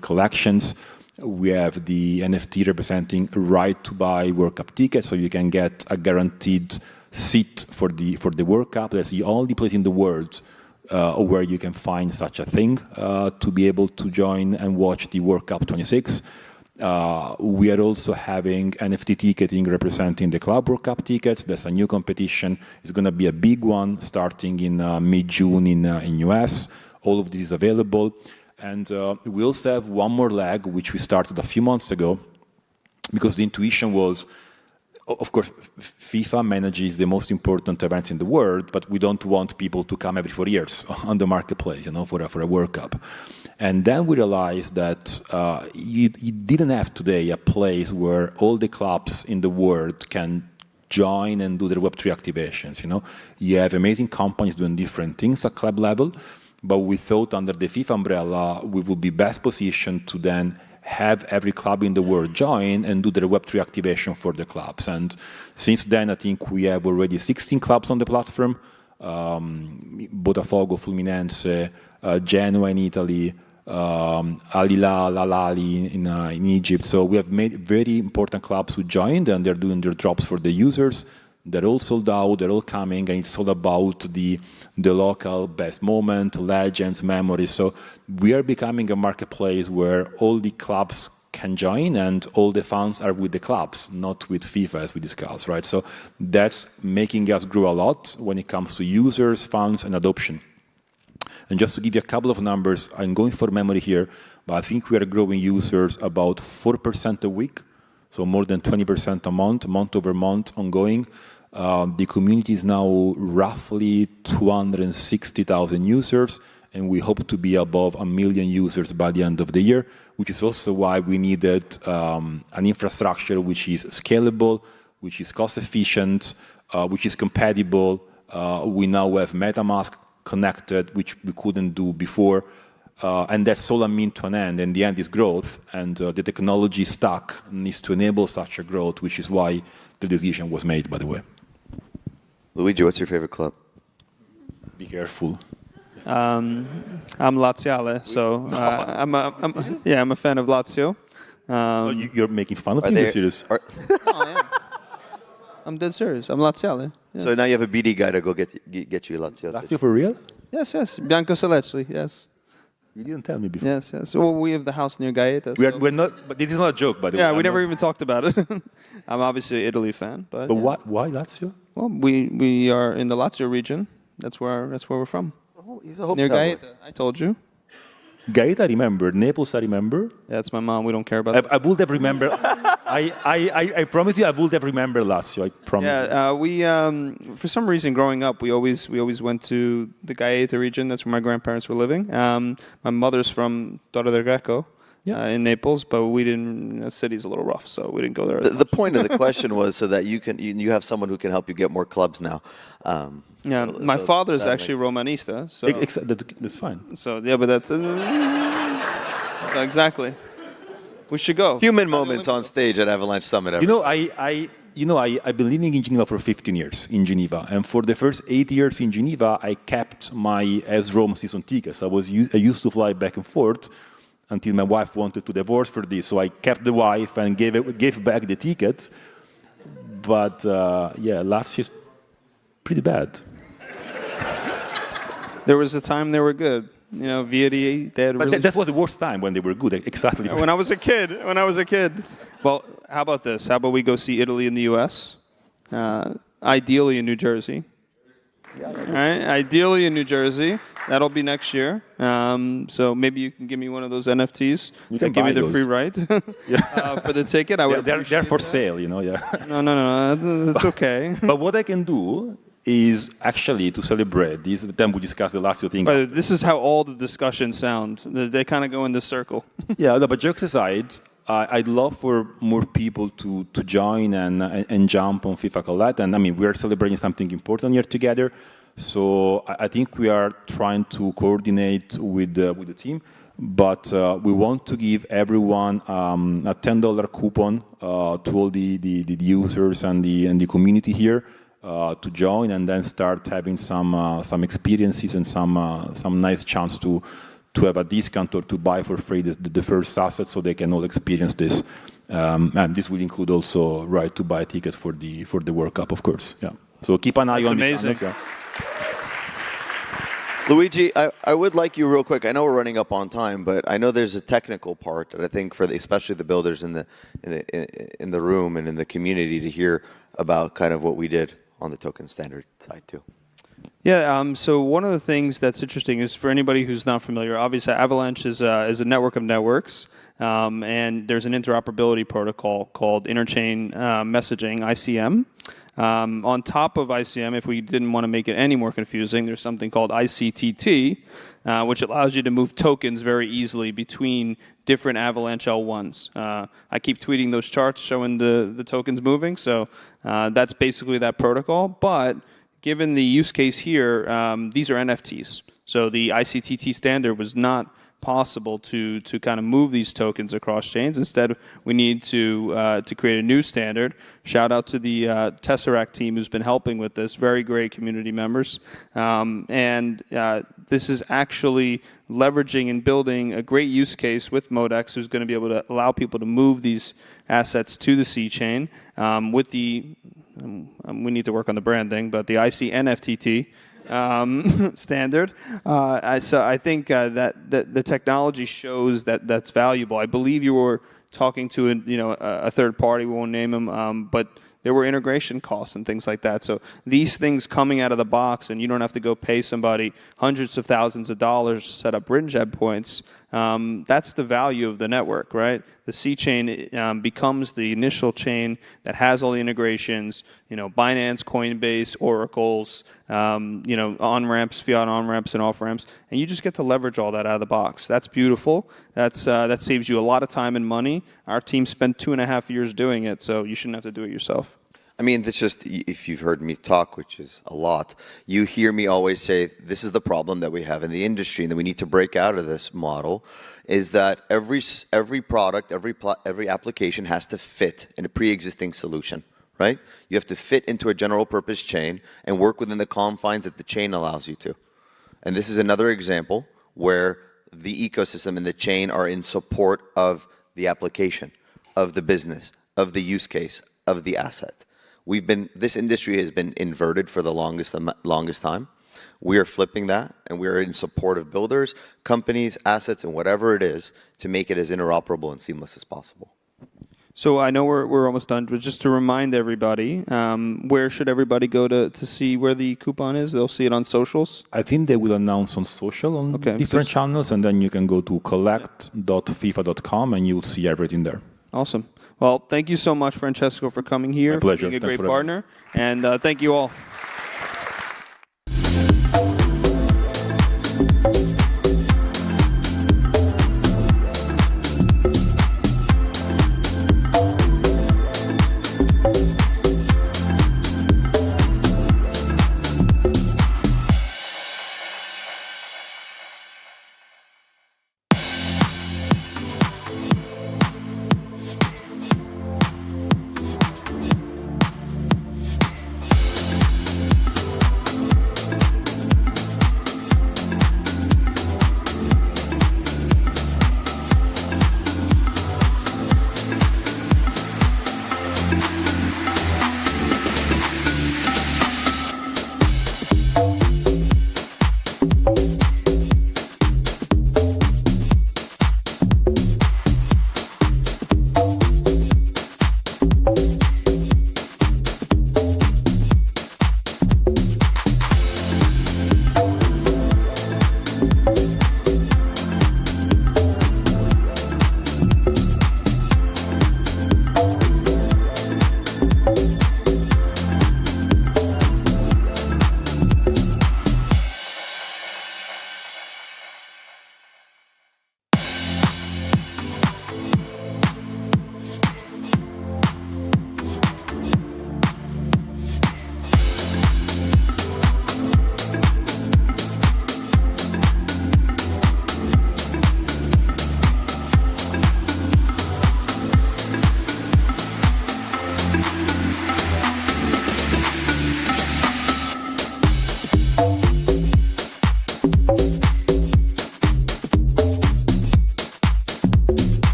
collections. We have the NFT representing right to buy World Cup tickets, so you can get a guaranteed seat for the World Cup. That's the only place in the world where you can find such a thing to be able to join and watch the World Cup 26. We are also having NFT ticketing representing the Club World Cup tickets. That's a new competition. It's going to be a big one starting in mid-June in US. All of this is available. And we also have one more leg, which we started a few months ago, because the intuition was, of course, FIFA manages the most important events in the world, but we don't want people to come every 4 years on the marketplace, for a World Cup. And then we realized that you didn't have today a place where all the clubs in the world can join and do their Web3 activations. You have amazing companies doing different things at club level, but we thought under the FIFA umbrella, we would be best positioned to then have every club in the world join and do their Web3 activation for the clubs. And since then, I think we have already 16 clubs on the platform, Botafogo, Fluminense, Genoa in Italy, Alila, Lalali in Egypt. So we have made very important clubs who joined, and they're doing their jobs for the users. They're all sold out, they're all coming, and it's all about the local best moment, legends, memories. So we are becoming a marketplace where all the clubs can join and all the funds are with the clubs, not with FIFA as we discussed, right? So that's making us grow a lot when it comes to users, funds, and adoption. And just to give you a couple of numbers, I'm going for memory here, but I think we are growing users about 4% a week, so more than 20% a month over month ongoing. The community is now roughly 260,000 users, and we hope to be above 1 million users by the end of the year, which is also why we needed an infrastructure which is scalable, which is cost efficient, which is compatible. We now have MetaMask connected, which we couldn't do before. And that's all a mean to an end. And the end is growth. And the technology stack needs to enable such a growth, which is why the decision was made, by the way. Luigi, what's your favorite club? Be careful. I'm Laziale, so I'm a fan of Lazio. You're making fun of me? You're serious? Oh, yeah. I'm dead serious. I'm Laziale. Yeah. So now you have a BD guy to go get you Lazio. Lazio for real? Yes. Bianco Celestri, yes. You didn't tell me before. Yes. Well, we have the house near Gaeta. We're not, but this is not a joke, by the way. Yeah, we never even talked about it. I'm obviously an Italy fan, but yeah. Why Lazio? Well, we are in the Lazio region. That's where we're from. Oh, he's a hope near Gaeta. I told you. Gaeta, I remember. Naples, I remember. That's my mom. We don't care about that. I would have remembered. I promise you, I would have remembered Lazio. I promise. Yeah, we for some reason growing up, we always went to the Gaeta region. That's where my grandparents were living. My mother's from Torre del Greco. In Naples, but we didn't. The city's a little rough, so we didn't go there. The point of the question was so that you have someone who can help you get more clubs now. My father's actually Romanista, so that's fine. So yeah, but that's exactly. We should go. Human moments on stage at Avalanche Summit. I've been living in Geneva for 15 years in Geneva, and for the first 8 years in Geneva, I kept my AS Rome season tickets. I used to fly back and forth until my wife wanted to divorce for this. So I kept the wife and gave back the tickets. But Lazio is pretty bad. There was a time they were good. You know, Vieri, they had But that was the worst time when they were good. Exactly. When I was a kid. Well, how about this? How about we go see Italy in the U.S.? Ideally in New Jersey. All right, ideally in New Jersey. That'll be next year. So maybe you can give me one of those NFTs. You can give me the those. free right for the ticket. They're for sale, yeah. No, that's okay. But what I can do is actually to celebrate this. Then we discuss the Lazio thing. But this is how all the discussions sound. They kind of go in this circle. Yeah, but jokes aside, I'd love for more people to join and jump on FIFA Collect. And I mean, we are celebrating something important here together. So I think we are trying to coordinate with the team. But we want to give everyone a $10 coupon to all the users and the community here to join, and then start having some experiences and some nice chance to have a discount or to buy for free the first asset, so they can all experience this. And this will include also right to buy tickets for the World Cup, of course. Yeah. So keep an eye on amazing. the. Luigi, I would like you real quick. I know we're running up on time, but I know there's a technical part that I think for especially the builders in the room and in the community to hear about kind of what we did on the token standard side too. Yeah, so one of the things that's interesting is for anybody who's not familiar, obviously Avalanche is a network of networks, and there's an interoperability protocol called Interchain Messaging, ICM. On top of ICM, if we didn't want to make it any more confusing, there's something called ICTT, which allows you to move tokens very easily between different Avalanche L1s. I keep tweeting those charts showing the tokens moving, so that's basically that protocol. But given the use case here, these are NFTs. So the ICTT standard was not possible to kind of move these tokens across chains. Instead, we need to create a new standard. Shout out to the Tesseract team who's been helping with this. Very great community members. This is actually leveraging and building a great use case with Modex, who's going to be able to allow people to move these assets to the C chain with the, we need to work on the branding, but the IC NFTT standard. So I think that the technology shows that that's valuable. I believe you were talking to a third party, we won't name them, but there were integration costs and things like that. So these things coming out of the box, and you don't have to go pay somebody hundreds of thousands of dollars to set up Brinjab points. That's the value of the network, right? The C chain becomes the initial chain that has all the integrations, Binance, Coinbase, Oracles, on-ramps, fiat on-ramps and off-ramps, and you just get to leverage all that out of the box. That's beautiful. That saves you a lot of time and money. Our team spent 2.5 years doing it, so you shouldn't have to do it yourself. I mean, this just, if you've heard me talk, which is a lot, you hear me always say, this is the problem that we have in the industry and that we need to break out of this model, is that every product, every application has to fit in a pre-existing solution, right? You have to fit into a general purpose chain and work within the confines that the chain allows you to. And this is another example where the ecosystem and the chain are in support of the application, of the business, of the use case, of the asset. This industry has been inverted for the longest time. We are flipping that, and we are in support of builders, companies, assets, and whatever it is to make it as interoperable and seamless as possible. So I know we're almost done, but just to remind everybody, where should everybody go to see where the coupon is? They'll see it on socials? I think they will announce on social on different channels, and then you can go to collect.fifa.com and you'll see everything there. Awesome. Well, thank you so much, Francesco, for coming here. My pleasure. For being a Thanks great partner. And thank you all.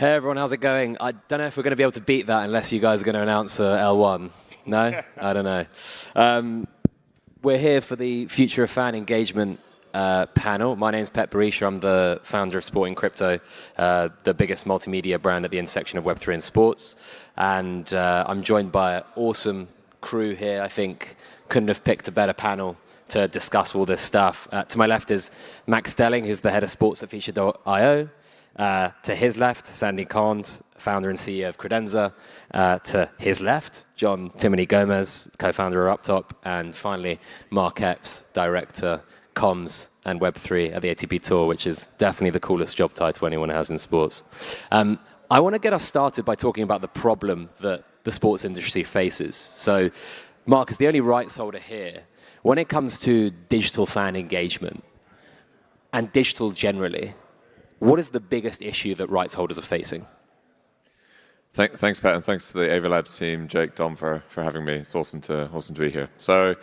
Hey everyone, how's it going? I don't know if we're going to be able to beat that unless you guys are going to announce L1. No? I don't know. We're here for the Future of Fan Engagement panel. My name's Pet Barisha. I'm the founder of Sporting Crypto, the biggest multimedia brand at the intersection of Web3 and sports. And I'm joined by an awesome crew here. I think couldn't have picked a better panel to discuss all this stuff. To my left is Max Stelling, who's the head of sports at Feature.io. To his left, Sandy Kond, founder and CEO of Credenza. To his left, John Timony Gomez, co-founder of Uptop. And finally, Mark Epps, director, comms and Web3 at the ATP Tour, which is definitely the coolest job title anyone has in sports. I want to get us started by talking about the problem that the sports industry faces. So, Mark, as the only rights holder here, when it comes to digital fan engagement, and digital generally, what is the biggest issue that rights holders are facing? Thanks, Pat, and thanks to the Ava Labs team, Jake, Dom, for having me. It's awesome to be here. So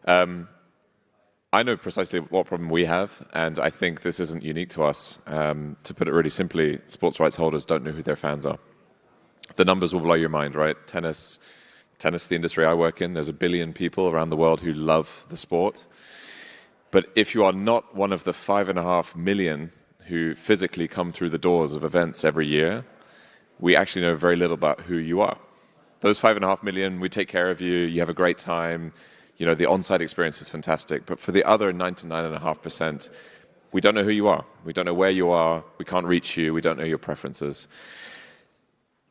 I know precisely what problem we have, and I think this isn't unique to us. To put it really simply, sports rights holders don't know who their fans are. The numbers will blow your mind, right? Tennis, the industry I work in, there's 1 billion people around the world who love the sport. But if you are not one of the 5.5 million who physically come through the doors of events every year, we actually know very little about who you are. Those 5.5 million, we take care of you, you have a great time, you know, the on-site experience is fantastic. But for the other 99.5%, we don't know who you are. We don't know where you are, we can't reach you, we don't know your preferences.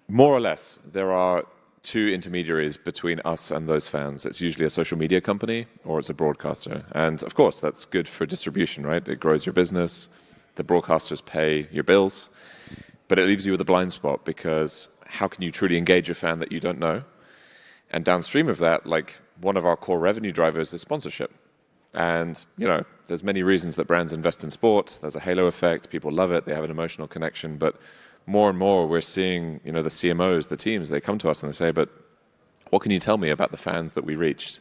More or less, there are 2 intermediaries between us and those fans. It's usually a social media company or it's a broadcaster. And of course, that's good for distribution, right? It grows your business, the broadcasters pay your bills. But it leaves you with a blind spot because how can you truly engage a fan that you don't know? And downstream of that, like one of our core revenue drivers is sponsorship. And, you know, there's many reasons that brands invest in sport. There's a halo effect. People love it. They have an emotional connection. But more and more we're seeing, you know, the CMOs, the teams, they come to us and they say, but what can you tell me about the fans that we reached?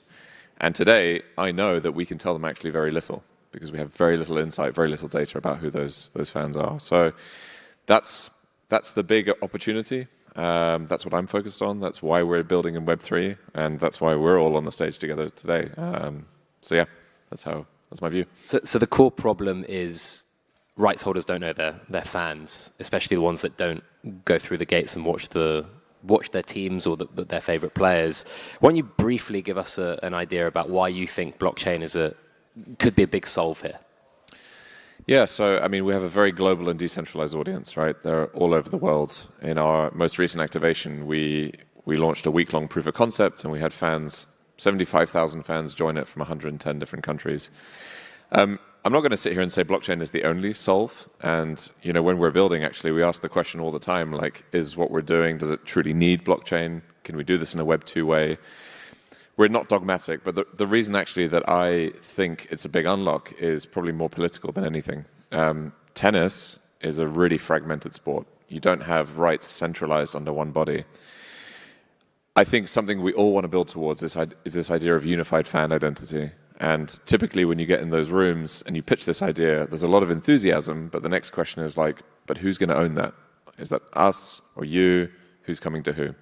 And today I know that we can tell them actually very little because we have very little insight, very little data about who those fans are. So that's the big opportunity. That's what I'm focused on. That's why we're building in Web3, and that's why we're all on the stage together today. So yeah, that's my view. So the core problem is rights holders don't know their fans, especially the ones that don't go through the gates and watch their teams or their favorite players. Why don't you briefly give us an idea about why you think blockchain could be a big solve here? Yeah, so I mean, we have a very global and decentralized audience, right? They're all over the world. In our most recent activation, we launched a week-long proof of concept, and we had 75,000 fans join it from 110 different countries. I'm not going to sit here and say blockchain is the only solve. And you know, when we're building, actually, we ask the question all the time, like, is what we're doing, does it truly need blockchain? Can we do this in a Web 2 way? We're not dogmatic, but the reason actually that I think it's a big unlock is probably more political than anything. Tennis is a really fragmented sport. You don't have rights centralized under one body. I think something we all want to build towards is this idea of unified fan identity. And typically when you get in those rooms and you pitch this idea, there's a lot of enthusiasm, but the next question is like, but who's going to own that? Is that us or you? Who's coming to who?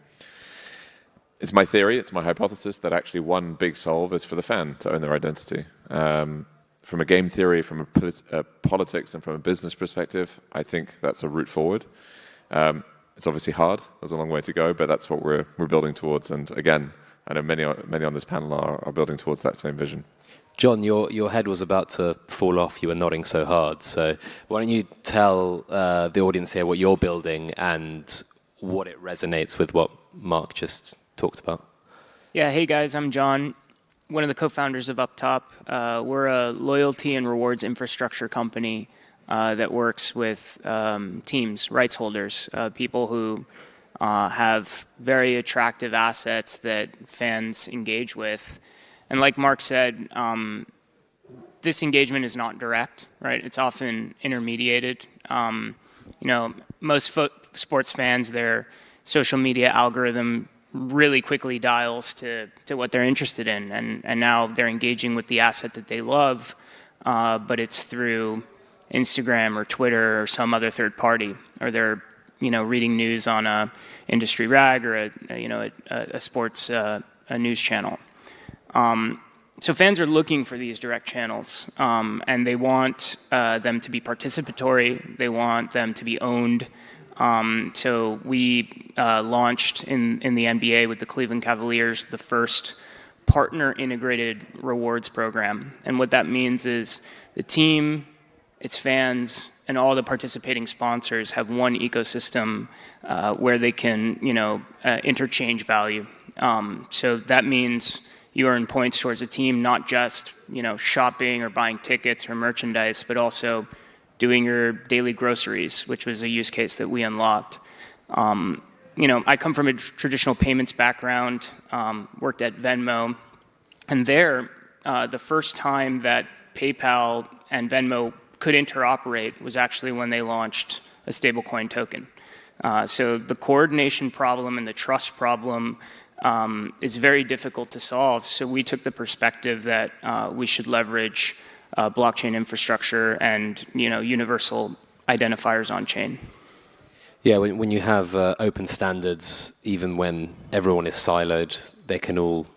It's my theory, it's my hypothesis that actually one big solve is for the fan to own their identity. From a game theory, from a politics, and from a business perspective, I think that's a route forward. It's obviously hard, there's a long way to go, but that's what we're building towards. And again, I know many on this panel are building towards that same vision. John, your head was about to fall off. You were nodding so hard. So why don't you tell the audience here what you're building and what it resonates with what Mark just talked about? Yeah, hey guys, I'm John, one of the co-founders of UpTop. We're a loyalty and rewards infrastructure company that works with teams, rights holders, people who have very attractive assets that fans engage with. And like Mark said, this engagement is not direct, right? It's often intermediated. You know, most sports fans, their social media algorithm really quickly dials to what they're interested in, and now they're engaging with the asset that they love, but it's through Instagram or Twitter or some other third party, or they're, you know, reading news on a industry rag or a sports a news channel. So fans are looking for these direct channels, and they want them to be participatory. They want them to be owned. So we launched in the NBA with the Cleveland Cavaliers the first partner-integrated rewards program. And what that means is the team, its fans, and all the participating sponsors have one ecosystem where they can, interchange value. So that means you earn points towards a team, not just, shopping or buying tickets or merchandise, but also doing your daily groceries, which was a use case that we unlocked. I come from a traditional payments background, worked at Venmo, and there, the first time that PayPal and Venmo could interoperate was actually when they launched a stablecoin token. So the coordination problem and the trust problem is very difficult to solve. So we took the perspective that we should leverage blockchain infrastructure and universal identifiers on chain. Yeah, when you have open standards, even when everyone is siloed, they can all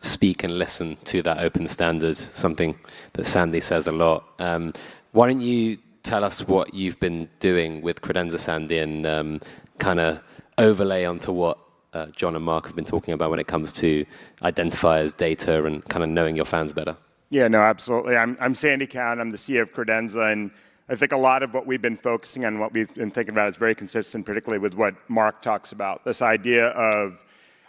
speak and listen to that open standard, something that Sandy says a lot. Why don't you tell us what you've been doing with Credenza, Sandy, and kind of overlay onto what John and Mark have been talking about when it comes to identifiers, data, and kind of knowing your fans better? Yeah, no, absolutely. I'm Sandy Cowan. I'm the CEO of Credenza, and I think a lot of what we've been focusing on, what we've been thinking about, is very consistent, particularly with what Mark talks about. This idea of,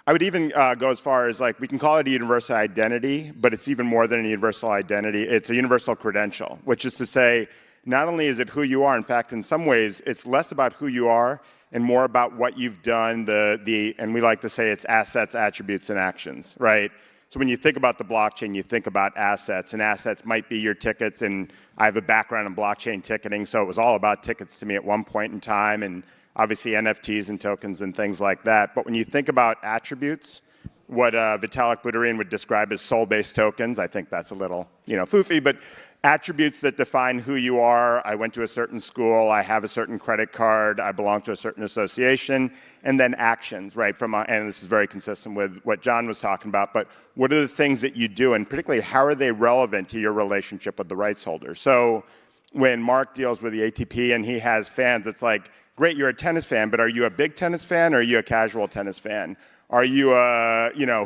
I would even go as far as, like, we can call it a universal identity, but it's even more than a universal identity. It's a universal credential, which is to say, not only is it who you are, in fact, in some ways, it's less about who you are and more about what you've done, and we like to say it's assets, attributes, and actions, right? So when you think about the blockchain, you think about assets, and assets might be your tickets, and I have a background in blockchain ticketing, so it was all about tickets to me at one point in time, and obviously NFTs and tokens and things like that. But when you think about attributes, what Vitalik Buterin would describe as soul-based tokens, I think that's a little, foofy, but attributes that define who you are. I went to a certain school, I have a certain credit card, I belong to a certain association, and then actions, right? And this is very consistent with what John was talking about, but what are the things that you do, and particularly how are they relevant to your relationship with the rights holder? So when Mark deals with the ATP and he has fans, it's like, great, you're a tennis fan, but are you a big tennis fan or are you a casual tennis fan? Are you,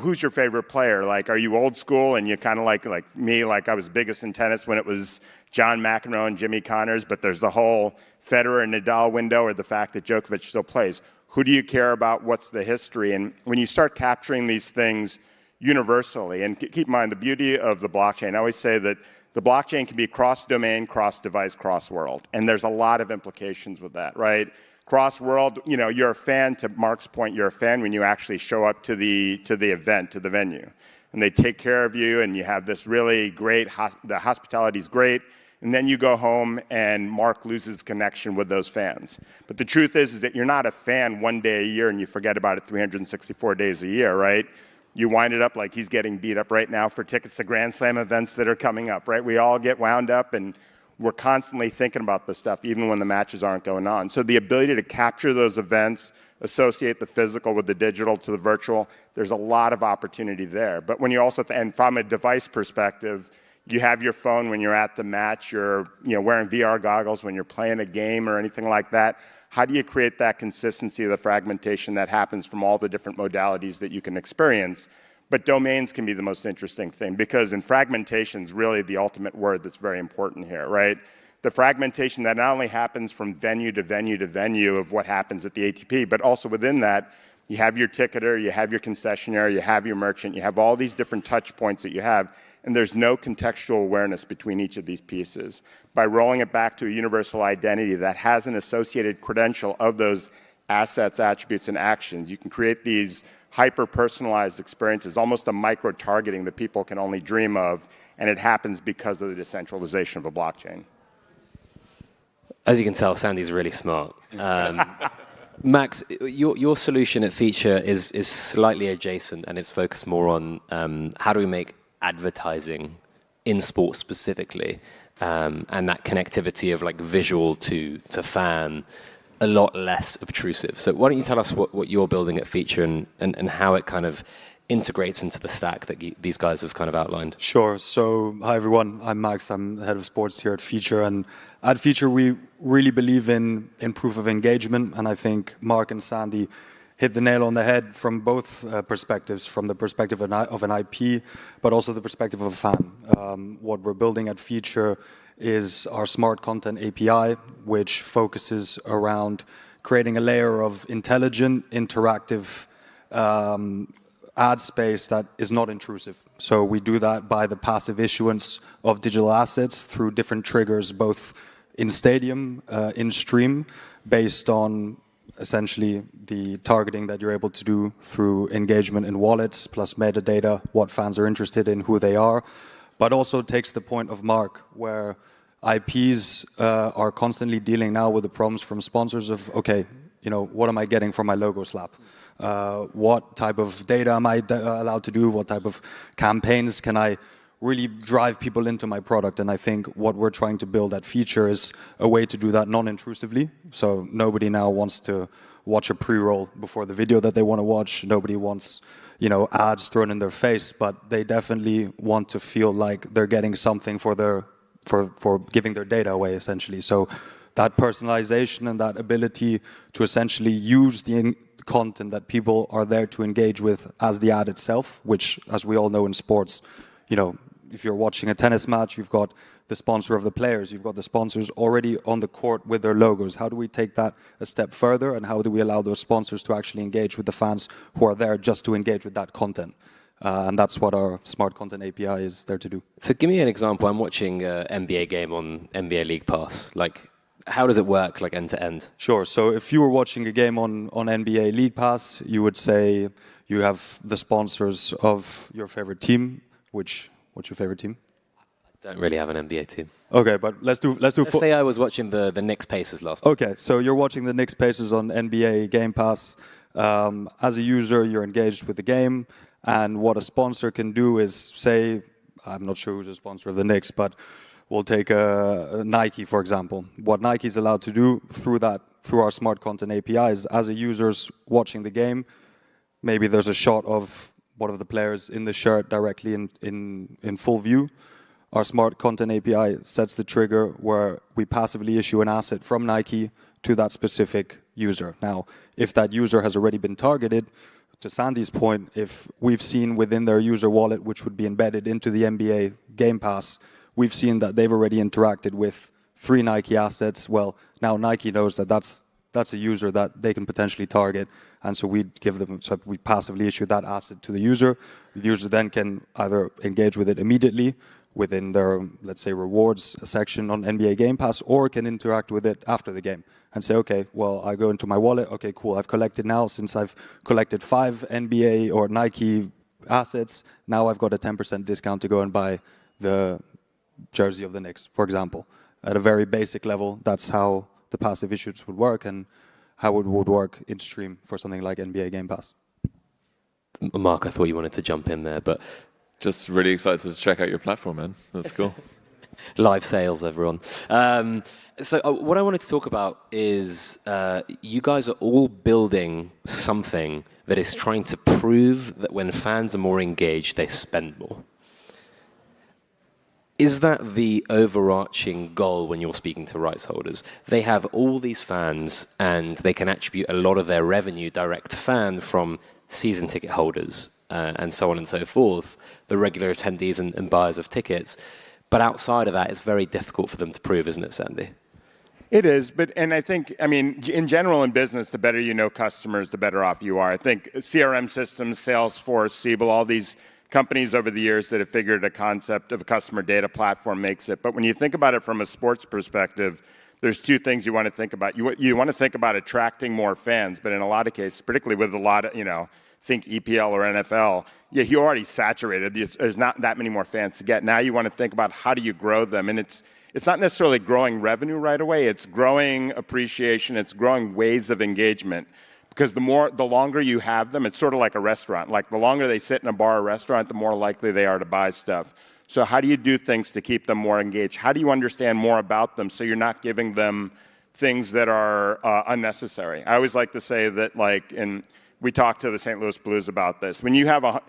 who's your favorite player? Like, are you old school and you kind of like me, like I was biggest in tennis when it was John McEnroe and Jimmy Connors, but there's the whole Federer and Nadal window, or the fact that Djokovic still plays. Who do you care about? What's the history? And when you start capturing these things universally, and keep in mind the beauty of the blockchain, I always say that the blockchain can be cross-domain, cross-device, cross-world. And there's a lot of implications with that, right? Cross-world, you're a fan, to Mark's point, you're a fan when you actually show up to the event, to the venue. And they take care of you, and you have this really great, the hospitality's great, and then you go home and Mark loses connection with those fans. But the truth is that you're not a fan one day a year and you forget about it 364 days a year, right? You wind it up like he's getting beat up right now for tickets to Grand Slam events that are coming up, right? We all get wound up, and we're constantly thinking about this stuff, even when the matches aren't going on. So the ability to capture those events, associate the physical with the digital to the virtual, there's a lot of opportunity there. But when you also, and from a device perspective, you have your phone when you're at the match, you're wearing VR goggles when you're playing a game or anything like that. How do you create that consistency of the fragmentation that happens from all the different modalities that you can experience? But domains can be the most interesting thing, because in fragmentation is really the ultimate word that's very important here, right? The fragmentation that not only happens from venue to venue to venue of what happens at the ATP, but also within that, you have your ticketer, you have your concessionaire, you have your merchant, you have all these different touch points that you have, and there's no contextual awareness between each of these pieces. By rolling it back to a universal identity that has an associated credential of those assets, attributes, and actions, you can create these hyper-personalized experiences, almost a micro-targeting that people can only dream of, and it happens because of the decentralization of a blockchain. As you can tell, Sandy's really smart. Max, your solution at Feature is slightly adjacent, and it's focused more on how do we make advertising in sports specifically, and that connectivity of like visual to fan a lot less obtrusive. So why don't you tell us what you're building at Feature and how it kind of integrates into the stack that these guys have kind of outlined? Sure. So hi everyone, I'm Max, I'm the head of sports here at Feature, and at Feature we really believe in proof of engagement, and I think Mark and Sandy hit the nail on the head from both perspectives, from the perspective of an IP, but also the perspective of a fan. What we're building at Feature is our smart content API, which focuses around creating a layer of intelligent, interactive ad space that is not intrusive. So we do that by the passive issuance of digital assets through different triggers, both in stadium, in stream, based on essentially the targeting that you're able to do through engagement in wallets, plus metadata, what fans are interested in, who they are, but also takes the point of Mark, where IPs are constantly dealing now with the problems from sponsors of, okay, what am I getting for my logo slap? What type of data am I allowed to do? What type of campaigns can I really drive people into my product? And I think what we're trying to build at Feature is a way to do that non-intrusively. So nobody now wants to watch a pre-roll before the video that they want to watch. Nobody wants, ads thrown in their face, but they definitely want to feel like they're getting something for giving their data away, essentially. So that personalization and that ability to essentially use the content that people are there to engage with as the ad itself, which, as we all know in sports, if you're watching a tennis match, you've got the sponsor of the players, you've got the sponsors already on the court with their logos. How do we take that a step further, and how do we allow those sponsors to actually engage with the fans who are there just to engage with that content? And that's what our Smart Content API is there to do. So give me an example. I'm watching an NBA game on NBA League Pass. How does it work, end to end? Sure. So if you were watching a game on NBA League Pass, you would say you have the sponsors of your favorite team. What's your favorite team? I don't really have an NBA team. Okay, but let's say I was watching the Knicks Pacers last night. Okay, so you're watching the Knicks Pacers on NBA Game Pass. As a user, you're engaged with the game, and what a sponsor can do is say, I'm not sure who's a sponsor of the Knicks, but we'll take Nike, for example. What Nike is allowed to do through our Smart Content API is, as a user's watching the game, maybe there's a shot of one of the players in the shirt directly in full view. Our Smart Content API sets the trigger where we passively issue an asset from Nike to that specific user. Now, if that user has already been targeted, to Sandy's point, if we've seen within their user wallet, which would be embedded into the NBA Game Pass, we've seen that they've already interacted with 3 Nike assets. Well, now Nike knows that that's a user that they can potentially target, and so we passively issue that asset to the user. The user then can either engage with it immediately within their, let's say, rewards section on NBA Game Pass, or can interact with it after the game and say, okay, well, I go into my wallet, okay, cool, I've collected now, since I've collected 5 NBA or Nike assets, now I've got a 10% discount to go and buy the jersey of the Knicks, for example. At a very basic level, that's how the passive issues would work and how it would work in stream for something like NBA Game Pass. Mark, I thought you wanted to jump in there, but... Just really excited to check out your platform, man. That's cool. Live sales, everyone. So what I wanted to talk about is you guys are all building something that is trying to prove that when fans are more engaged, they spend more. Is that the overarching goal when you're speaking to rights holders? They have all these fans, and they can attribute a lot of their revenue direct to fan from season ticket holders and so on and so forth, the regular attendees and buyers of tickets. But outside of that, it's very difficult for them to prove, isn't it, Sandy? It is, and I think, in general in business, the better you know customers, the better off you are. I think CRM systems, Salesforce, Siebel, all these companies over the years that have figured a concept of a customer data platform makes it. But when you think about it from a sports perspective, there's 2 things you want to think about. You want to think about attracting more fans, but in a lot of cases, particularly with a lot of, think EPL or NFL, you're already saturated. There's not that many more fans to get. Now you want to think about how do you grow them, and it's not necessarily growing revenue right away. It's growing appreciation. It's growing ways of engagement. Because the longer you have them, it's sort of like a restaurant. Like the longer they sit in a bar or restaurant, the more likely they are to buy stuff. So how do you do things to keep them more engaged? How do you understand more about them so you're not giving them things that are unnecessary? I always like to say that, we talked to the St. Louis Blues about this. When you do a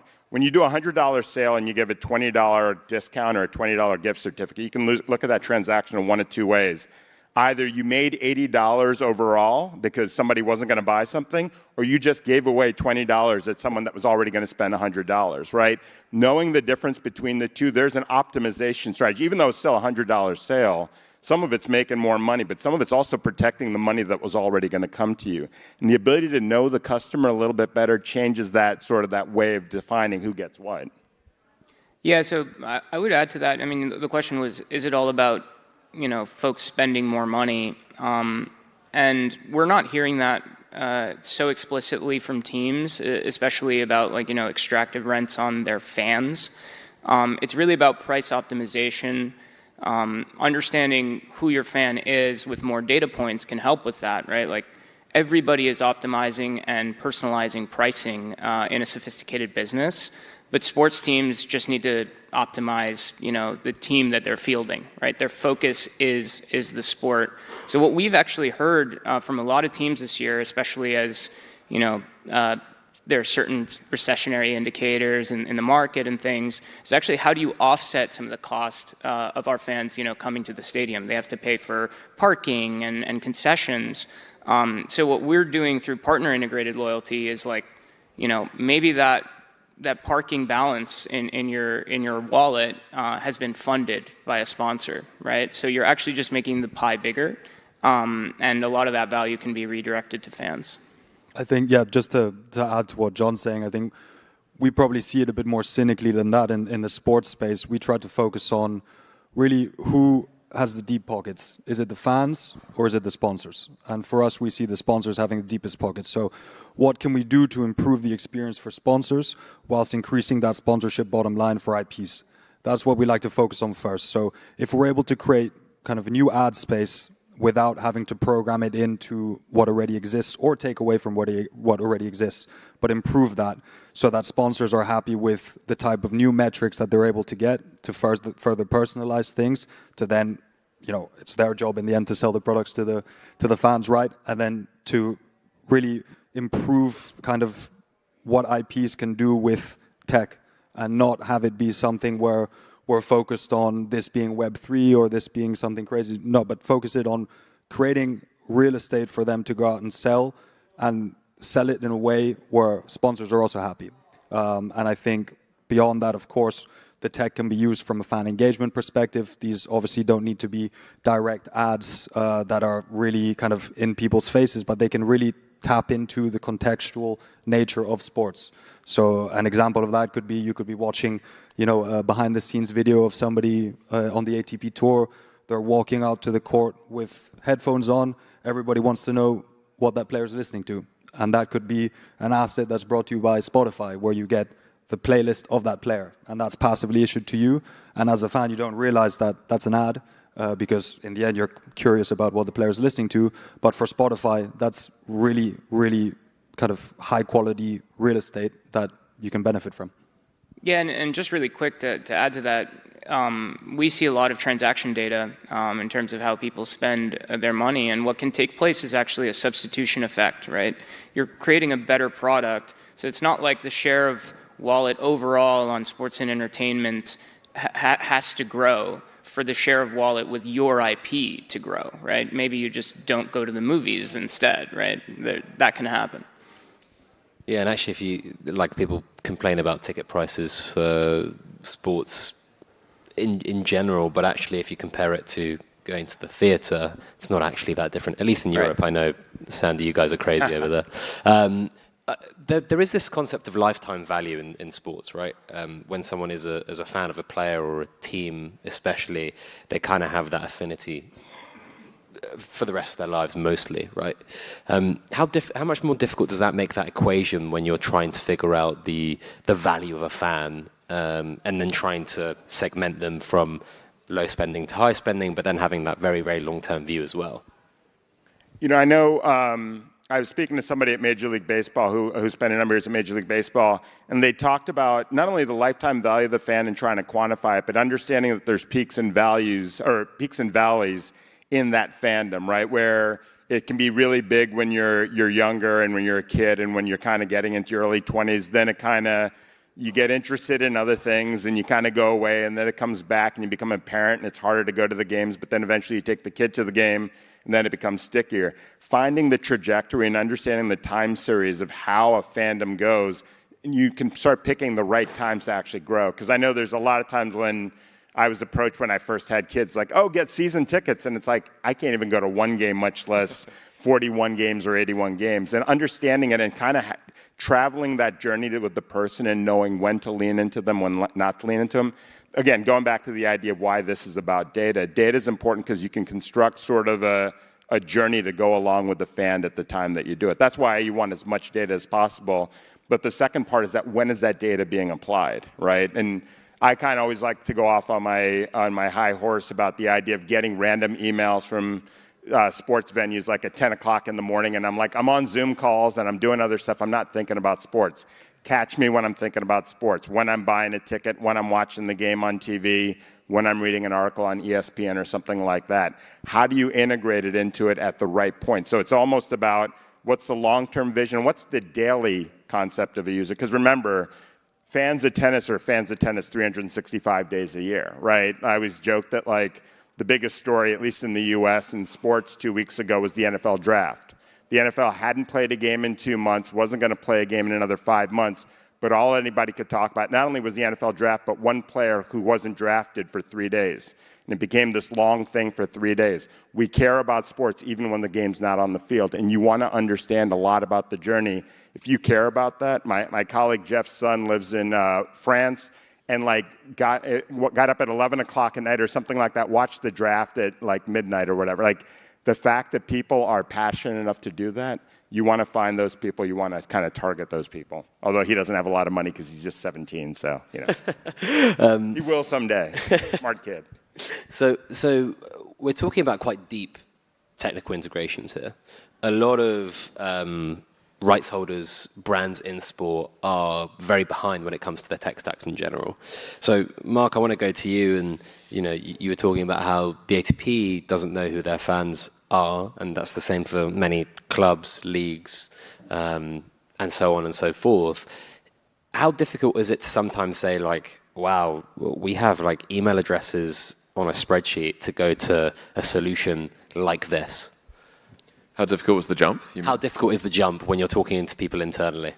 $100 sale and you give a $20 discount or a $20 gift certificate, you can look at that transaction in one of 2 ways. Either you made $80 overall because somebody wasn't going to buy something, or you just gave away $20 at someone that was already going to spend $100, right? Knowing the difference between the 2, there's an optimization strategy. Even though it's still a $100 sale, some of it's making more money, but some of it's also protecting the money that was already going to come to you. And the ability to know the customer a little bit better changes that way of defining who gets what. Yeah, so I would add to that. The question was, is it all about folks spending more money? And we're not hearing that so explicitly from teams, especially about extractive rents on their fans. It's really about price optimization. Understanding who your fan is with more data points can help with that, right? Like everybody is optimizing and personalizing pricing in a sophisticated business, but sports teams just need to optimize, the team that they're fielding, right? Their focus is the sport. So what we've actually heard from a lot of teams this year, especially as, there are certain recessionary indicators in the market and things, is actually how do you offset some of the cost of our fans, coming to the stadium? They have to pay for parking and concessions. So what we're doing through partner integrated loyalty is like, maybe that parking balance in your wallet has been funded by a sponsor, right? So you're actually just making the pie bigger, and a lot of that value can be redirected to fans. I think, yeah, just to add to what John's saying, I think we probably see it a bit more cynically than that in the sports space. We try to focus on really who has the deep pockets. Is it the fans or is it the sponsors? And for us, we see the sponsors having the deepest pockets. So what can we do to improve the experience for sponsors whilst increasing that sponsorship bottom line for IPs? That's what we like to focus on first. So if we're able to create kind of a new ad space without having to program it into what already exists or take away from what already exists, but improve that so that sponsors are happy with the type of new metrics that they're able to get to further personalize things, to then, it's their job in the end to sell the products to the fans, right? And then to really improve kind of what IPs can do with tech and not have it be something where we're focused on this being Web3 or this being something crazy. No, but focus it on creating real estate for them to go out and sell it in a way where sponsors are also happy. And I think beyond that, of course, the tech can be used from a fan engagement perspective. These obviously don't need to be direct ads that are really kind of in people's faces, but they can really tap into the contextual nature of sports. So an example of that could be you could be watching, behind the scenes video of somebody on the ATP tour. They're walking out to the court with headphones on. Everybody wants to know what that player is listening to. And that could be an asset that's brought to you by Spotify, where you get the playlist of that player. And that's passively issued to you. And as a fan, you don't realize that that's an ad because in the end, you're curious about what the player is listening to. But for Spotify, that's really, really kind of high quality real estate that you can benefit from. Yeah, and just really quick to add to that, we see a lot of transaction data in terms of how people spend their money, and what can take place is actually a substitution effect, right? You're creating a better product, so it's not like the share of wallet overall on sports and entertainment has to grow for the share of wallet with your IP to grow, right? Maybe you just don't go to the movies instead, right? That can happen. Yeah, and actually, if people complain about ticket prices for sports in general, but actually, if you compare it to going to the theatre, it's not actually that different. At least in Europe, I know, Sandy, you guys are crazy over there. There is this concept of lifetime value in sports, right? When someone is a fan of a player or a team, especially, they kind of have that affinity for the rest of their lives, mostly, right? How much more difficult does that make that equation when you're trying to figure out the value of a fan and then trying to segment them from low spending to high spending, but then having that very, very long-term view as well? I know I was speaking to somebody at Major League Baseball who spent a number of years at Major League Baseball, and they talked about not only the lifetime value of the fan and trying to quantify it, but understanding that there's peaks and valleys in that fandom, right? Where it can be really big when you're younger and when you're a kid and when you're kind of getting into your early 20s. Then you get interested in other things and you kind of go away, and then it comes back and you become a parent and it's harder to go to the games, but then eventually you take the kid to the game and then it becomes stickier. Finding the trajectory and understanding the time series of how a fandom goes, and you can start picking the right times to actually grow. Because I know there's a lot of times when I was approached when I first had kids, like, oh, get season tickets. And it's like, I can't even go to one game, much less 41 games or 81 games. And understanding it and kind of traveling that journey with the person and knowing when to lean into them, when not to lean into them. Again, going back to the idea of why this is about data. Data is important because you can construct sort of a journey to go along with the fan at the time that you do it. That's why you want as much data as possible. But the second part is that when is that data being applied, right? And I kind of always like to go off on my high horse about the idea of getting random emails from sports venues like at 10 o'clock in the morning, and I'm like, I'm on Zoom calls and I'm doing other stuff. I'm not thinking about sports. Catch me when I'm thinking about sports, when I'm buying a ticket, when I'm watching the game on TV, when I'm reading an article on ESPN or something like that. How do you integrate it into it at the right point? So it's almost about what's the long-term vision, what's the daily concept of a user? Because remember, fans of tennis are fans of tennis 365 days a year, right? I always joke that like the biggest story, at least in the US in sports 2 weeks ago, was the NFL draft. The NFL hadn't played a game in 2 months, wasn't going to play a game in another 5 months, but all anybody could talk about not only was the NFL draft, but one player who wasn't drafted for 3 days. And it became this long thing for 3 days. We care about sports even when the game's not on the field, and you want to understand a lot about the journey. If you care about that, my colleague Jeff's son lives in France, and like got up at 11 o'clock at night or something like that, watched the draft at like midnight or whatever. Like the fact that people are passionate enough to do that, you want to find those people, you want to kind of target those people. Although he doesn't have a lot of money because he's just 17, so, you know. He will someday. Smart kid. So we're talking about quite deep technical integrations here. A lot of rights holders, brands in sport are very behind when it comes to their tech stacks in general. So Mark, I want to go to you, and you were talking about how the ATP doesn't know who their fans are, and that's the same for many clubs, leagues, and so on and so forth. How difficult is it to sometimes say like, wow, we have like email addresses on a spreadsheet to go to a solution like this? How difficult was the jump? How difficult is the jump when you're talking to people internally?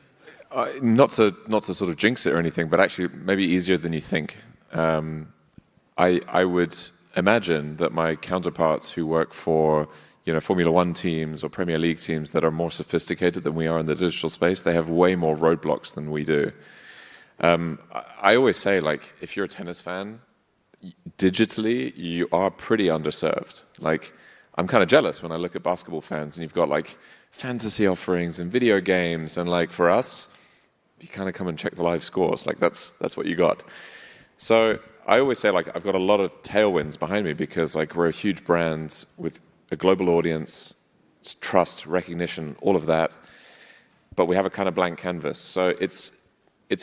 Not to sort of jinx it or anything, but actually maybe easier than you think. I would imagine that my counterparts who work for Formula One teams or Premier League teams that are more sophisticated than we are in the digital space, they have way more roadblocks than we do. I always say, like, if you're a tennis fan, digitally, you are pretty underserved. Like, I'm kind of jealous when I look at basketball fans and you've got like fantasy offerings and video games, and like for us, you kind of come and check the live scores. Like that's what you got. So I always say like I've got a lot of tailwinds behind me because like we're a huge brand with a global audience, trust, recognition, all of that. But we have a kind of blank canvas. So it's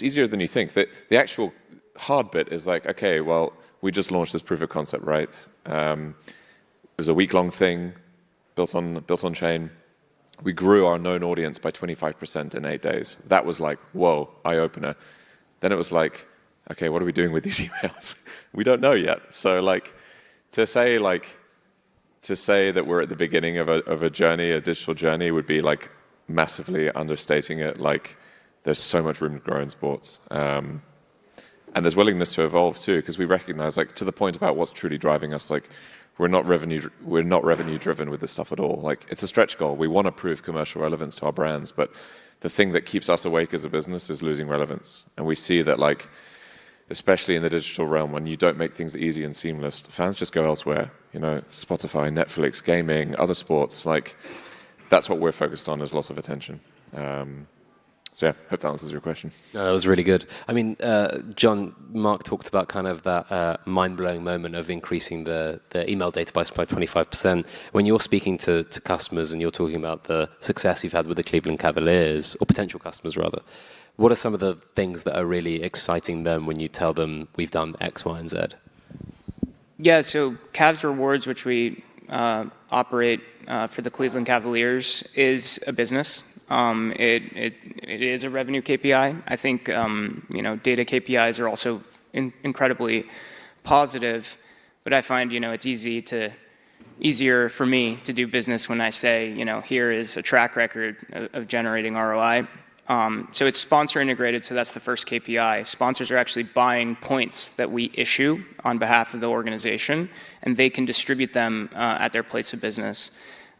easier than you think. The actual hard bit is like, okay, well, we just launched this proof of concept, right? It was a week-long thing, built on chain. We grew our known audience by 25% in 8 days. That was like, whoa, eye-opener. Then it was like, okay, what are we doing with these emails? We don't know yet. So like, to say that we're at the beginning of a journey, a digital journey, would be like massively understating it. Like, there's so much room to grow in sports. And there's willingness to evolve too, because we recognize, like, to the point about what's truly driving us, like, we're not revenue driven with this stuff at all. Like, it's a stretch goal. We want to prove commercial relevance to our brands, but the thing that keeps us awake as a business is losing relevance. And we see that, like, especially in the digital realm, when you don't make things easy and seamless, fans just go elsewhere. Spotify, Netflix, gaming, other sports. Like, that's what we're focused on, is loss of attention. So yeah, hope that answers your question. No, that was really good. I mean, John, Mark talked about kind of that mind-blowing moment of increasing the email database by 25%. When you're speaking to customers and you're talking about the success you've had with the Cleveland Cavaliers, or potential customers rather, what are some of the things that are really exciting them when you tell them we've done X, Y, and Z? Yeah, so Cavs Rewards, which we operate for the Cleveland Cavaliers, is a business. It is a revenue KPI. I think data KPIs are also incredibly positive, but I find it's easier for me to do business when I say here is a track record of generating ROI. So it's sponsor integrated, so that's the first KPI. Sponsors are actually buying points that we issue on behalf of the organization, and they can distribute them at their place of business.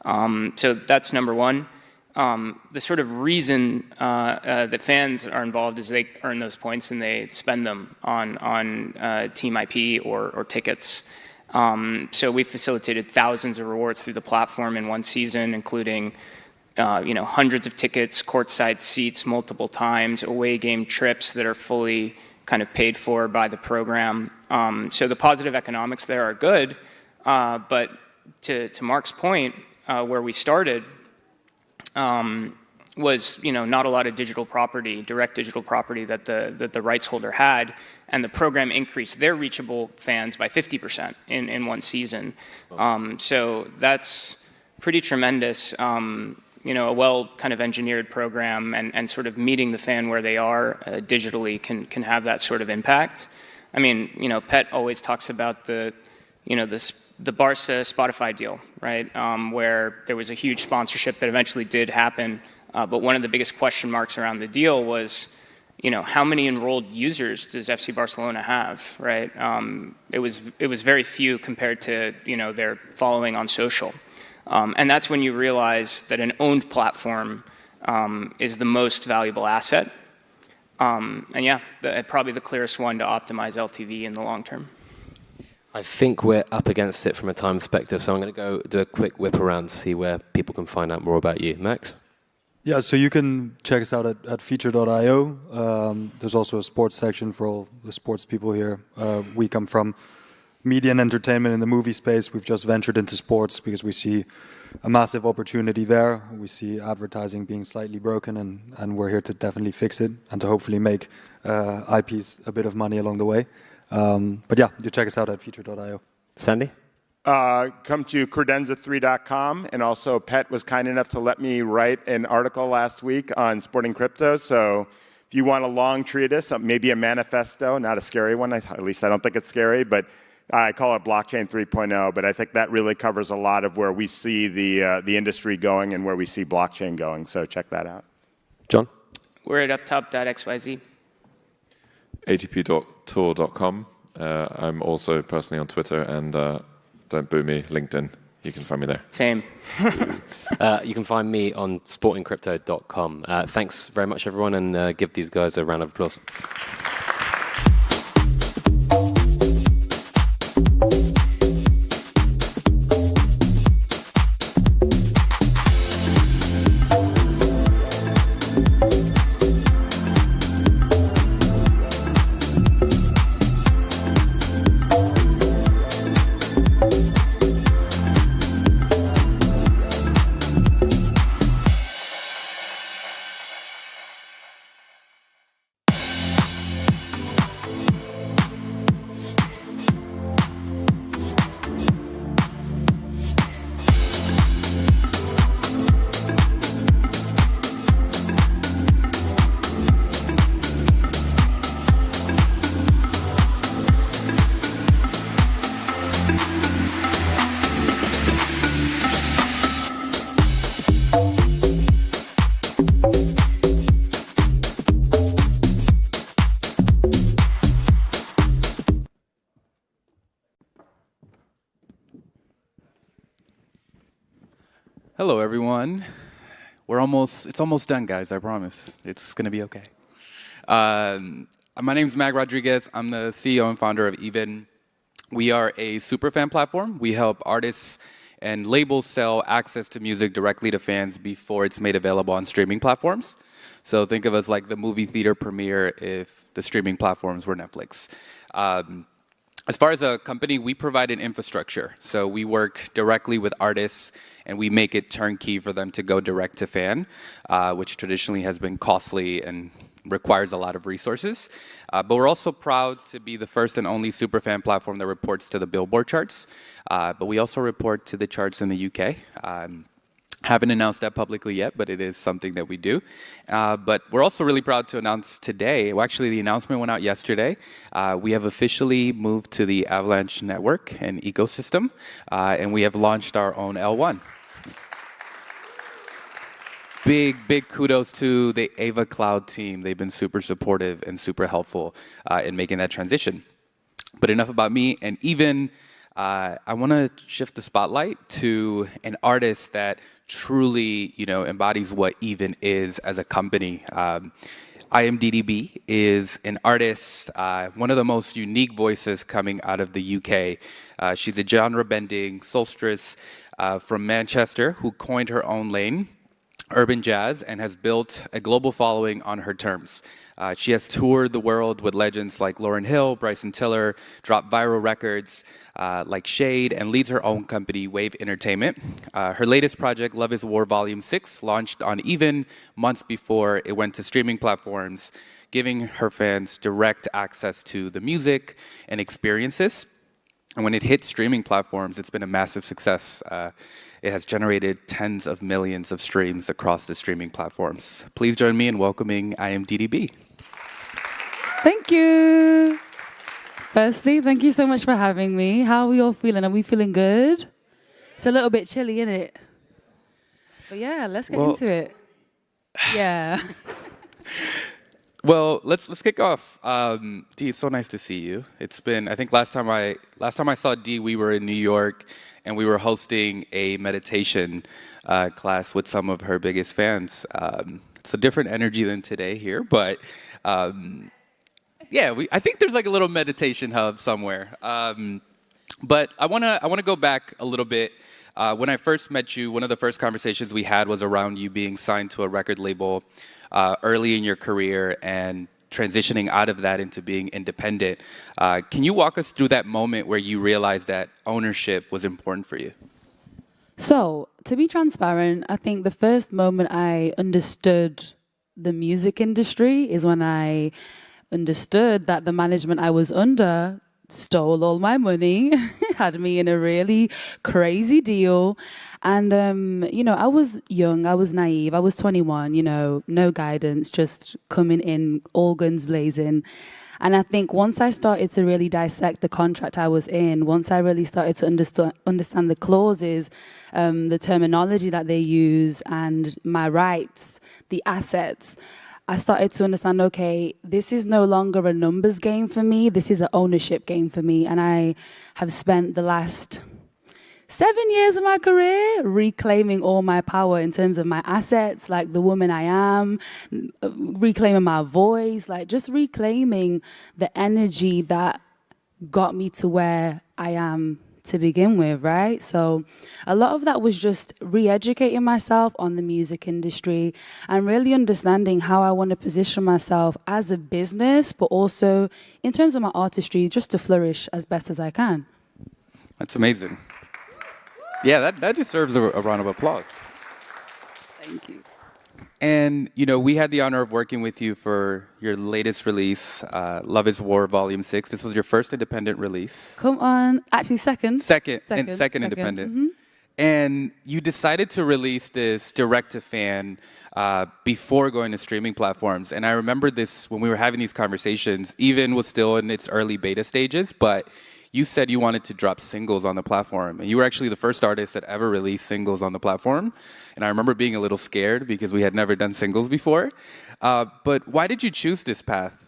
So that's number one. The sort of reason that fans are involved is they earn those points and they spend them on team IP or tickets. So we facilitated thousands of rewards through the platform in one season, including hundreds of tickets, courtside seats multiple times, away game trips that are fully kind of paid for by the program. So the positive economics there are good, but to Mark's point, where we started was not a lot of digital property, direct digital property that the rights holder had, and the program increased their reachable fans by 50% in one season. So that's pretty tremendous. A well kind of engineered program and sort of meeting the fan where they are digitally can have that sort of impact. I mean, Pet always talks about the Barca Spotify deal, right? Where there was a huge sponsorship that eventually did happen, but one of the biggest question marks around the deal was, how many enrolled users does FC Barcelona have, right? It was very few compared to their following on social. And that's when you realize that an owned platform is the most valuable asset. And yeah, probably the clearest one to optimize LTV in the long term. I think we're up against it from a time perspective, so I'm going to go do a quick whip around to see where people can find out more about you. Max? Yeah, so you can check us out at feature.io. There's also a sports section for all the sports people here. We come from media and entertainment in the movie space. We've just ventured into sports because we see a massive opportunity there. We see advertising being slightly broken, and we're here to definitely fix it and to hopefully make IPs a bit of money along the way. But yeah, you check us out at feature.io. Sandy? Come to credenza3.com, and also Pet was kind enough to let me write an article last week on sporting crypto. So if you want a long treatise, maybe a manifesto, not a scary one, at least I don't think it's scary, but I call it Blockchain 3.0, but I think that really covers a lot of where we see the industry going and where we see blockchain going. So check that out. John? We're at uptop.xyz. atp.tour.com. I'm also personally on Twitter, and don't boo me, LinkedIn. You can find me there. Same. You can find me on sportingcrypto.com. Thanks very much, everyone, and give these guys a round of applause. Hello, everyone. It's almost done, guys, I promise. It's going to be okay. My name is Mag Rodriguez. I'm the CEO and founder of Even. We are a superfan platform. We help artists and labels sell access to music directly to fans before it's made available on streaming platforms. So think of us like the movie theater premiere if the streaming platforms were Netflix. As far as a company, we provide an infrastructure. So we work directly with artists, and we make it turnkey for them to go direct to fan, which traditionally has been costly and requires a lot of resources. But we're also proud to be the first and only superfan platform that reports to the Billboard charts. But we also report to the charts in the UK. Haven't announced that publicly yet, but it is something that we do. But we're also really proud to announce today, well, actually the announcement went out yesterday, we have officially moved to the Avalanche network and ecosystem, and we have launched our own L1. Big kudos to the Ava Cloud team. They've been super supportive and super helpful in making that transition. But enough about me, and Even, I want to shift the spotlight to an artist that truly, embodies what Even is as a company. IMDDB is an artist, one of the most unique voices coming out of the UK. She's a genre-bending soulstress from Manchester who coined her own lane. urban jazz and has built a global following on her terms. She has toured the world with legends like Lauryn Hill, Bryson Tiller, dropped viral records like Shade, and leads her own company, Wave Entertainment. Her latest project, Love is War Volume 6, launched on Even months before it went to streaming platforms, giving her fans direct access to the music and experiences. And when it hit streaming platforms, it's been a massive success. It has generated tens of millions of streams across the streaming platforms. Please join me in welcoming IMDDB. Thank you. Firstly, thank you so much for having me. How are we all feeling? Are we feeling good? It's a little bit chilly, isn't it? But yeah, let's get into it. Yeah. Well, let's kick off. Dee, it's so nice to see you. It's been, I think last time I saw Dee, we were in New York and we were hosting a meditation class with some of her biggest fans. It's a different energy than today here, but yeah, I think there's like a little meditation hub somewhere. But I wanna go back a little bit. When I first met you, one of the first conversations we had was around you being signed to a record label early in your career and transitioning out of that into being independent. Can you walk us through that moment where you realized that ownership was important for you? So, to be transparent, I think the first moment I understood the music industry is when I understood that the management I was under stole all my money, had me in a really crazy deal. And, you know, I was young, I was naive, I was 21, you know, no guidance, just coming in, all guns blazing. And I think once I started to really dissect the contract I was in, once I really started to understand the clauses, the terminology that they use, and my rights, the assets, I started to understand, okay, this is no longer a numbers game for me, this is an ownership game for me. And I have spent the last 7 years of my career reclaiming all my power in terms of my assets, like the woman I am, reclaiming my voice, like just reclaiming the energy that got me to where I am to begin with, right? So a lot of that was just re-educating myself on the music industry and really understanding how I want to position myself as a business, but also in terms of my artistry, just to flourish as best as I can. That's amazing. Yeah, that deserves a round of applause. Thank you. And, you know, we had the honor of working with you for your latest release, Love is War Volume 6. This was your first independent release. Come on. Actually, second. Second independent. Mm-hmm. And you decided to release this direct-to-fan before going to streaming platforms. And I remember this when we were having these conversations. Even was still in its early beta stages, but you said you wanted to drop singles on the platform. And you were actually the first artist that ever released singles on the platform. And I remember being a little scared because we had never done singles before. But why did you choose this path?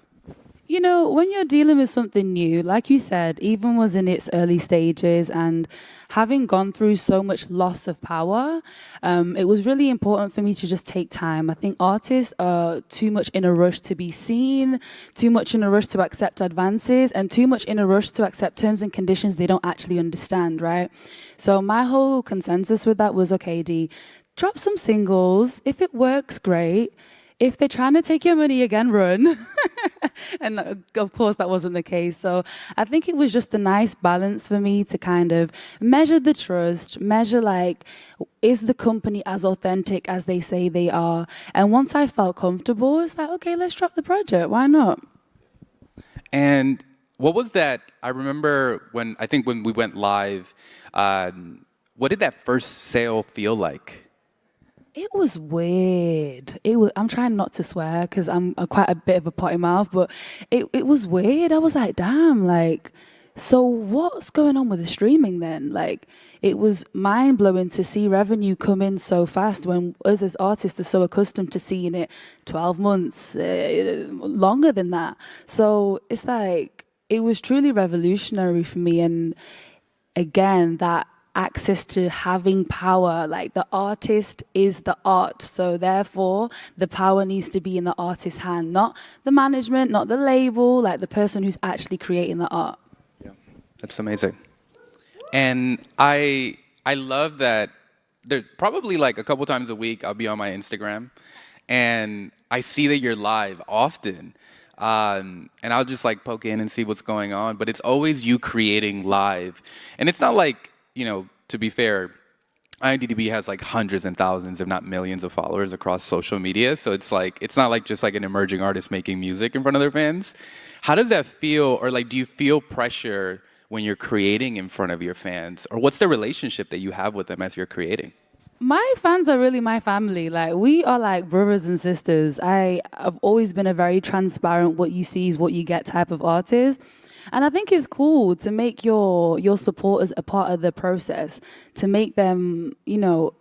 You know, when you're dealing with something new, like you said, even was in its early stages, and having gone through so much loss of power, it was really important for me to just take time. I think artists are too much in a rush to be seen, too much in a rush to accept advances, and too much in a rush to accept terms and conditions they don't actually understand, right? So my whole consensus with that was, okay, Dee, drop some singles. If it works, great. If they're trying to take your money again, run. And of course, that wasn't the case. So I think it was just a nice balance for me to kind of measure the trust, measure like, is the company as authentic as they say they are? And once I felt comfortable, it's like, okay, let's drop the project. Why not? And what was that? I remember when we went live, what did that first sale feel like? It was weird. I'm trying not to swear because I'm quite a bit of a potty mouth, but it was weird. I was like, damn, like, so what's going on with the streaming then? Like, it was mind-blowing to see revenue come in so fast when us as artists are so accustomed to seeing it 12 months, longer than that. So it's like, it was truly revolutionary for me. And again, that access to having power, like the artist is the art, so therefore the power needs to be in the artist's hand, not the management, not the label, like the person who's actually creating the art. Yeah, that's amazing. And I love that there's probably like a couple times a week I'll be on my Instagram, and I see that you're live often. And I'll just like poke in and see what's going on, but it's always you creating live. And it's not like, to be fair, IMDb has like hundreds and thousands, if not millions of followers across social media. So it's not like just like an emerging artist making music in front of their fans. How does that feel? Or like, do you feel pressure when you're creating in front of your fans? Or what's the relationship that you have with them as you're creating? My fans are really my family. Like, we are like brothers and sisters. I've always been a very transparent, what you see is what you get type of artist. And I think it's cool to make your supporters a part of the process, to make them,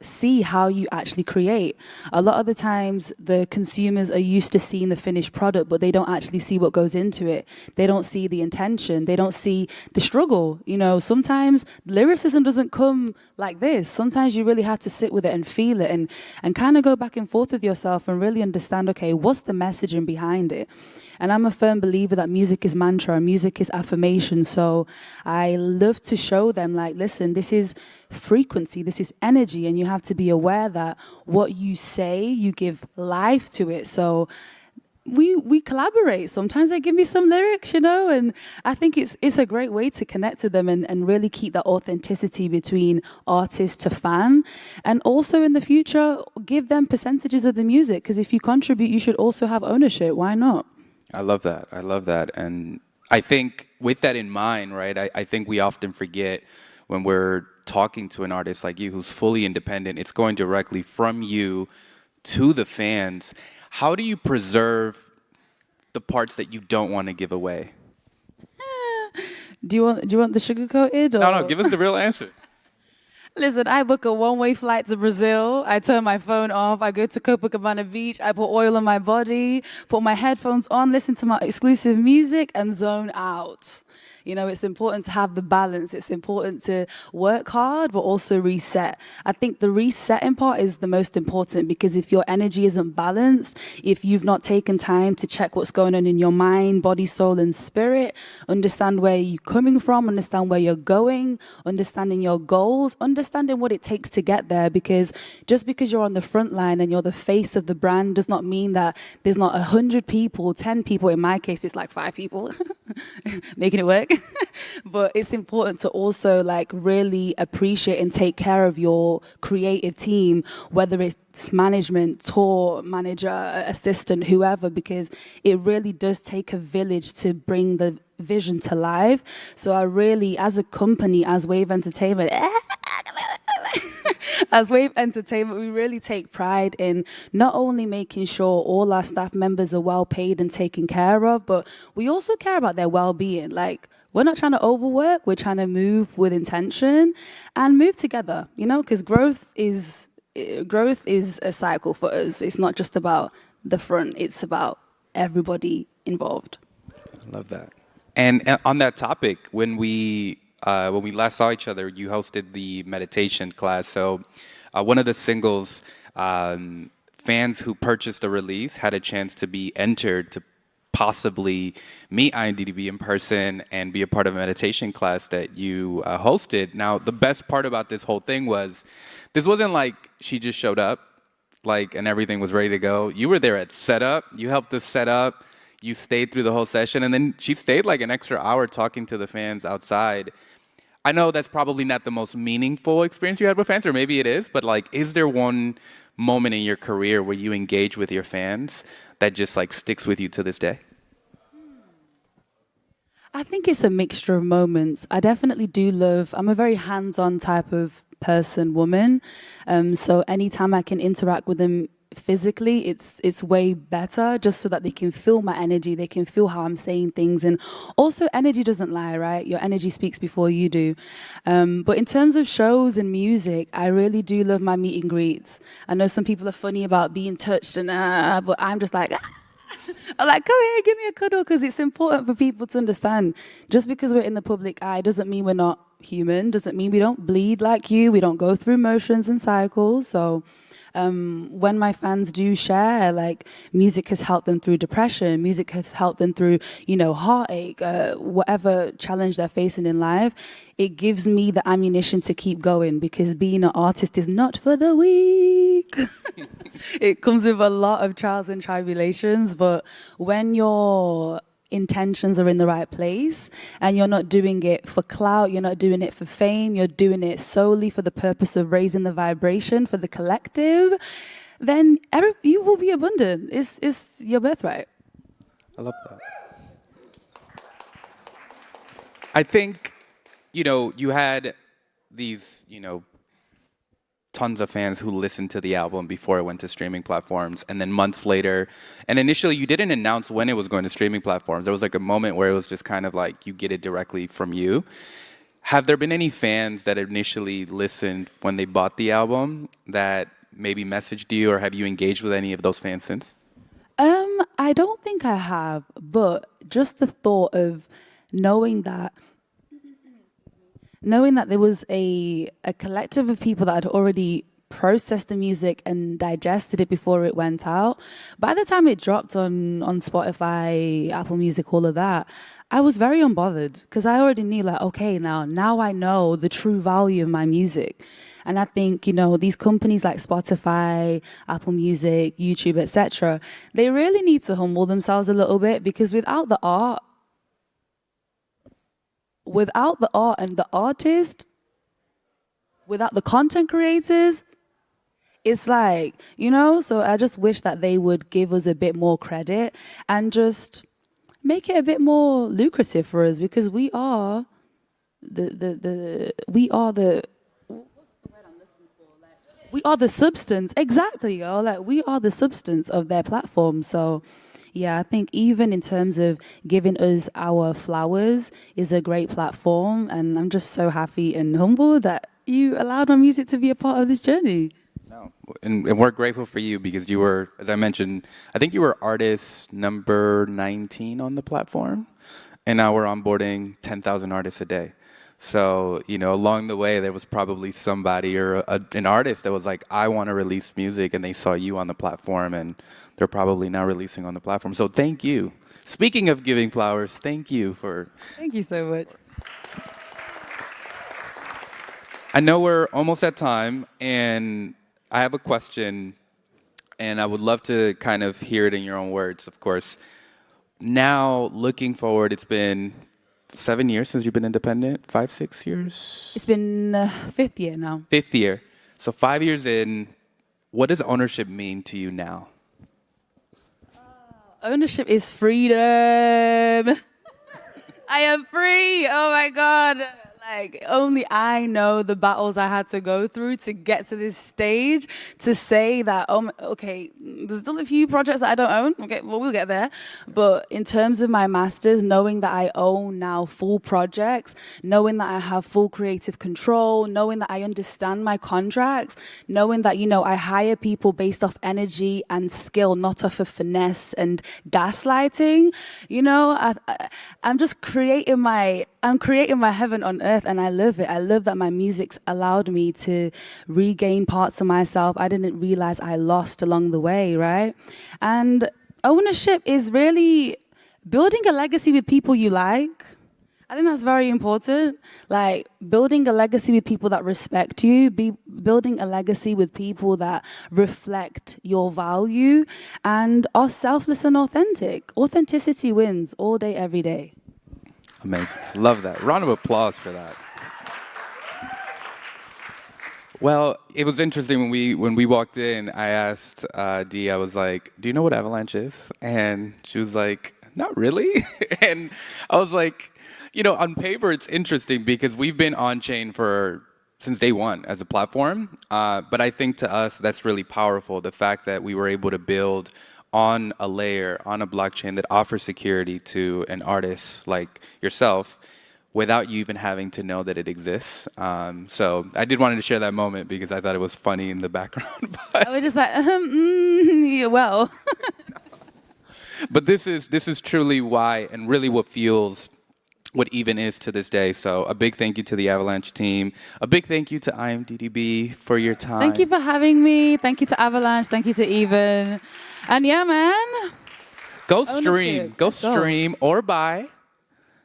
see how you actually create. A lot of the times, the consumers are used to seeing the finished product, but they don't actually see what goes into it. They don't see the intention. They don't see the struggle. Sometimes lyricism doesn't come like this. Sometimes you really have to sit with it and feel it and kind of go back and forth with yourself and really understand, okay, what's the messaging behind it? And I'm a firm believer that music is mantra, music is affirmation. So I love to show them, like, listen, this is frequency, this is energy, and you have to be aware that what you say, you give life to it. So we collaborate. Sometimes they give me some lyrics, and I think it's a great way to connect to them and really keep that authenticity between artist to fan. And also in the future, give them percentages of the music, because if you contribute, you should also have ownership. Why not? I love that. I love that. And I think with that in mind, right, I think we often forget when we're talking to an artist like you who's fully independent, it's going directly from you to the fans. How do you preserve the parts that you don't want to give away? Do you want the sugar-coated? Or? No, give us the real answer. Listen, I book a one-way flight to Brazil. I turn my phone off. I go to Copacabana Beach. I put oil on my body, put my headphones on, listen to my exclusive music, and zone out. It's important to have the balance. It's important to work hard, but also reset. I think the resetting part is the most important, because if your energy isn't balanced, if you've not taken time to check what's going on in your mind, body, soul, and spirit, understand where you're coming from, understand where you're going, understanding your goals, understanding what it takes to get there, because just because you're on the front line and you're the face of the brand does not mean that there's not 100 people, 10 people. In my case, it's like 5 people making it work. But it's important to also really appreciate and take care of your creative team, whether it's management, tour manager, assistant, whoever, because it really does take a village to bring the vision to life. So I really, as a company, as Wave Entertainment, we really take pride in not only making sure all our staff members are well paid and taken care of, but we also care about their well-being. We're not trying to overwork, we're trying to move with intention and move together, because growth is a cycle for us. It's not just about the front, it's about everybody involved. I love that. And on that topic, when we last saw each other, you hosted the meditation class. So one of the singles, fans who purchased the release had a chance to be entered to possibly meet IMDb in person and be a part of a meditation class that you hosted. Now, the best part about this whole thing was, this wasn't like she just showed up, and everything was ready to go. You were there at setup. You helped us set up. You stayed through the whole session, and then she stayed an extra hour talking to the fans outside. I know that's probably not the most meaningful experience you had with fans, or maybe it is, but is there one moment in your career where you engage with your fans that just sticks with you to this day? I think it's a mixture of moments. I definitely do I'm a very hands-on type of person, woman. So anytime I can interact with them physically, it's way better, just so that they can feel my energy, they can feel how I'm saying things. And also, energy doesn't lie, right? Your energy speaks before you do. But in terms of shows and music, I really do love my meet and greets. I know some people are funny about being touched, but I'm just I'm like, come here, give me a cuddle, because it's important for people to understand. Just because we're in the public eye doesn't mean we're not human, doesn't mean we don't bleed like you, we don't go through motions and cycles. So when my fans do share, like, music has helped them through depression, music has helped them through, heartache, whatever challenge they're facing in life, it gives me the ammunition to keep going, because being an artist is not for the weak. It comes with a lot of trials and tribulations, but when your intentions are in the right place and you're not doing it for clout, you're not doing it for fame, you're doing it solely for the purpose of raising the vibration for the collective, then you will be abundant. It's your birthright. I love that. I think, you had these, tons of fans who listened to the album before it went to streaming platforms, and then months later, and initially you didn't announce when it was going to streaming platforms. There was like a moment where it was just kind of like you get it directly from you. Have there been any fans that initially listened when they bought the album that maybe messaged you, or have you engaged with any of those fans since? I don't think I have, but just the thought of knowing that there was a collective of people that had already processed the music and digested it before it went out. By the time it dropped on Spotify, Apple Music, all of that, I was very unbothered, because I already knew, like, okay, now I know the true value of my music. And I think, these companies like Spotify, Apple Music, YouTube, etc., they really need to humble themselves a little bit, because without the art and the artist, without the content creators, it's like, so I just wish that they would give us a bit more credit and just make it a bit more lucrative for us, because we are the substance, exactly, like, we are the substance of their platform. So yeah, I think even in terms of giving us our flowers is a great platform, and I'm just so happy and humbled that you allowed my music to be a part of this journey. No, and we're grateful for you, because you were, as I mentioned, I think you were artist number 19 on the platform, and now we're onboarding 10,000 artists a day. So, along the way, there was probably somebody or an artist that was like, I want to release music, and they saw you on the platform, and they're probably now releasing on the platform. So thank you. Speaking of giving flowers, thank you for... Thank you so much. I know we're almost at time, and I have a question, and I would love to kind of hear it in your own words, of course. Now, looking forward, it's been 7 years since you've been independent? 5, 6 years? It's been 5th year now. 5th year. So 5 years in, what does ownership mean to you now? Ownership is freedom. I am free. Oh my God. Like, only I know the battles I had to go through to get to this stage, to say that, okay, there's still a few projects that I don't own. Okay, well, we'll get there. But in terms of my masters, knowing that I own now full projects, knowing that I have full creative control, knowing that I understand my contracts, knowing that, I hire people based off energy and skill, not off of finesse and gaslighting, I'm just creating my heaven on earth, and I love it. I love that my music's allowed me to regain parts of myself I didn't realize I lost along the way, right? And ownership is really building a legacy with people you like. I think that's very important. Like, building a legacy with people that respect you, building a legacy with people that reflect your value and are selfless and authentic. Authenticity wins all day, every day. Amazing. Love that. Round of applause for that. Well, it was interesting when we walked in, I asked Dee, I was like, do you know what Avalanche is? And she was like, not really. And I was like, on paper it's interesting because we've been on-chain since day one as a platform. But I think to us that's really powerful, the fact that we were able to build on a layer, on a blockchain that offers security to an artist like yourself without you even having to know that it exists. So I did wanted to share that moment because I thought it was funny in the background. I was just like, yeah, well. But this is truly why and really what fuels what Even is to this day. So a big thank you to the Avalanche team. A big thank you to IMDDB for your time. Thank you for having me. Thank you to Avalanche. Thank you to Even. And yeah, man. Go stream. Go stream or buy.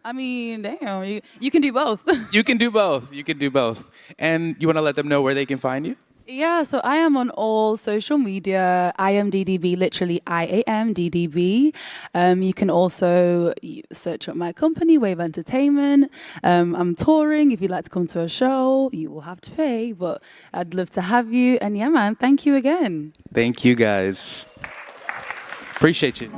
I mean, damn, you can do both. You can do both. You can do both. And you want to let them know where they can find you? Yeah, so I am on all social media, IMDDB, literally IAMDDB. You can also search up my company, Wave Entertainment. I'm touring. If you'd like to come to a show, you will have to pay, but I'd love to have you. And yeah, man, thank you again. Thank you, guys. Appreciate you.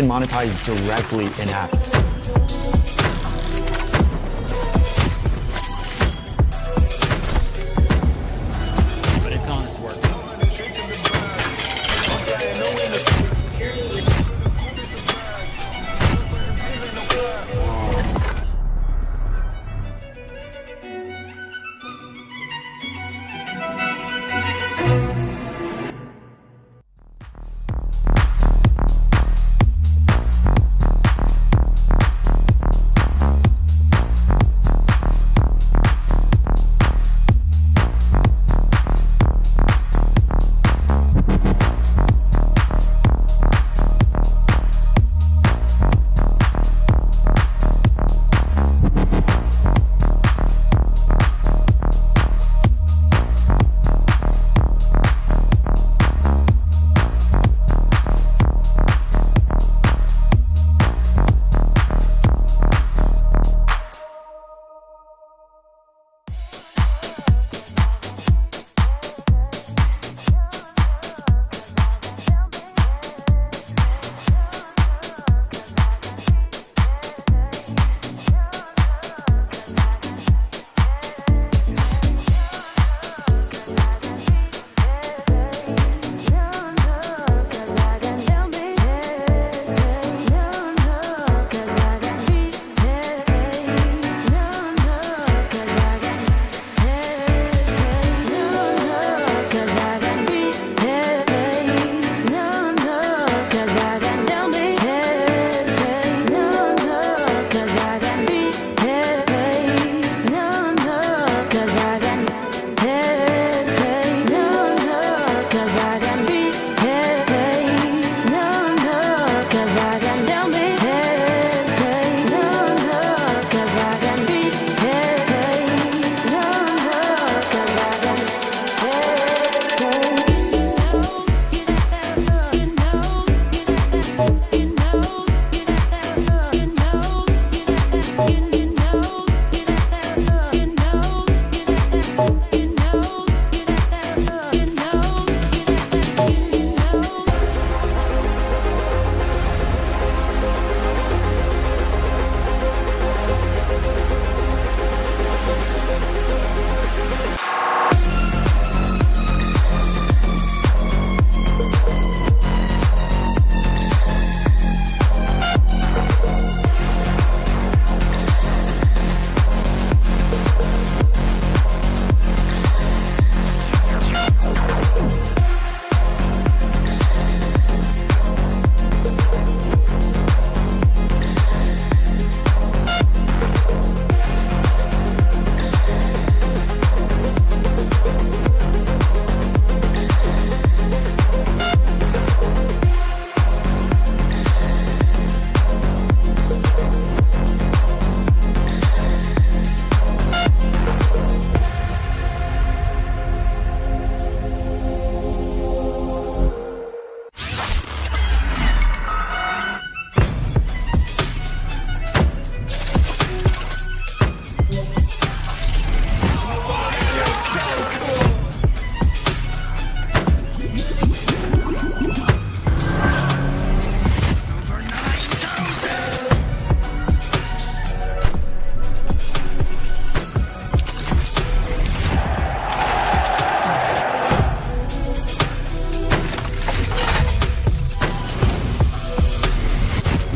can monetize directly in-app. But it's honest work.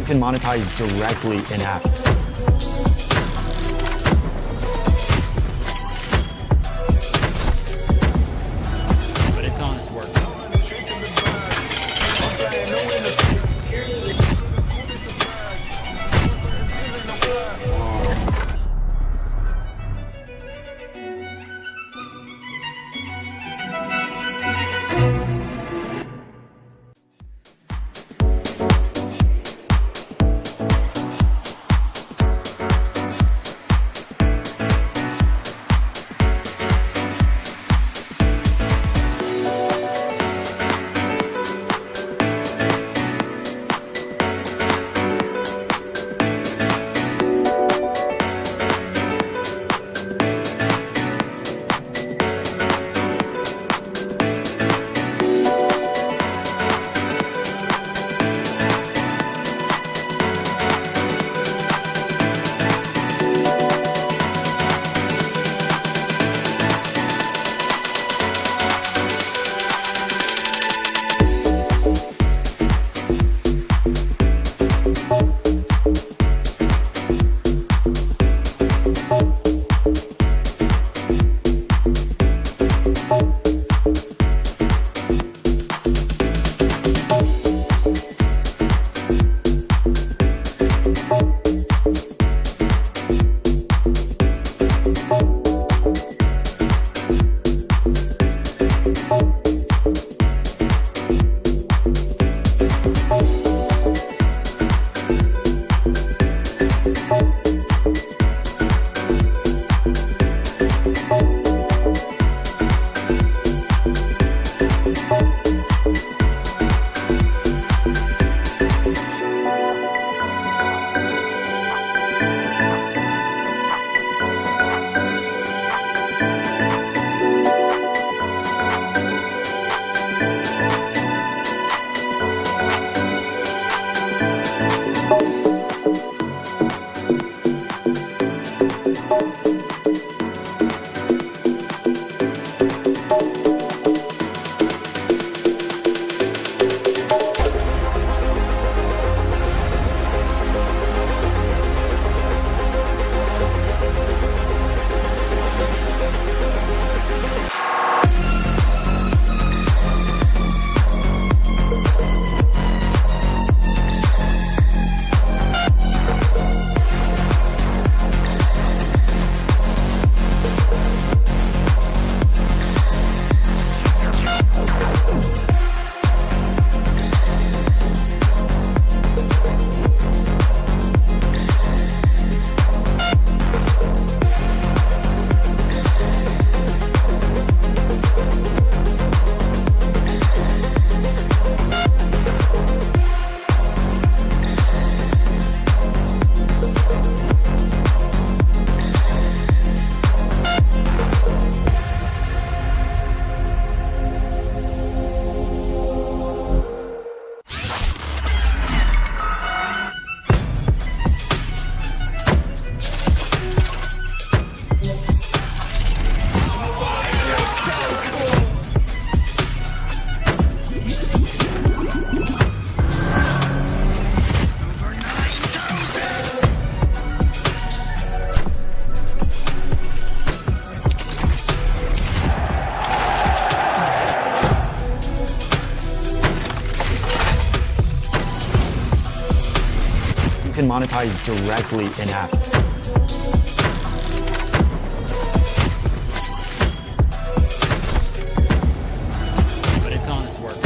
can monetize directly in-app. But it's honest work. can monetize directly in-app. But it's honest work.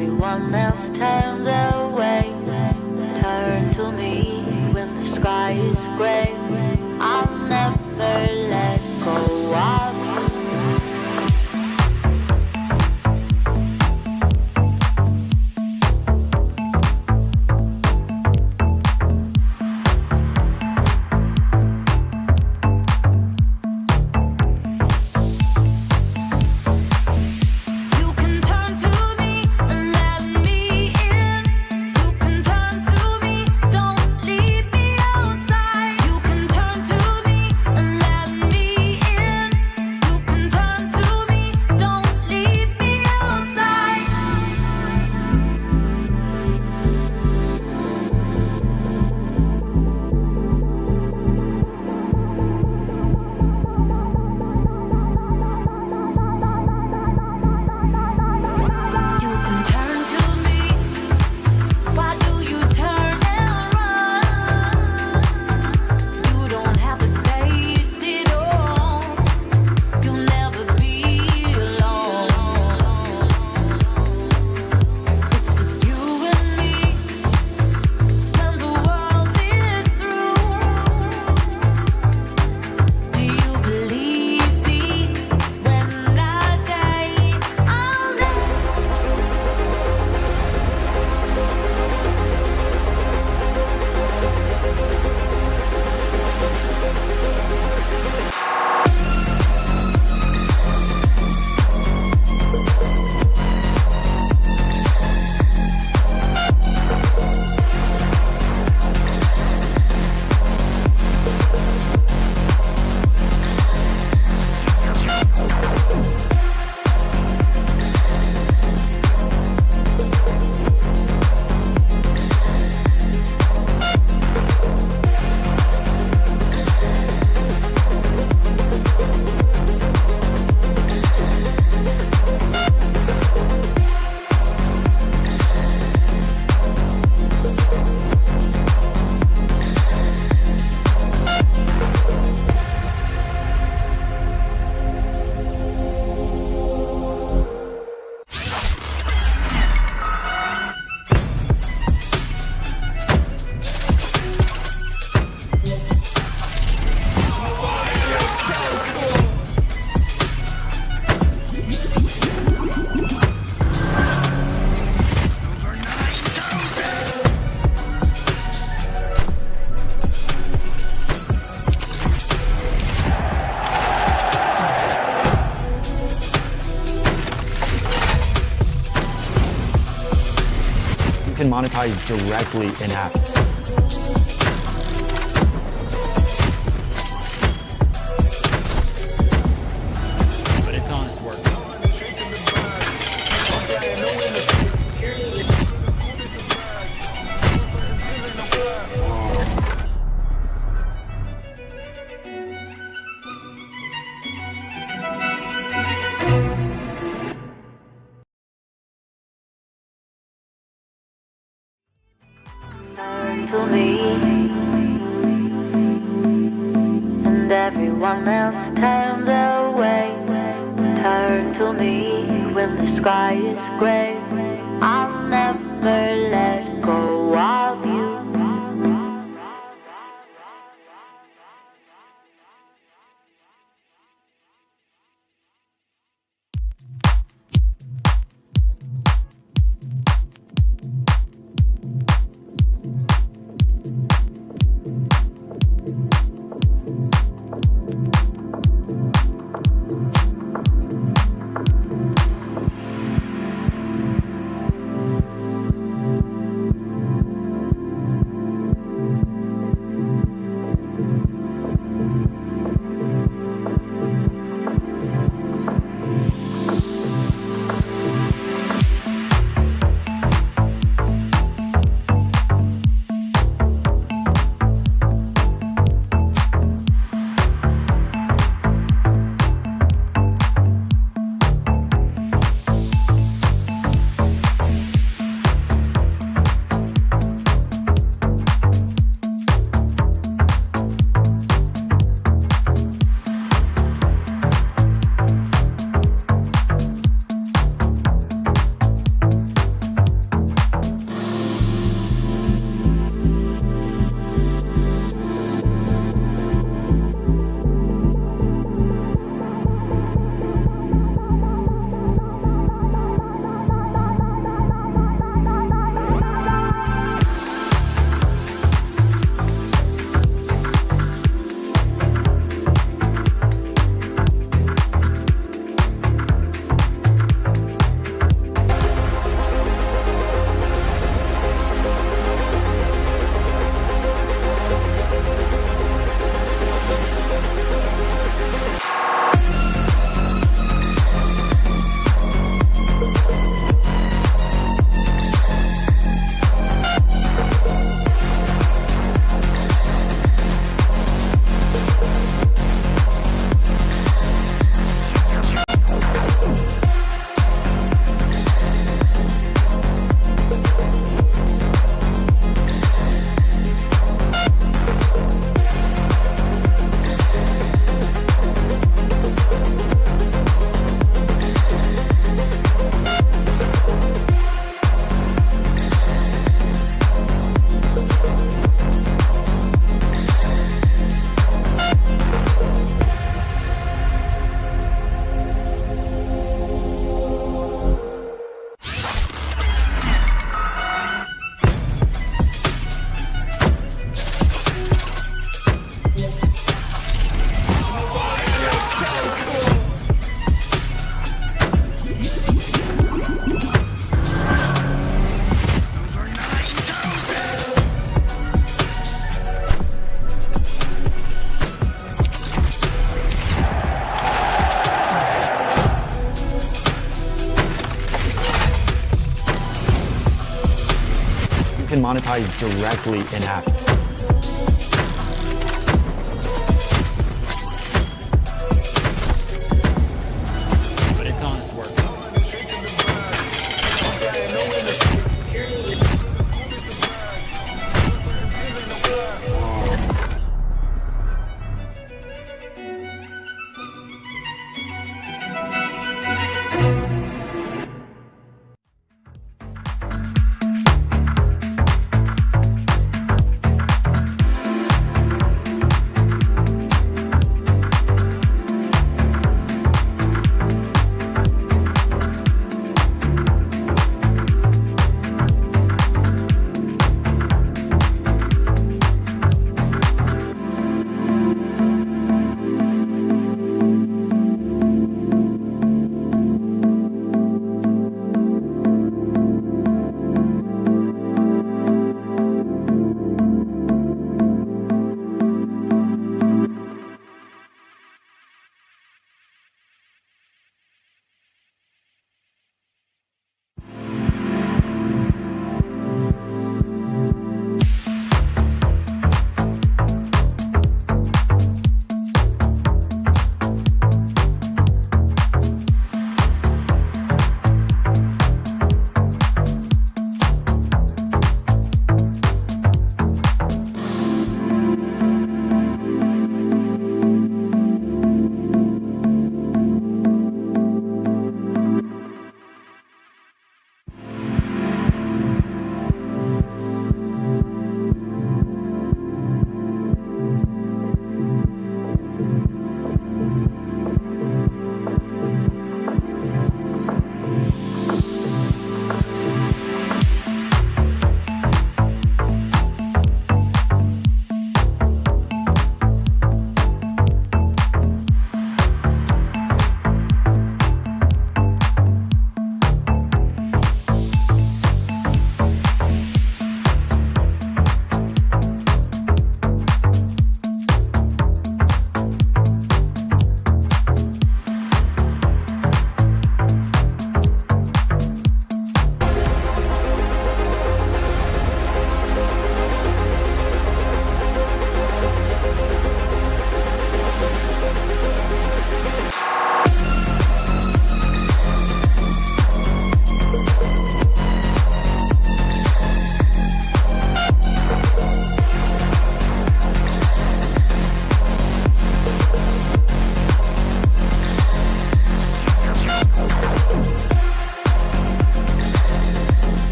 everyone else turns away. Turn to me when the sky is gray. I'll never let go of you. Can monetize directly in-app. But it's honest work. Turn to me, and everyone else turns away. Turn to me when the sky is gray. I'll never let go of you. can monetize directly in-app. But it's honest work.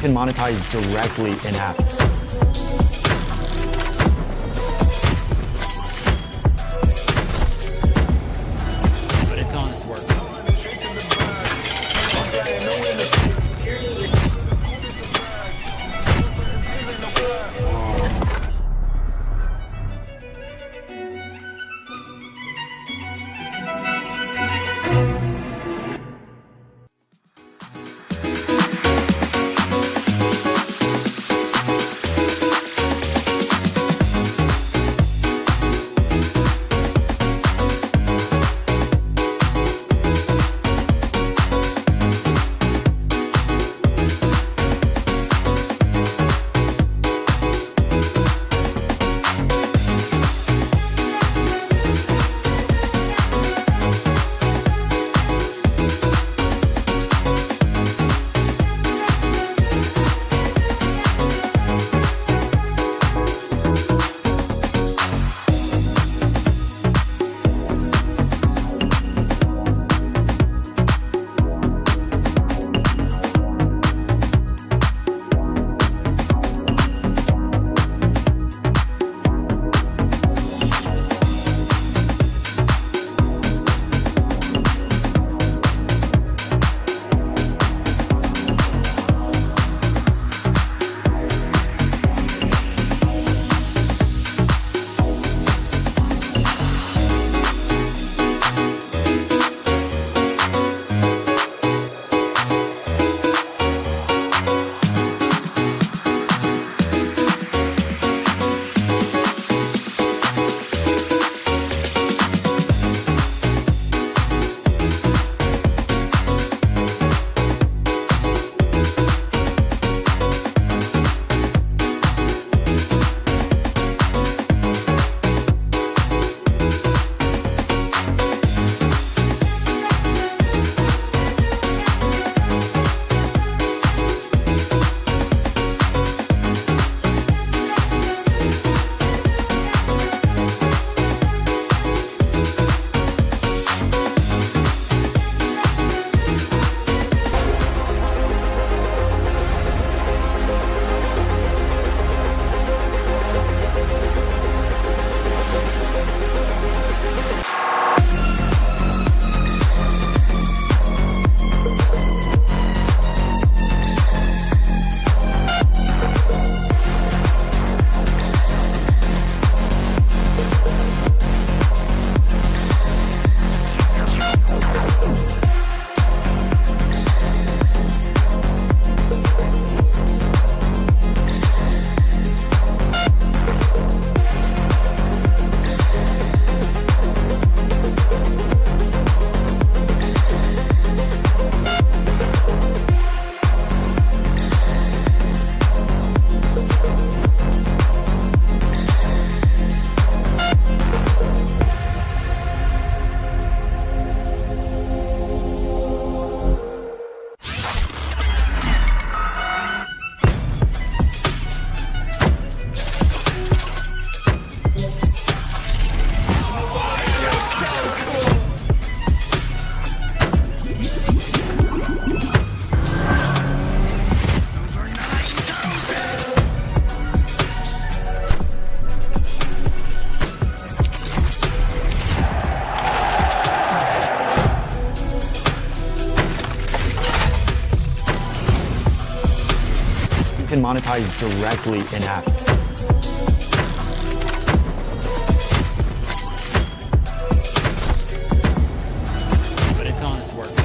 can monetize directly in-app. But it's honest work. can monetize directly in-app. But it's honest work.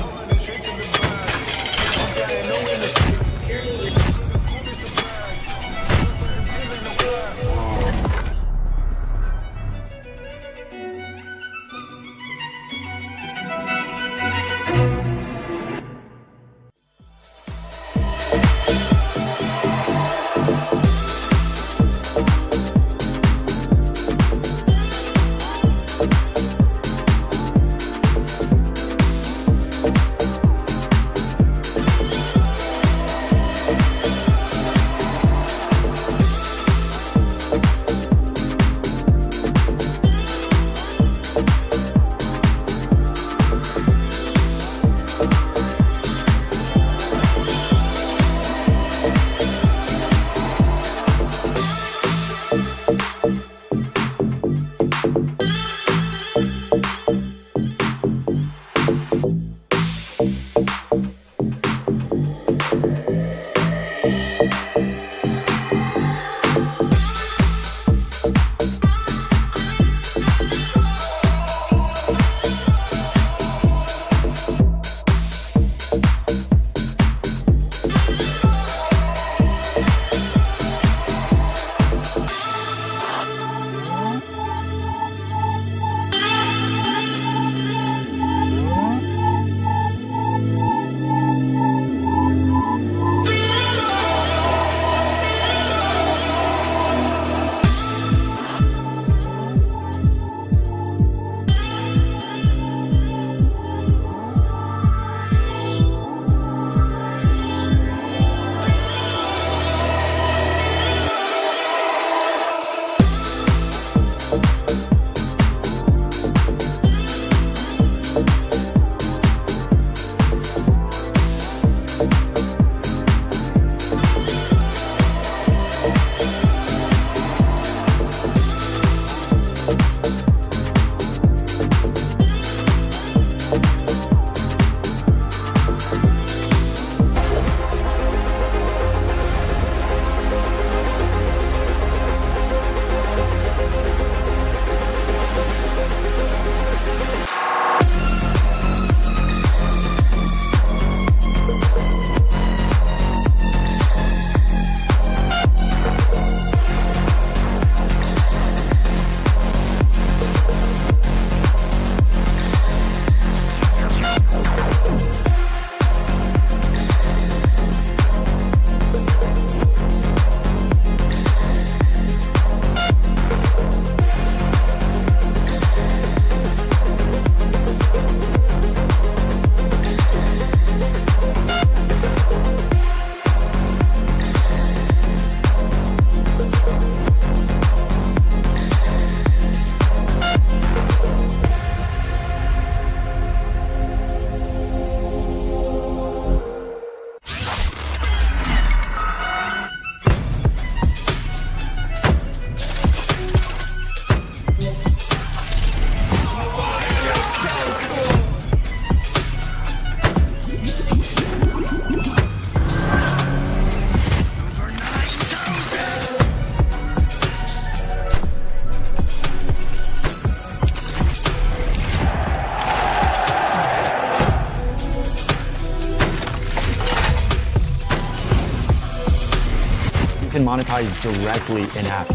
can monetize directly in-app.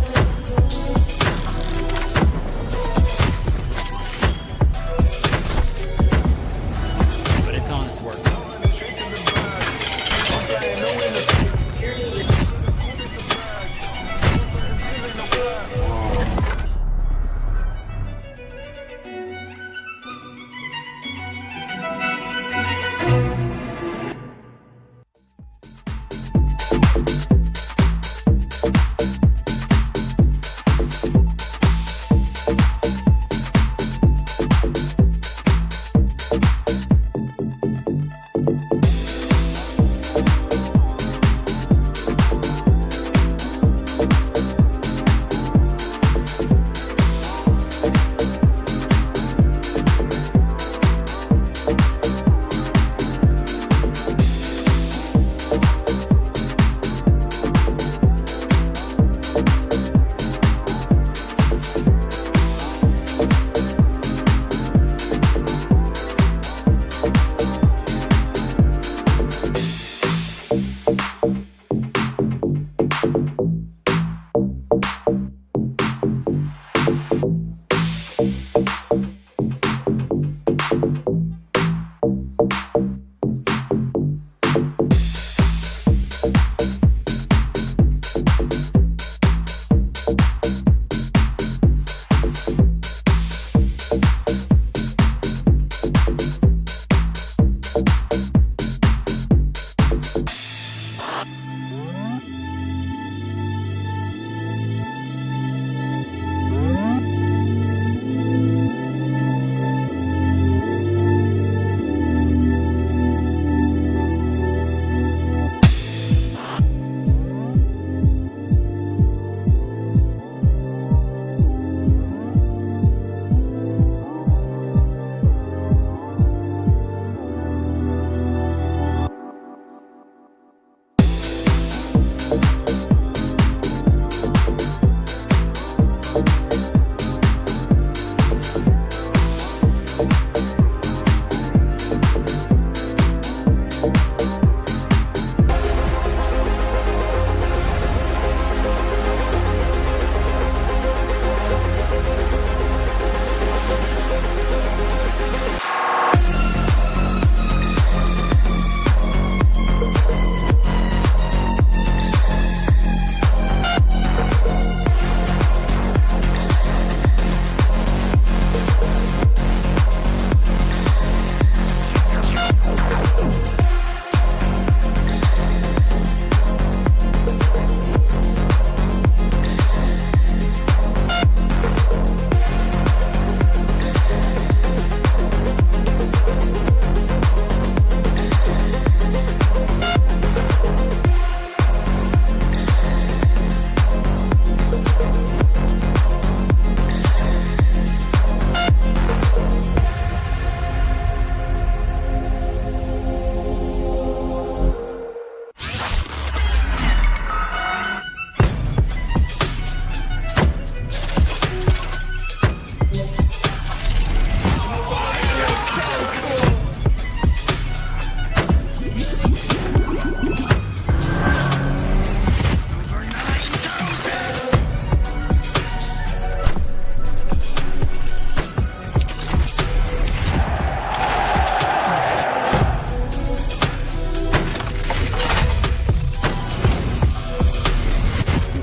But it's honest work.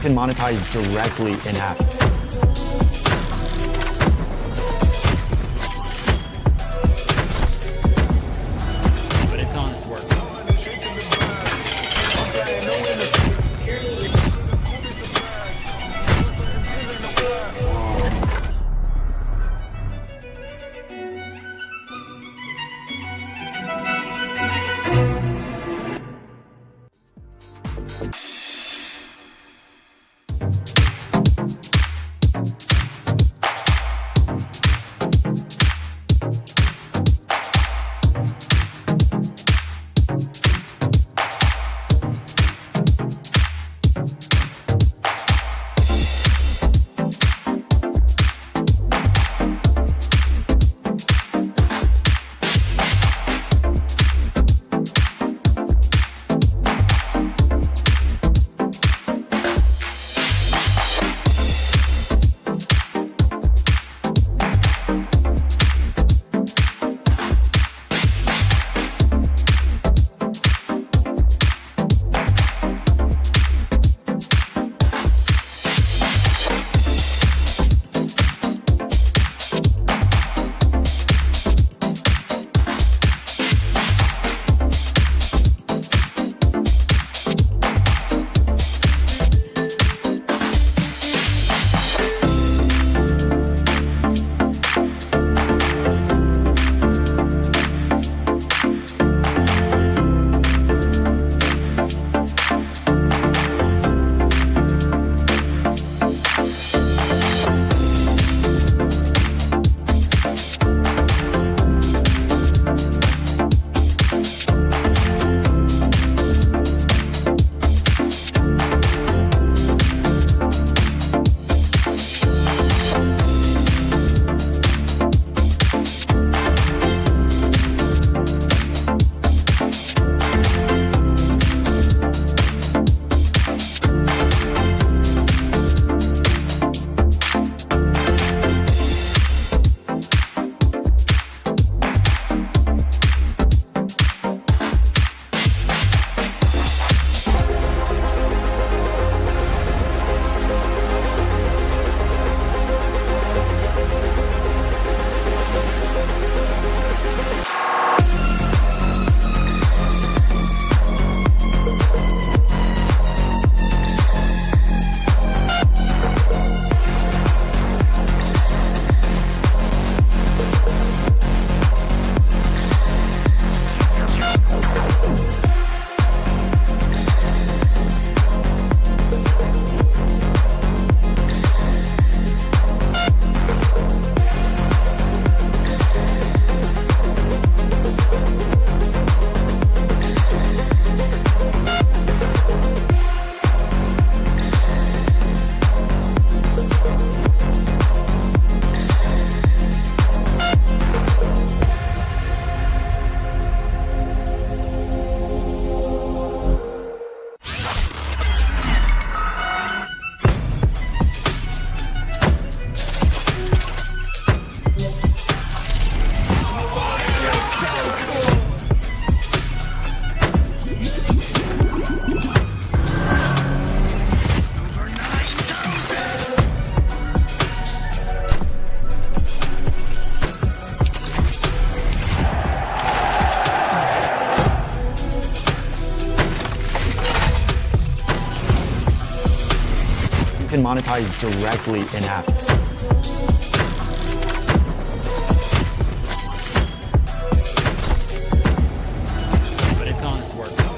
can monetize directly in-app. But it's honest work. can monetize directly in-app. But it's honest work.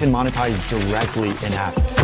can monetize directly in-app.